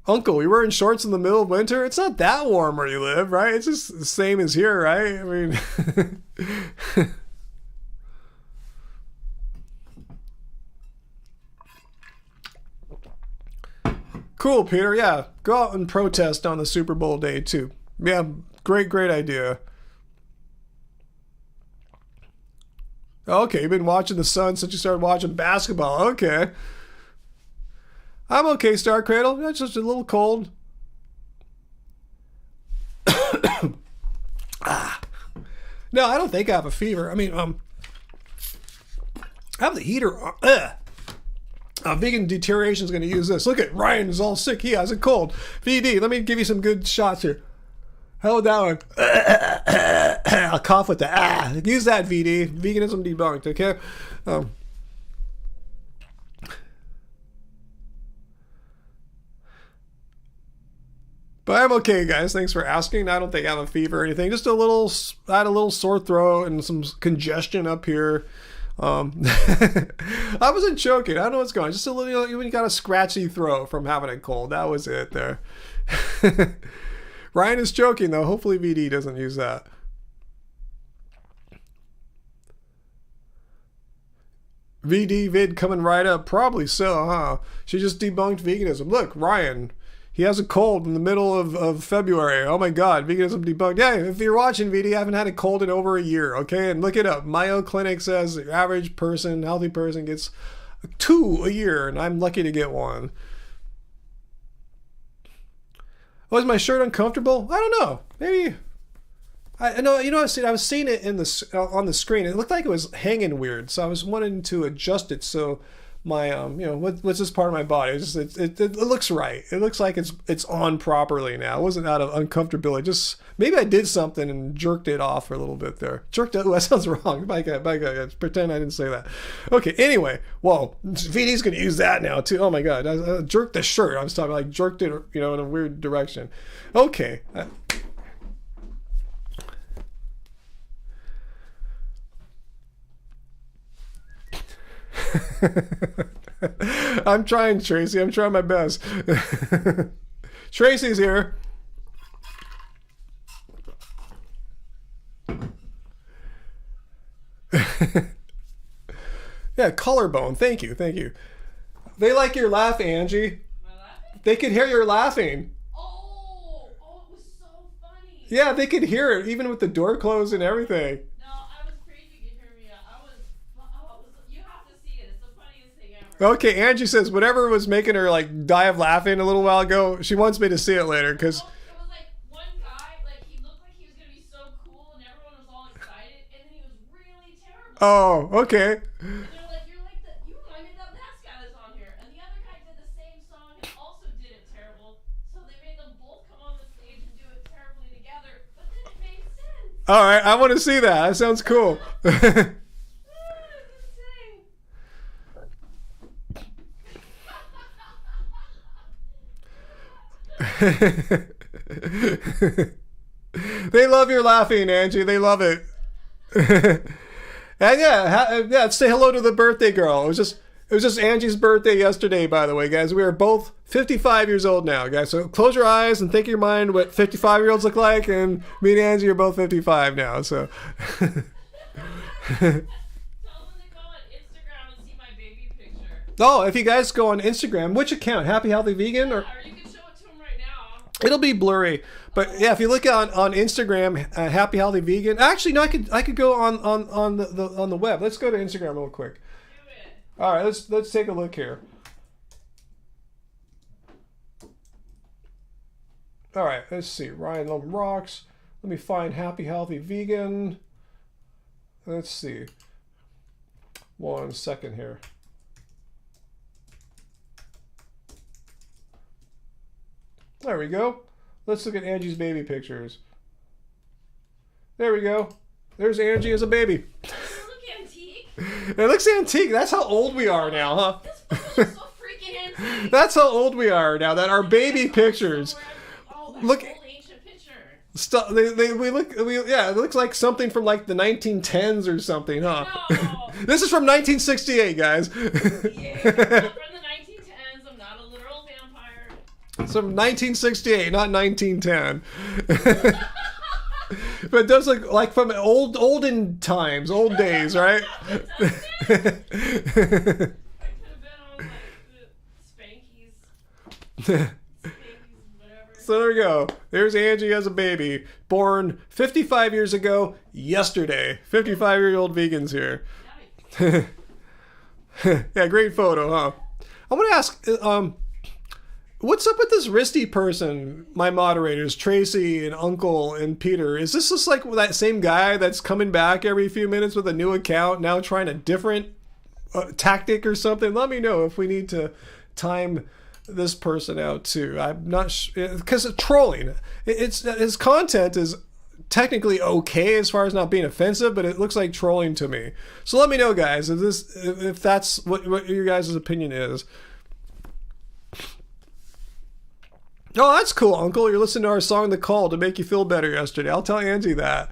Uncle, you're wearing shorts in the middle of winter? It's not that warm where you live, right? It's just the same as here, right? I mean... Cool, Peter. Yeah, go out and protest on the Super Bowl day, too. Yeah, great idea. Okay, you've been watching the Sun since you started watching basketball. Okay. I'm okay, Star Cradle. It's just a little cold. No, I don't think I have a fever. I mean, I have the heater. Vegan Deterioration is going to use this. Look at Ryan is all sick. He has a cold. VD, let me give you some good shots here. Hold that one. I'll cough with the Use that, VD. Veganism debunked, okay? But I'm okay, guys. Thanks for asking. I don't think I have a fever or anything. Just I had a little sore throat and some congestion up here. I wasn't choking. I don't know what's going on. Just a little, you got a scratchy throat from having a cold. That was it there. Ryan is joking, though. Hopefully VD doesn't use that. VD vid coming right up. Probably so, huh? She just debunked veganism. Look, Ryan. He has a cold in the middle of February. Oh my God, veganism debunked. Yeah, if you're watching VD, I haven't had a cold in over a year, okay? And look it up. Mayo Clinic says the average person, healthy person, gets 2 a year, and I'm lucky to get 1. Was my shirt uncomfortable? I don't know. Maybe. I know. You know, I was seeing it on the screen. It looked like it was hanging weird, so I was wanting to adjust it so my what's this part of my body? It looks right. It looks like it's on properly now. It wasn't out of uncomfortability. Just maybe I did something and jerked it off for a little bit there. Jerked it. Ooh, that sounds wrong. Bye guy. Pretend I didn't say that. Okay. Anyway, whoa. VD's gonna use that now too. Oh my God. I jerked the shirt. I was talking like jerked it, in a weird direction. Okay. I'm trying, Tracy. I'm trying my best. Tracy's here. Yeah, collarbone. Thank you. They like your laugh, Angie. My laughing? They could hear your laughing. Oh, it was so funny. Yeah, they could hear it, even with the door closed and everything. Okay, Angie says whatever was making her like die of laughing a little while ago, she wants me to see it later because it was like one guy, like he looked like he was gonna be so cool and everyone was all excited, and then he was really terrible. Oh, okay. And they're like, you remind me of that last guy that's on here, and the other guy did the same song and also did it terrible. So they made them both come on the stage and do it terribly together, but then it made sense. All right, I want to see that. That sounds cool. They love your laughing, Angie. They love it. And yeah, say hello to the birthday girl. It was just Angie's birthday yesterday, by the way, guys. We are both 55 years old now, guys. So close your eyes and think in your mind what 55-year-olds look like, and me and Angie are both 55 now. So. Oh, if you guys go on Instagram, which account? Happy Healthy Vegan? Or you can show it to them right now. It'll be blurry. But yeah, if you look on Instagram, Happy Healthy Vegan. Actually, no, I could go on the web. Let's go to Instagram real quick. Do it. All right, let's take a look here. All right, let's see. Ryan Lum rocks. Let me find Happy Healthy Vegan. Let's see. 1 second here. There we go. Let's look at Angie's baby pictures. There we go. There's Angie as a baby. Does it look antique? It looks antique. That's how old we are now, huh? This photo looks so freaking antique. That's how old we are now, that our baby pictures. Oh, that's Look- an old ancient picture. Yeah, it looks like something from like the 1910s or something, huh? No. This is from 1968, guys. Yeah, I'm from the 1910s. I'm not a literal vampire. It's from 1968, not 1910. But it does look like from olden times, old days, right? I could have been on like the Spankies, whatever. So there we go. There's Angie as a baby, born 55 years ago yesterday. 55-year-old vegans here. Nice. Yeah, great photo, huh? I want to ask, what's up with this Risty person, my moderators, Tracy and Uncle and Peter? Is this just like that same guy that's coming back every few minutes with a new account, now trying a different tactic or something? Let me know if we need to time this person out too. I'm not sure, because trolling. His content is technically okay as far as not being offensive, but it looks like trolling to me. So let me know, guys, if that's what your guys' opinion is. Oh, that's cool, Uncle. You're listening to our song "The Call" to make you feel better yesterday. I'll tell Angie that.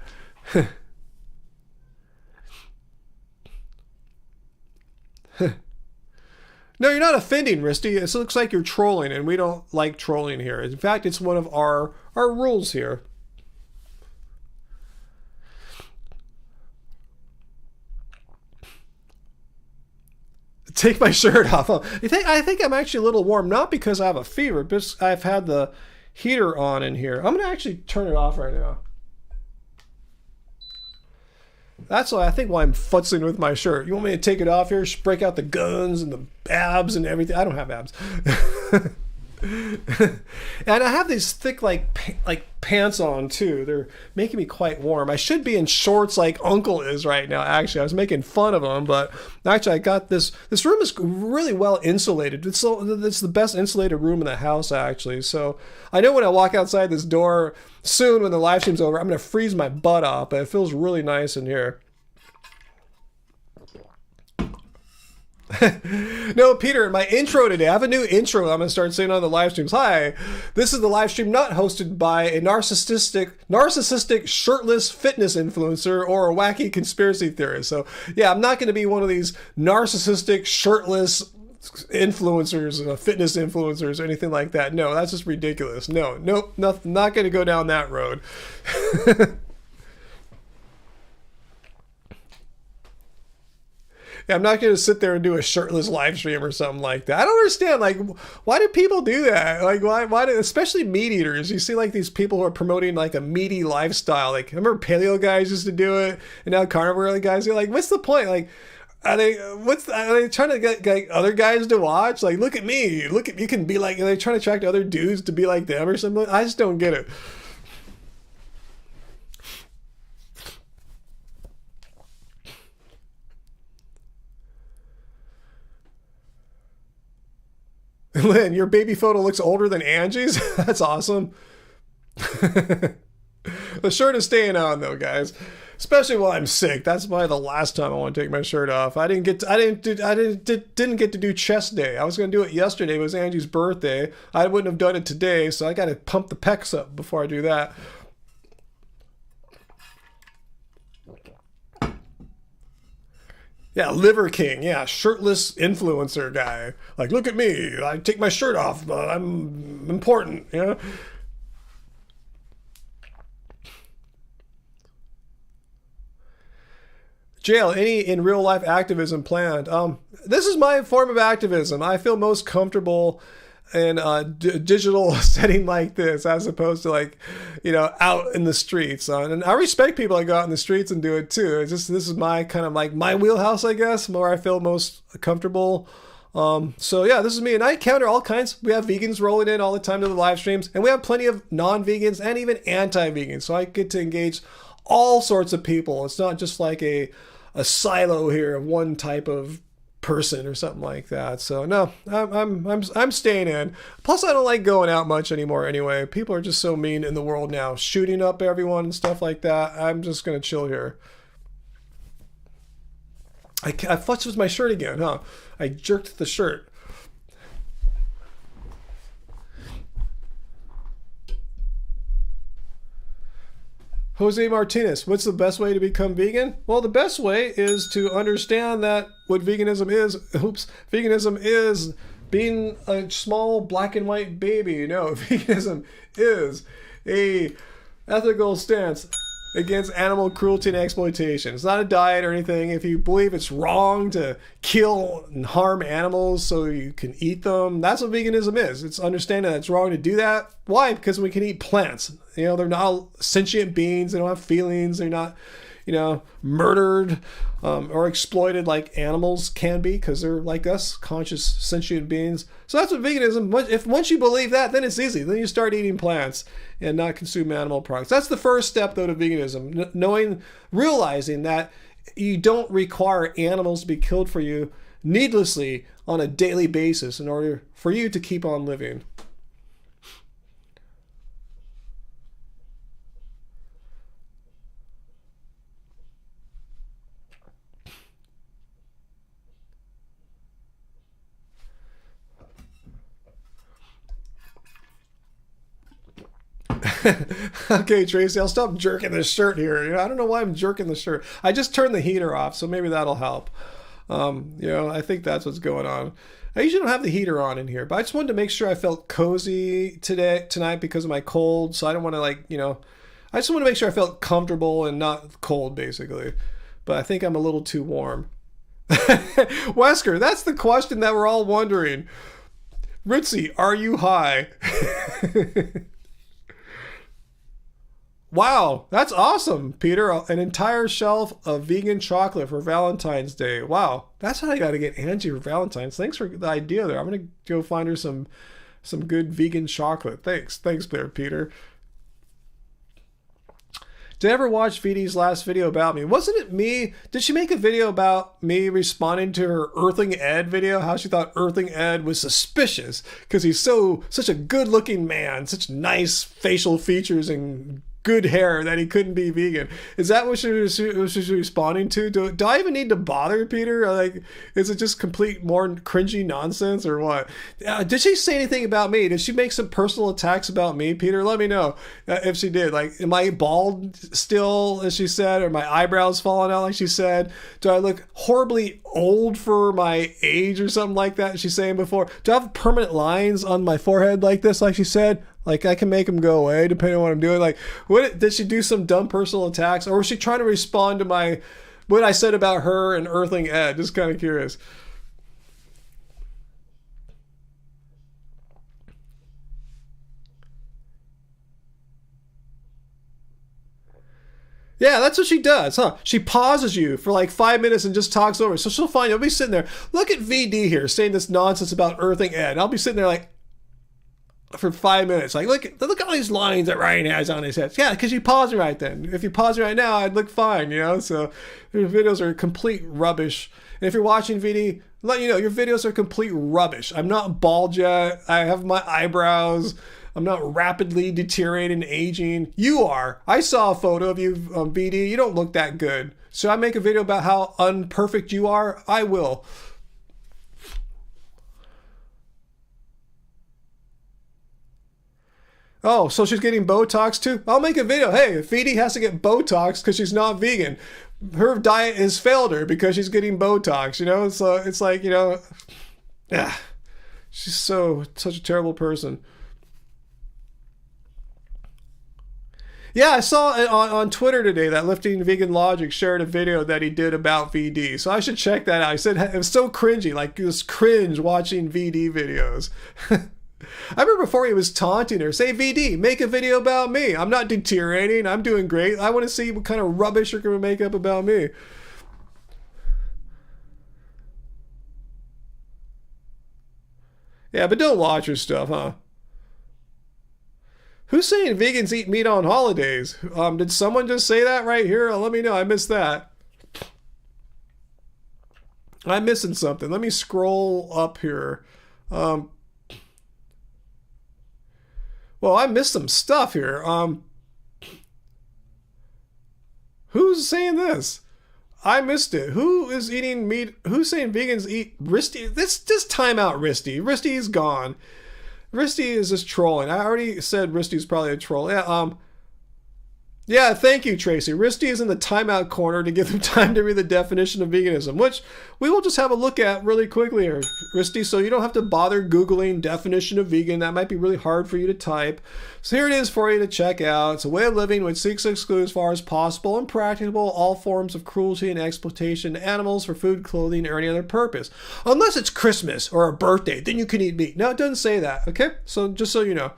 No, you're not offending, Risty. It looks like you're trolling, and we don't like trolling here. In fact, it's one of our rules here. Take my shirt off. Oh, I think I'm actually a little warm, not because I have a fever, but I've had the heater on in here. I'm going to actually turn it off right now. That's why I think why I'm futzing with my shirt. You want me to take it off here, break out the guns and the abs and everything? I don't have abs. And I have these thick like pants on too. They're making me quite warm. I should be in shorts like Uncle is right now. Actually, I was making fun of him, but actually I got this room is really well insulated. It's the best insulated room in the house actually. So I know when I walk outside this door soon when the live stream's over, I'm gonna freeze my butt off, but it feels really nice in here. No, Peter, in my intro today, I have a new intro I'm going to start saying on the live streams. Hi, this is the live stream not hosted by a narcissistic shirtless fitness influencer or a wacky conspiracy theorist. So, yeah, I'm not going to be one of these narcissistic shirtless influencers, fitness influencers, or anything like that. No, that's just ridiculous. Nope, not going to go down that road. I'm not going to sit there and do a shirtless live stream or something like that. I don't understand. Like, why do people do that? Like, why do, especially meat eaters? You see, like, these people who are promoting, like, a meaty lifestyle. Like, I remember paleo guys used to do it, and now carnivore guys are like, what's the point? Like, are they trying to get like, other guys to watch? Like, look at me. You can be like, are they trying to attract other dudes to be like them or something? I just don't get it. Lynn, your baby photo looks older than Angie's. That's awesome. The shirt is staying on though, guys. Especially while I'm sick. That's probably the last time I want to take my shirt off. I didn't get to do chest day. I was going to do it yesterday. It was Angie's birthday. I wouldn't have done it today, so I got to pump the pecs up before I do that. Yeah, Liver King. Yeah, shirtless influencer guy. Like, look at me. I take my shirt off, but I'm important, you know? Jail, any in real life activism planned? This is my form of activism. I feel most comfortable in a digital setting like this as opposed to like, you know, out in the streets. And I respect people that go out in the streets and do it too. It's just, this is my kind of like my wheelhouse, I guess, where I feel most comfortable So yeah, this is me, and I encounter all kinds. We have vegans rolling in all the time to the live streams, and we have plenty of non-vegans and even anti-vegans. So I get to engage all sorts of people. It's not just like a silo here of one type of person or something like that. So no, I'm staying in. Plus, I don't like going out much anymore anyway. People are just so mean in the world now, shooting up everyone and stuff like that. I'm just gonna chill here. I fussed with my shirt again, huh? I jerked the shirt. Jose Martinez, what's the best way to become vegan? Well, the best way is to understand that what veganism is, veganism is being a small black and white baby. You know, veganism is a ethical stance against animal cruelty and exploitation. It's not a diet or anything. If you believe it's wrong to kill and harm animals so you can eat them, that's what veganism is. It's understanding that it's wrong to do that. Why? Because we can eat plants. You know, they're not sentient beings. They don't have feelings. They're not, you know, murdered or exploited like animals can be, because they're like us, conscious sentient beings. So that's what veganism, if once you believe that, then it's easy. Then you start eating plants and not consume animal products. That's the first step, though, to veganism, realizing that you don't require animals to be killed for you needlessly on a daily basis in order for you to keep on living. Okay, Tracy, I'll stop jerking the shirt here. You know, I don't know why I'm jerking the shirt. I just turned the heater off, so maybe that'll help. You know, I think that's what's going on. I usually don't have the heater on in here, but I just wanted to make sure I felt cozy tonight because of my cold. So I don't want to, like, you know, I just want to make sure I felt comfortable and not cold, basically. But I think I'm a little too warm. Wesker, that's the question that we're all wondering. Ritzy, are you high? Wow, that's awesome, Peter. An entire shelf of vegan chocolate for Valentine's Day. Wow, that's how I got to get Angie for Valentine's. Thanks for the idea there. I'm going to go find her some good vegan chocolate. Thanks there, Peter. Did I ever watch VD's last video about me? Wasn't it me? Did she make a video about me responding to her Earthing Ed video? How she thought Earthing Ed was suspicious because he's such a good-looking man, such nice facial features and good hair that he couldn't be vegan. Is that what she was responding to? Do I even need to bother, Peter? Like, is it just complete more cringy nonsense or what? Did she say anything about me? Did she make some personal attacks about me, Peter? Let me know if she did. Like, am I bald still, as she said, or my eyebrows falling out like she said? Do I look horribly old for my age or something like that she's saying before? Do I have permanent lines on my forehead like this, like she said? Like, I can make them go away depending on what I'm doing. Like, did she do some dumb personal attacks? Or was she trying to respond to what I said about her and Earthling Ed? Just kind of curious. Yeah, that's what she does, huh? She pauses you for like 5 minutes and just talks over. So she'll find, you'll be sitting there. Look at VD here saying this nonsense about Earthing Ed. And I'll be sitting there like, for 5 minutes, like, look at all these lines that Ryan has on his head. Yeah, because you pause me right then. If you pause me right now, I'd look fine, you know? So your videos are complete rubbish. And if you're watching VD, let you know, your videos are complete rubbish. I'm not bald yet. I have my eyebrows. I'm not rapidly deteriorating and aging. You are. I saw a photo of you on VD. You don't look that good. Should I make a video about how unperfect you are? I will. Oh, so she's getting Botox too? I'll make a video. Hey, if Edie has to get Botox because she's not vegan, her diet has failed her because she's getting Botox, you know? So it's like, you know, she's such a terrible person. Yeah, I saw it on Twitter today that Lifting Vegan Logic shared a video that he did about VD. So I should check that out. He said it was so cringy, like it was cringe watching VD videos. I remember before he was taunting her, say, VD, make a video about me. I'm not deteriorating. I'm doing great. I want to see what kind of rubbish you're going to make up about me. Yeah, but don't watch her stuff, huh? Who's saying vegans eat meat on holidays? Did someone just say that right here? Let me know. I missed that. I'm missing something. Let me scroll up here. Well, I missed some stuff here. Who's saying this? I missed it. Who is eating meat? Who's saying vegans eat Risty? This just time out Risty. Risty's gone. Risty is just trolling. I already said Risty's probably a troll. Yeah, thank you, Tracy. Risty is in the timeout corner to give them time to read the definition of veganism, which we will just have a look at really quickly here, Risty, so you don't have to bother Googling definition of vegan. That might be really hard for you to type. So here it is for you to check out. It's a way of living which seeks to exclude as far as possible and practicable all forms of cruelty and exploitation to animals for food, clothing, or any other purpose. Unless it's Christmas or a birthday, then you can eat meat. No, it doesn't say that, okay? So just so you know.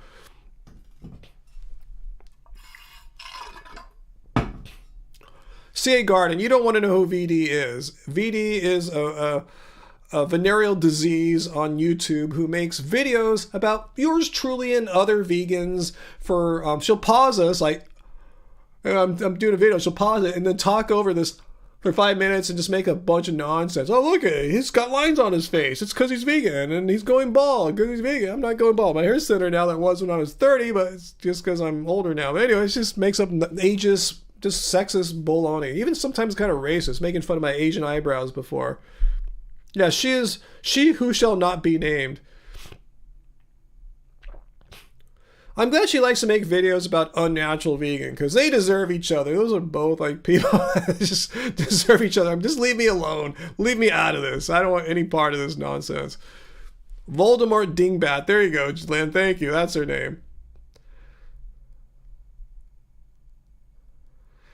C.A. Garden, you don't want to know who VD is. VD is a venereal disease on YouTube who makes videos about yours truly and other vegans for, she'll pause us, like, I'm doing a video, she'll pause it and then talk over this for 5 minutes and just make a bunch of nonsense. Oh, look at it, he's got lines on his face. It's because he's vegan and he's going bald because he's vegan. I'm not going bald. My hair's thinner now than it was when I was 30, but it's just because I'm older now. But anyway, it just makes up ageist, just sexist baloney. Even sometimes kind of racist, making fun of my Asian eyebrows before. Yeah, she who shall not be named. I'm glad she likes to make videos about unnatural vegan, because they deserve each other. Those are both like people that just deserve each other. Just leave me alone. Leave me out of this. I don't want any part of this nonsense. Voldemort Dingbat. There you go, Ghislaine. Thank you. That's her name.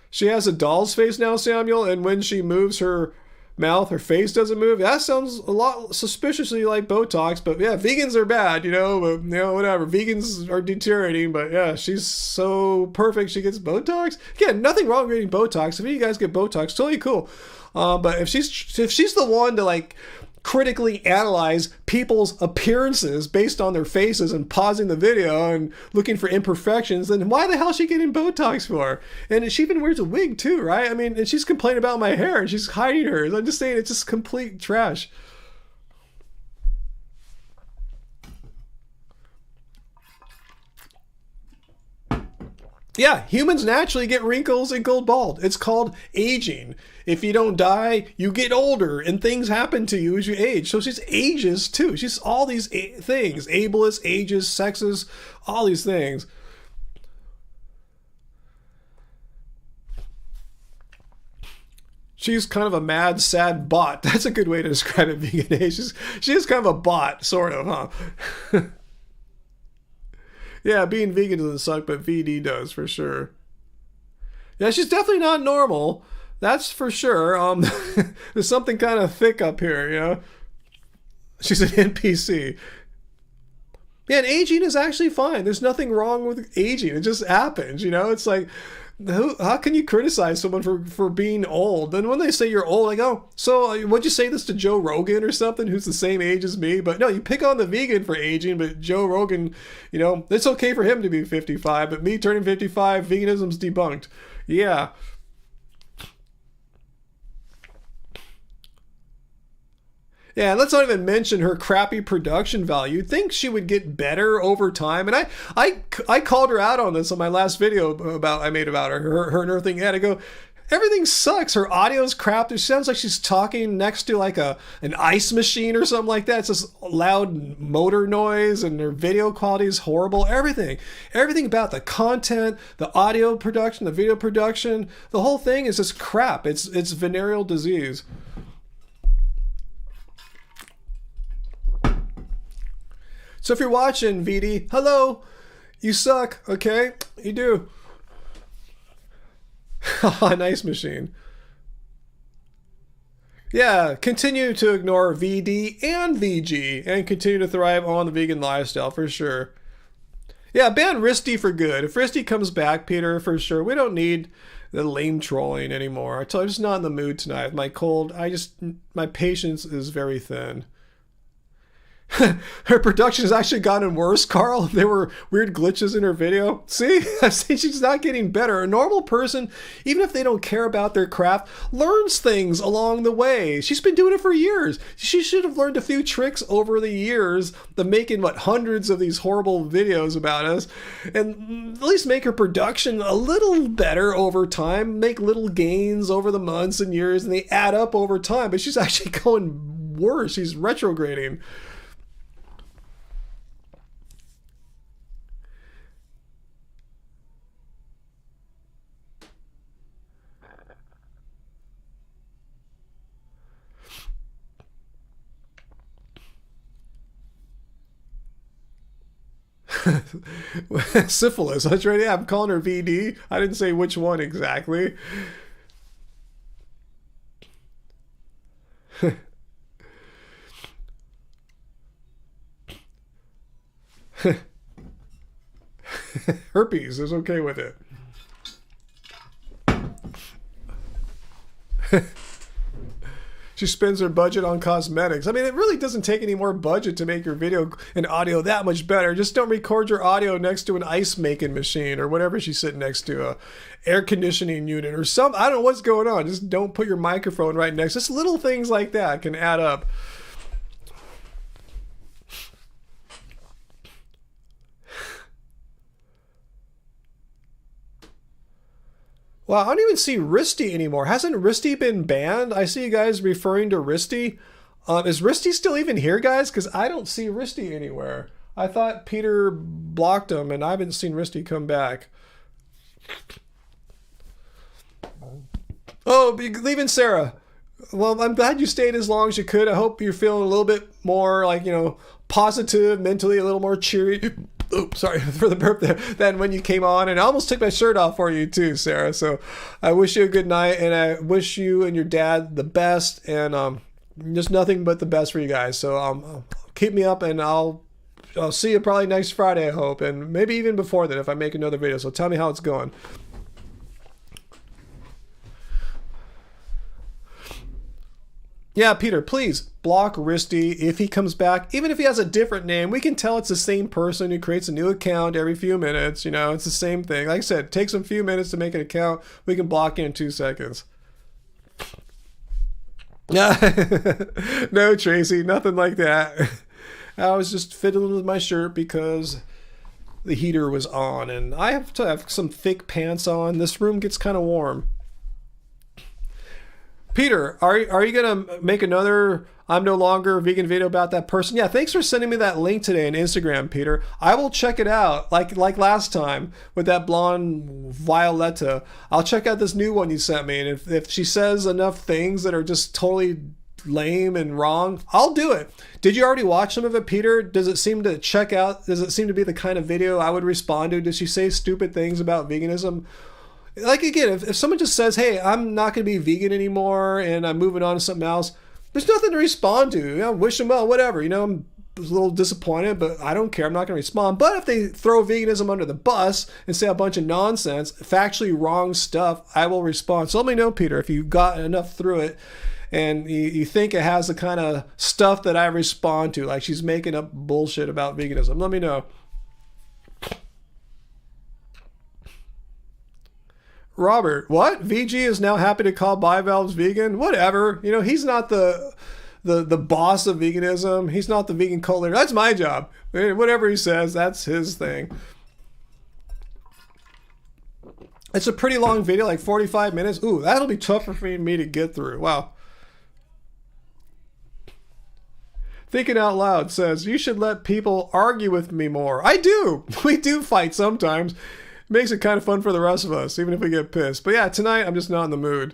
She has a doll's face now, Samuel, and when she moves her mouth, her face doesn't move. That sounds a lot suspiciously like Botox, but yeah, vegans are bad, but whatever. Vegans are deteriorating, but yeah, she's so perfect she gets Botox. Again, nothing wrong with getting Botox. If you guys get Botox, totally cool. But if she's the one to like critically analyze people's appearances based on their faces and pausing the video and looking for imperfections, then why the hell is she getting Botox for? And she even wears a wig too, right? I mean, and she's complaining about my hair and she's hiding hers. I'm just saying it's just complete trash. Yeah, humans naturally get wrinkles and go bald. It's called aging. If you don't die, you get older and things happen to you as you age. So she's ageist too. She's all these things. Ableist, ageist, sexist, all these things. She's kind of a mad, sad bot. That's a good way to describe it, vegan age. She's kind of a bot, sort of, huh? Yeah, being vegan doesn't suck, but VD does, for sure. Yeah, she's definitely not normal. That's for sure. There's something kind of thick up here, She's an NPC. Yeah, and aging is actually fine. There's nothing wrong with aging. It just happens, It's like, how can you criticize someone for being old? Then when they say you're old, like, oh, so would you say this to Joe Rogan or something, who's the same age as me? But no, you pick on the vegan for aging, but Joe Rogan, it's okay for him to be 55, but me turning 55, veganism's debunked. Yeah. Yeah, let's not even mention her crappy production value. You'd think she would get better over time. And I called her out on this on my last video I made about her and her thing. Yeah, I go, everything sucks. Her audio's crap. It sounds like she's talking next to like an ice machine or something like that. It's just loud motor noise, and her video quality is horrible. Everything about the content, the audio production, the video production, the whole thing is just crap. It's venereal disease. So if you're watching, VD, hello, you suck, okay? You do. Nice machine. Yeah, continue to ignore VD and VG and continue to thrive on the vegan lifestyle, for sure. Yeah, ban Risty for good. If Risty comes back, Peter, for sure. We don't need the lame trolling anymore. I'm just not in the mood tonight. My cold, my patience is very thin. Her production has actually gotten worse, Carl. There were weird glitches in her video. See? I see she's not getting better. A normal person, even if they don't care about their craft, learns things along the way. She's been doing it for years. She should have learned a few tricks over the years of making, hundreds of these horrible videos about us. And at least make her production a little better over time. Make little gains over the months and years, and they add up over time. But she's actually going worse. She's retrograding. Syphilis. That's right. Yeah, I'm calling her VD. I didn't say which one exactly. Herpes is okay with it. She spends her budget on cosmetics. I mean, it really doesn't take any more budget to make your video and audio that much better. Just don't record your audio next to an ice making machine or whatever she's sitting next to, a air conditioning unit or something. I don't know what's going on. Just don't put your microphone right next. Just little things like that can add up. Wow, I don't even see Risty anymore. Hasn't Risty been banned? I see you guys referring to Risty. Is Risty still even here, guys? Because I don't see Risty anywhere. I thought Peter blocked him, and I haven't seen Risty come back. Oh, leaving Sarah. Well, I'm glad you stayed as long as you could. I hope you're feeling a little bit more, positive, mentally a little more cheery. Oops, sorry for the burp there. Than when you came on, and I almost took my shirt off for you too, Sarah. So I wish you a good night, and I wish you and your dad the best, and just nothing but the best for you guys. So keep me up, and I'll see you probably next Friday, I hope, and maybe even before that if I make another video. So tell me how it's going. Yeah, Peter, please block Risty if he comes back. Even if he has a different name, we can tell it's the same person who creates a new account every few minutes. It's the same thing. Like I said, it takes him a few minutes to make an account. We can block you in 2 seconds. No, Tracy, nothing like that. I was just fiddling with my shirt because the heater was on, and I have to have some thick pants on. This room gets kind of warm. Peter, are you going to make another I'm no longer a vegan video about that person? Yeah, thanks for sending me that link today on Instagram, Peter. I will check it out, like last time with that blonde Violetta. I'll check out this new one you sent me, and if she says enough things that are just totally lame and wrong, I'll do it. Did you already watch some of it, Peter? Does it seem to check out? Does it seem to be the kind of video I would respond to? Does she say stupid things about veganism? Like, again, if someone just says, hey, I'm not going to be vegan anymore and I'm moving on to something else, there's nothing to respond to. Wish them well, whatever. I'm a little disappointed, but I don't care. I'm not going to respond. But if they throw veganism under the bus and say a bunch of nonsense, factually wrong stuff, I will respond. So let me know, Peter, if you got enough through it and you think it has the kind of stuff that I respond to, like she's making up bullshit about veganism. Let me know. Robert, what? VG is now happy to call bivalves vegan? Whatever. He's not the boss of veganism. He's not the vegan cult leader. That's my job. Whatever he says, that's his thing. It's a pretty long video, like 45 minutes. Ooh, that'll be tougher for me to get through. Wow. Thinking Out Loud says, you should let people argue with me more. I do. We do fight sometimes. Makes it kind of fun for the rest of us, even if we get pissed. But yeah, tonight I'm just not in the mood.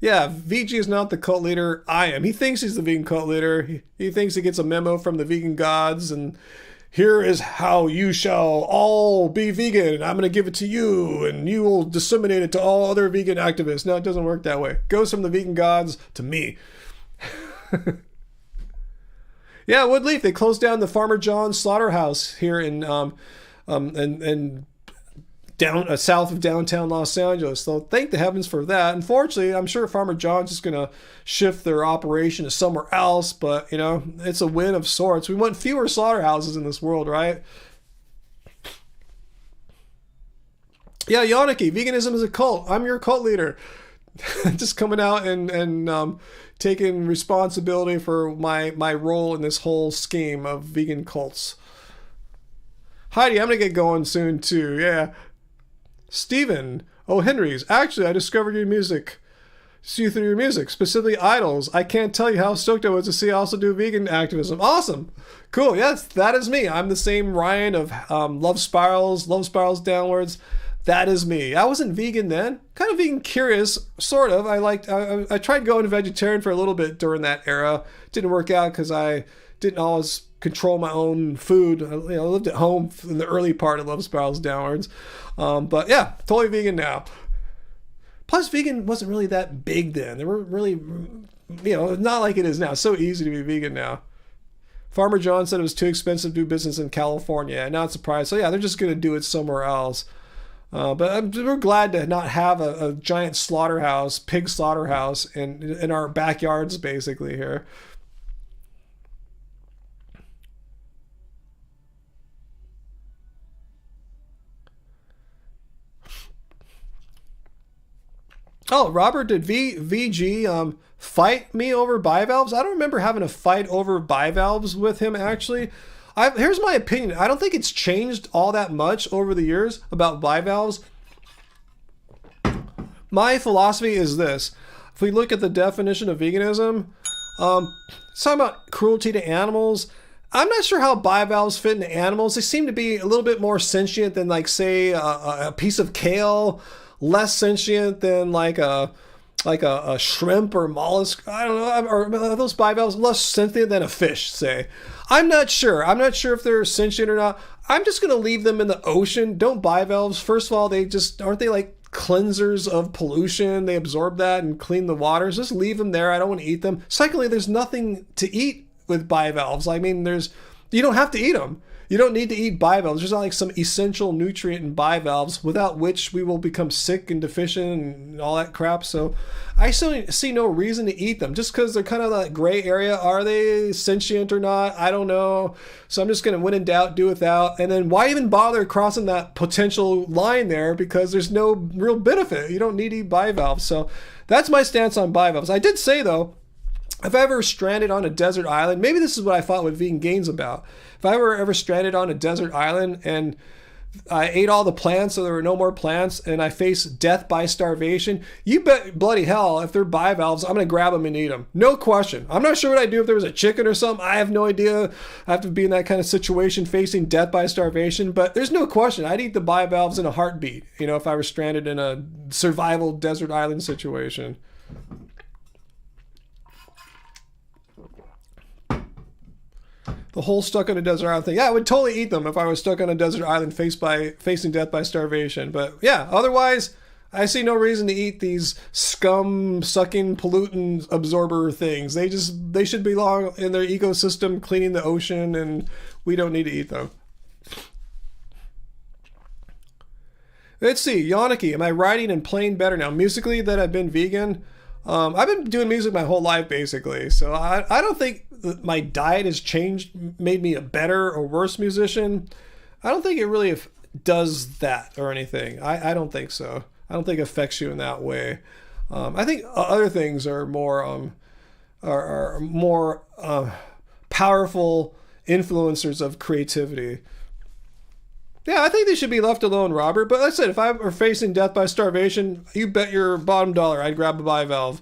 Yeah, VG is not the cult leader. I am. He thinks he's the vegan cult leader. He thinks he gets a memo from the vegan gods, and here is how you shall all be vegan, and I'm going to give it to you, and you will disseminate it to all other vegan activists. No, it doesn't work that way. It goes from the vegan gods to me. Yeah, Woodleaf, they closed down the Farmer John's Slaughterhouse here in south of downtown Los Angeles. So thank the heavens for that. Unfortunately, I'm sure Farmer John's just going to shift their operation to somewhere else, but, you know, it's a win of sorts. We want fewer slaughterhouses in this world, right? Yeah, Yannicki, veganism is a cult. I'm your cult leader. Just coming out and taking responsibility for my role in this whole scheme of vegan cults. Heidi, I'm going to get going soon too. Yeah. Steven, oh, Henry's. Actually, I discovered your music. See you through your music, specifically Idols. I can't tell you how stoked I was to see I also do vegan activism. Awesome. Cool. Yes, that is me. I'm the same Ryan of Love Spirals Downwards. That is me. I wasn't vegan then. Kind of vegan curious, sort of. I tried going vegetarian for a little bit during that era. Didn't work out because I didn't always control my own food. I lived at home in the early part of Love Spirals Downwards. But yeah, totally vegan now. Plus, vegan wasn't really that big then. They were really, not like it is now. It's so easy to be vegan now. Farmer John said it was too expensive to do business in California. Not surprised. So yeah, they're just going to do it somewhere else. But we're glad to not have a giant slaughterhouse, pig slaughterhouse in our backyards, basically, here. Oh, Robert, did VG fight me over bivalves? I don't remember having a fight over bivalves with him, actually. Here's my opinion. I don't think it's changed all that much over the years about bivalves. My philosophy is this. If we look at the definition of veganism, it's talking about cruelty to animals. I'm not sure how bivalves fit into animals. They seem to be a little bit more sentient than, like, say, a piece of kale. Less sentient than like a shrimp or mollusk. I don't know. Or are those bivalves less sentient than a fish, say? I'm not sure. I'm not sure if they're sentient or not. I'm just going to leave them in the ocean. Don't bivalves, first of all, aren't they like cleansers of pollution? They absorb that and clean the waters. Just leave them there. I don't want to eat them. Secondly, there's nothing to eat with bivalves. I mean, you don't have to eat them. You don't need to eat bivalves. There's not like some essential nutrient in bivalves without which we will become sick and deficient and all that crap. So I still see no reason to eat them just because they're kind of that gray area. Are they sentient or not? I don't know. So I'm just going to, when in doubt, do without. And then why even bother crossing that potential line there, because there's no real benefit. You don't need to eat bivalves. So that's my stance on bivalves. I did say, though, if I ever stranded on a desert island, maybe this is what I thought with vegan gains about. If I were ever stranded on a desert island and I ate all the plants so there were no more plants and I face death by starvation, you bet bloody hell if they're bivalves, I'm going to grab them and eat them. No question. I'm not sure what I'd do if there was a chicken or something. I have no idea. I have to be in that kind of situation facing death by starvation, but there's no question. I'd eat the bivalves in a heartbeat, if I were stranded in a survival desert island situation. The whole stuck on a desert island thing. Yeah, I would totally eat them if I was stuck on a desert island facing death by starvation. But yeah, otherwise, I see no reason to eat these scum-sucking pollutant absorber things. They should belong in their ecosystem, cleaning the ocean, and we don't need to eat them. Let's see, Yannicki, am I writing and playing better now? Musically that I've been vegan? I've been doing music my whole life, basically. So I don't think my diet has changed, made me a better or worse musician. I don't think it really does that or anything. I don't think so. I don't think it affects you in that way. I think other things are more powerful influencers of creativity. Yeah, I think they should be left alone, Robert. But like I said, if I were facing death by starvation, you bet your bottom dollar I'd grab a bivalve.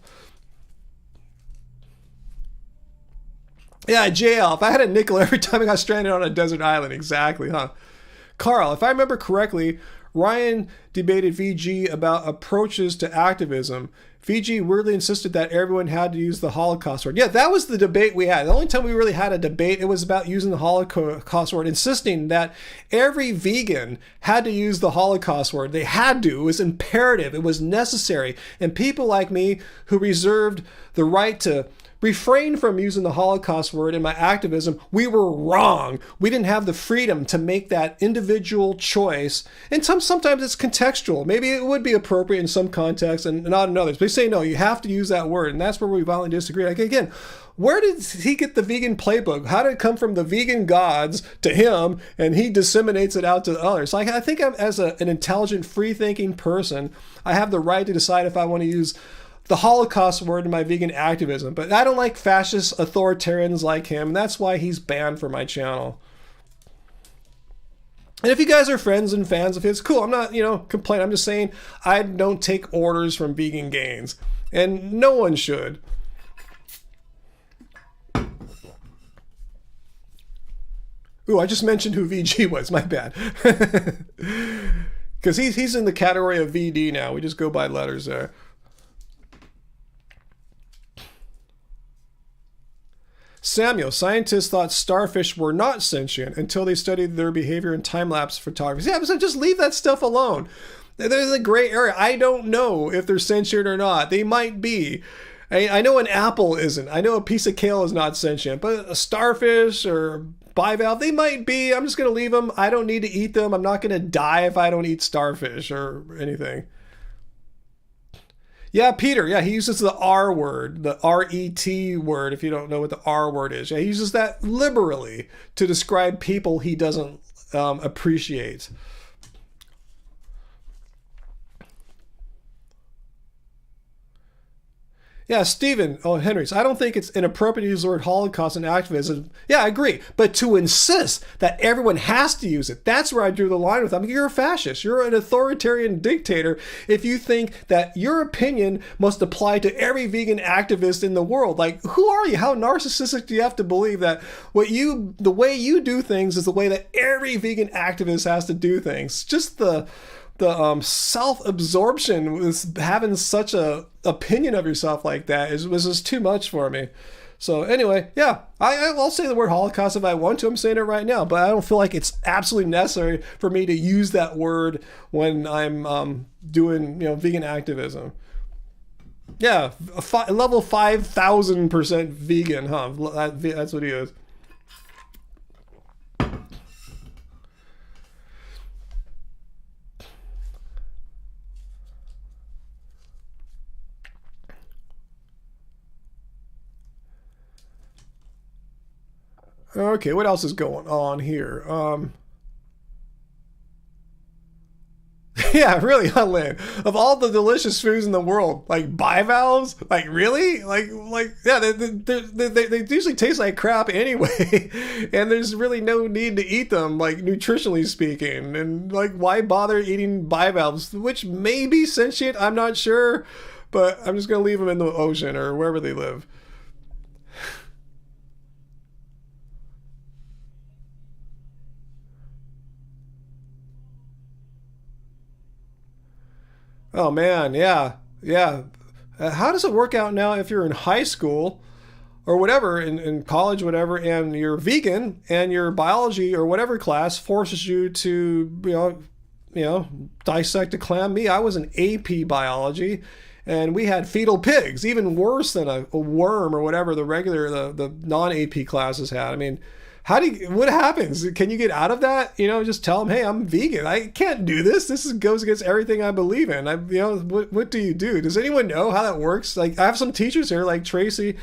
Yeah, JL, if I had a nickel every time I got stranded on a desert island. Exactly, huh? Carl, if I remember correctly, Ryan debated VG about approaches to activism. VG weirdly insisted that everyone had to use the Holocaust word. Yeah, that was the debate we had. The only time we really had a debate, it was about using the Holocaust word, insisting that every vegan had to use the Holocaust word. They had to. It was imperative. It was necessary. And people like me who reserved the right to refrained from using the Holocaust word in my activism, we were wrong. We didn't have the freedom to make that individual choice. And sometimes it's contextual. Maybe it would be appropriate in some contexts and not in others. But they say, no, you have to use that word. And that's where we violently disagree. Like, again, where did he get the vegan playbook? How did it come from the vegan gods to him and he disseminates it out to others? Like, I think as an intelligent, free-thinking person, I have the right to decide if I want to use the Holocaust word in my vegan activism. But I don't like fascist authoritarians like him, and that's why he's banned from my channel. And if you guys are friends and fans of his, cool. I'm not, complaining. I'm just saying I don't take orders from vegan gains. And no one should. Ooh, I just mentioned who VG was. My bad. Because he's in the category of VD now. We just go by letters there. Samuel, scientists thought starfish were not sentient until they studied their behavior in time-lapse photography. Yeah, so just leave that stuff alone. There's a gray area. I don't know if they're sentient or not. They might be. I know an apple isn't. I know a piece of kale is not sentient. But a starfish or bivalve, they might be. I'm just going to leave them. I don't need to eat them. I'm not going to die if I don't eat starfish or anything. Yeah, Peter. Yeah, he uses the R word, the R-E-T word, if you don't know what the R word is. Yeah, he uses that liberally to describe people he doesn't appreciate. Yeah, Stephen, Henry, so I don't think it's inappropriate to use the word Holocaust in activism. Yeah, I agree. But to insist that everyone has to use it, that's where I drew the line with them. You're a fascist. You're an authoritarian dictator if you think that your opinion must apply to every vegan activist in the world. Like, who are you? How narcissistic do you have to believe that the way you do things is the way that every vegan activist has to do things? Just the self-absorption with having such a opinion of yourself like that was just too much for me. So anyway, yeah, I'll say the word Holocaust if I want to. I'm saying it right now, but I don't feel like it's absolutely necessary for me to use that word when I'm doing vegan activism. Yeah, level 5,000% vegan, huh? That's what he is. Okay, what else is going on here? Yeah, really, Lynn. Of all the delicious foods in the world, like bivalves, like really, yeah, they usually taste like crap anyway, and there's really no need to eat them, like nutritionally speaking. And like, why bother eating bivalves, which may be sentient? I'm not sure, but I'm just gonna leave them in the ocean or wherever they live. Oh man, yeah. How does it work out now if you're in high school or whatever, in college, whatever, and you're vegan and your biology or whatever class forces you to, dissect a clam? Me, I was in AP biology, and we had fetal pigs, even worse than a worm or whatever the non-AP classes had. I mean, what happens? Can you get out of that? Just tell them, hey, I'm vegan. I can't do this. This goes against everything I believe in. What do you do? Does anyone know how that works? Like, I have some teachers here, like Tracy.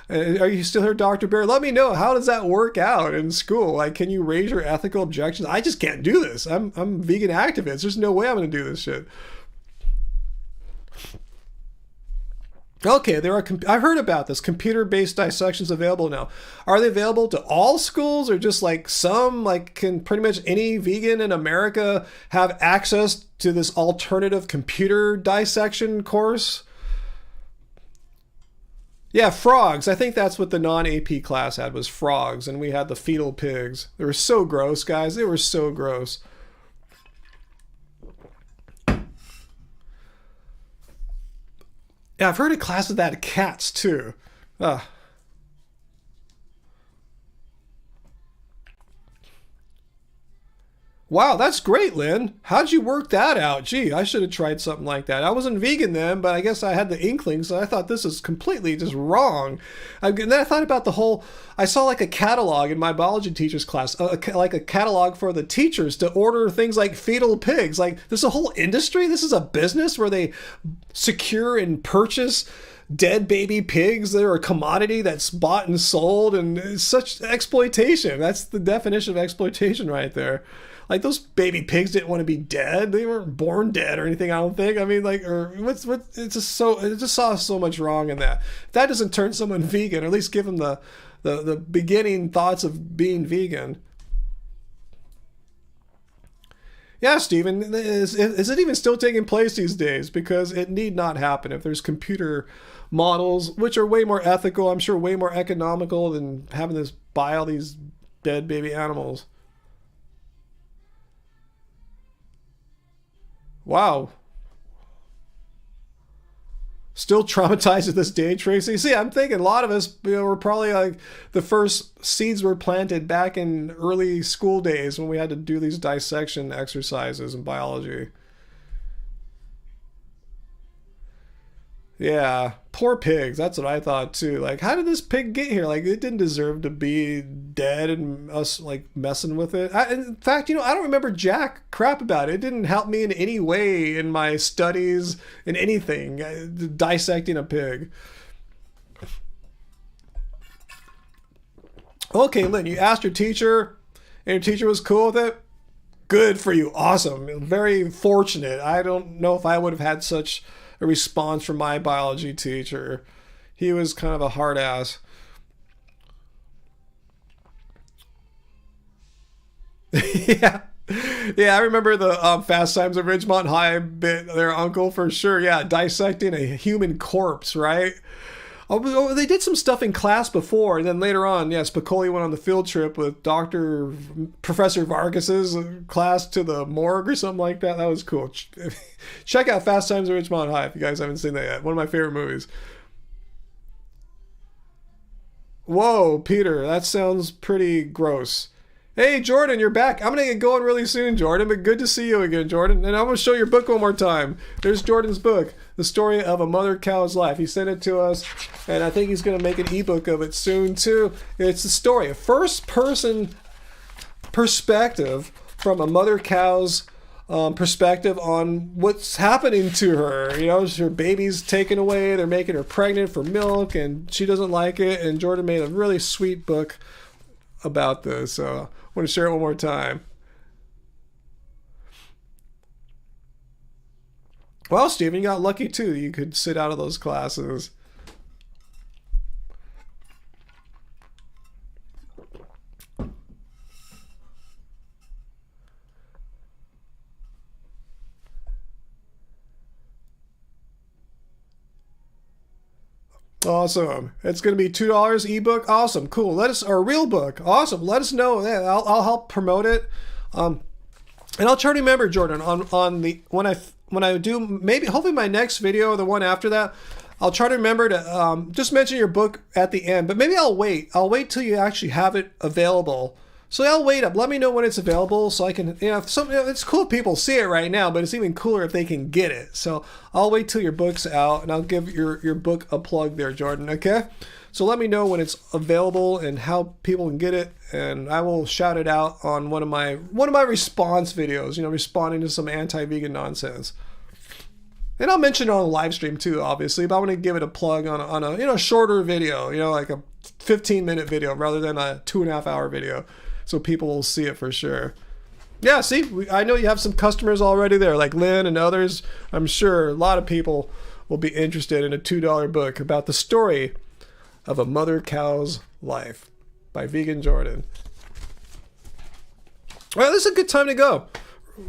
Are you still here, Dr. Bear? Let me know. How does that work out in school? Like, can you raise your ethical objections? I just can't do this. I'm a vegan activist. There's no way I'm going to do this shit. Okay, I've heard about this. Computer-based dissections available now. Are they available to all schools or just like some? Like, can pretty much any vegan in America have access to this alternative computer dissection course? Yeah, frogs. I think that's what the non-AP class had, was frogs, and we had the fetal pigs. They were so gross, guys. They were so gross. Yeah, I've heard of classes that had cats too. Wow, that's great, Lynn. How'd you work that out? Gee, I should have tried something like that. I wasn't vegan then, but I guess I had the inkling, so I thought this is completely just wrong. And then I thought about the whole, I saw like a catalog in my biology teacher's class, like a catalog for the teachers to order things like fetal pigs. Like, there's a whole industry. This is a business where they secure and purchase dead baby pigs. They're a commodity that's bought and sold, and it's such exploitation. That's the definition of exploitation right there. Like, those baby pigs didn't want to be dead. They weren't born dead or anything, I don't think. I mean, like, or it just saw so much wrong in that. If that doesn't turn someone vegan, or at least give them the beginning thoughts of being vegan. Yeah, Stephen, is it even still taking place these days? Because it need not happen. If there's computer models, which are way more ethical, I'm sure way more economical than having this buy all these dead baby animals. Wow. Still traumatized to this day, Tracy. See, I'm thinking a lot of us, were probably like the first seeds were planted back in early school days when we had to do these dissection exercises in biology. Yeah, poor pigs. That's what I thought too. Like, how did this pig get here? Like, it didn't deserve to be dead and us like messing with it. In fact, I don't remember jack crap about it. It didn't help me in any way in my studies, in anything, dissecting a pig. Okay, Lynn, you asked your teacher, and your teacher was cool with it? Good for you. Awesome. Very fortunate. I don't know if I would have had such a response from my biology teacher. He was kind of a hard ass. Yeah, I remember the Fast Times at Ridgemont High bit. Their uncle for sure. Yeah, dissecting a human corpse, right? Oh, they did some stuff in class before, and then later on, yes, Spicoli went on the field trip with Professor Vargas's class to the morgue or something like that. That was cool. Check out Fast Times at Ridgemont High if you guys haven't seen that yet. One of my favorite movies. Whoa, Peter, that sounds pretty gross. Hey, Jordan, you're back. I'm going to get going really soon, Jordan, but good to see you again, Jordan. And I'm going to show your book one more time. There's Jordan's book, The Story of a Mother Cow's Life. He sent it to us, and I think he's going to make an ebook of it soon, too. It's the story, a first-person perspective from a mother cow's perspective on what's happening to her. Her baby's taken away, they're making her pregnant for milk, and she doesn't like it, and Jordan made a really sweet book about this, so I want to share it one more time. Well, Stephen, you got lucky too. You could sit out of those classes. Awesome. It's going to be $2 ebook. Awesome. Cool. Or real book. Awesome. Let us know. Yeah, I'll help promote it. And I'll try to remember, Jordan, on the when I do, maybe hopefully my next video or the one after that, I'll try to remember to just mention your book at the end, but maybe I'll wait till you actually have it available. So I'll wait up. Let me know when it's available so I can, it's cool if people see it right now, but it's even cooler if they can get it. So I'll wait till your book's out, and I'll give your book a plug there, Jordan, okay? So let me know when it's available and how people can get it, and I will shout it out on one of my response videos, responding to some anti-vegan nonsense. And I'll mention it on a live stream too, obviously, but I want to give it a plug on a shorter video, like a 15-minute video rather than a 2.5-hour video. So people will see it for sure. Yeah, see, I know you have some customers already there, like Lynn and others. I'm sure a lot of people will be interested in a $2 book about the story of a mother cow's life by Vegan Jordan. Well, this is a good time to go.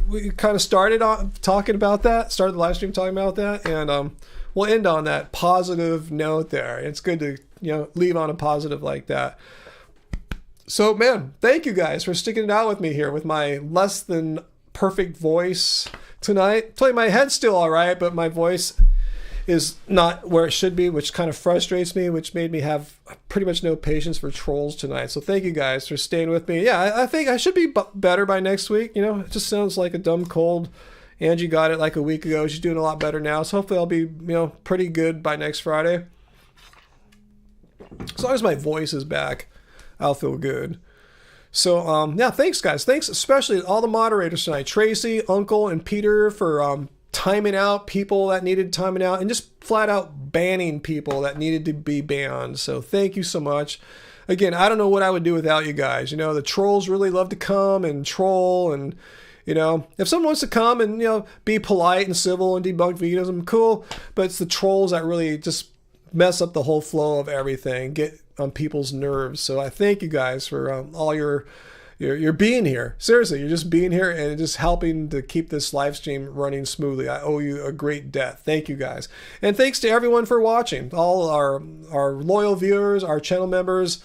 We kind of started the live stream talking about that, and we'll end on that positive note there. It's good to leave on a positive like that. So, man, thank you guys for sticking it out with me here with my less than perfect voice tonight. Tell you, my head's still all right, but my voice is not where it should be, which kind of frustrates me, which made me have pretty much no patience for trolls tonight. So thank you guys for staying with me. Yeah, I think I should be better by next week. You know, it just sounds like a dumb cold. Angie got it like a week ago. She's doing a lot better now. So hopefully I'll be, pretty good by next Friday. As long as my voice is back, I'll feel good. So, yeah, thanks, guys. Thanks especially to all the moderators tonight. Tracy, Uncle, and Peter for timing out people that needed timing out and just flat out banning people that needed to be banned. So thank you so much. Again, I don't know what I would do without you guys. The trolls really love to come and troll, and if someone wants to come and be polite and civil and debunk veganism, cool. But it's the trolls that really just mess up the whole flow of everything, get on people's nerves. So I thank you guys for all your being here. Seriously, you're just being here and just helping to keep this live stream running smoothly. I owe you a great debt. Thank you guys. And thanks to everyone for watching. All our loyal viewers, our channel members,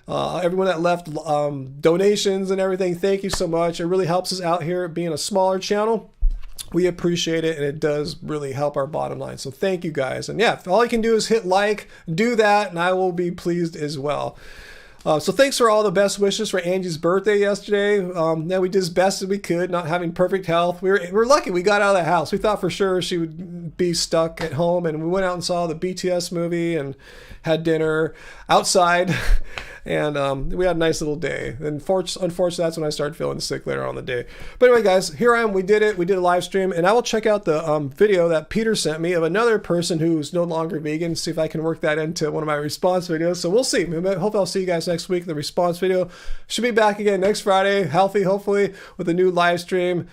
everyone that left donations and everything. Thank you so much. It really helps us out here being a smaller channel. We appreciate it, and it does really help our bottom line. So thank you guys. And yeah, all you can do is hit like, do that, and I will be pleased as well. So thanks for all the best wishes for Angie's birthday yesterday. Yeah, we did as best as we could, not having perfect health. We're lucky we got out of the house. We thought for sure she would be stuck at home, and we went out and saw the BTS movie and had dinner outside. And we had a nice little day. And unfortunately, that's when I started feeling sick later on in the day. But anyway, guys, here I am. We did it. We did a live stream. And I will check out the video that Peter sent me of another person who's no longer vegan. See if I can work that into one of my response videos. So we'll see. Hope I'll see you guys next week. The response video should be back again next Friday, healthy, hopefully, with a new live stream.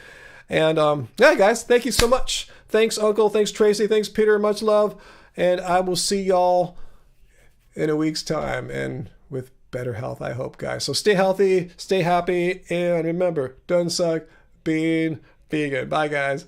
And yeah, guys, thank you so much. Thanks, Uncle. Thanks, Tracy. Thanks, Peter. Much love. And I will see y'all in a week's time. And with better health, I hope, guys. So stay healthy, stay happy, and remember, doesn't suck being vegan. Bye, guys.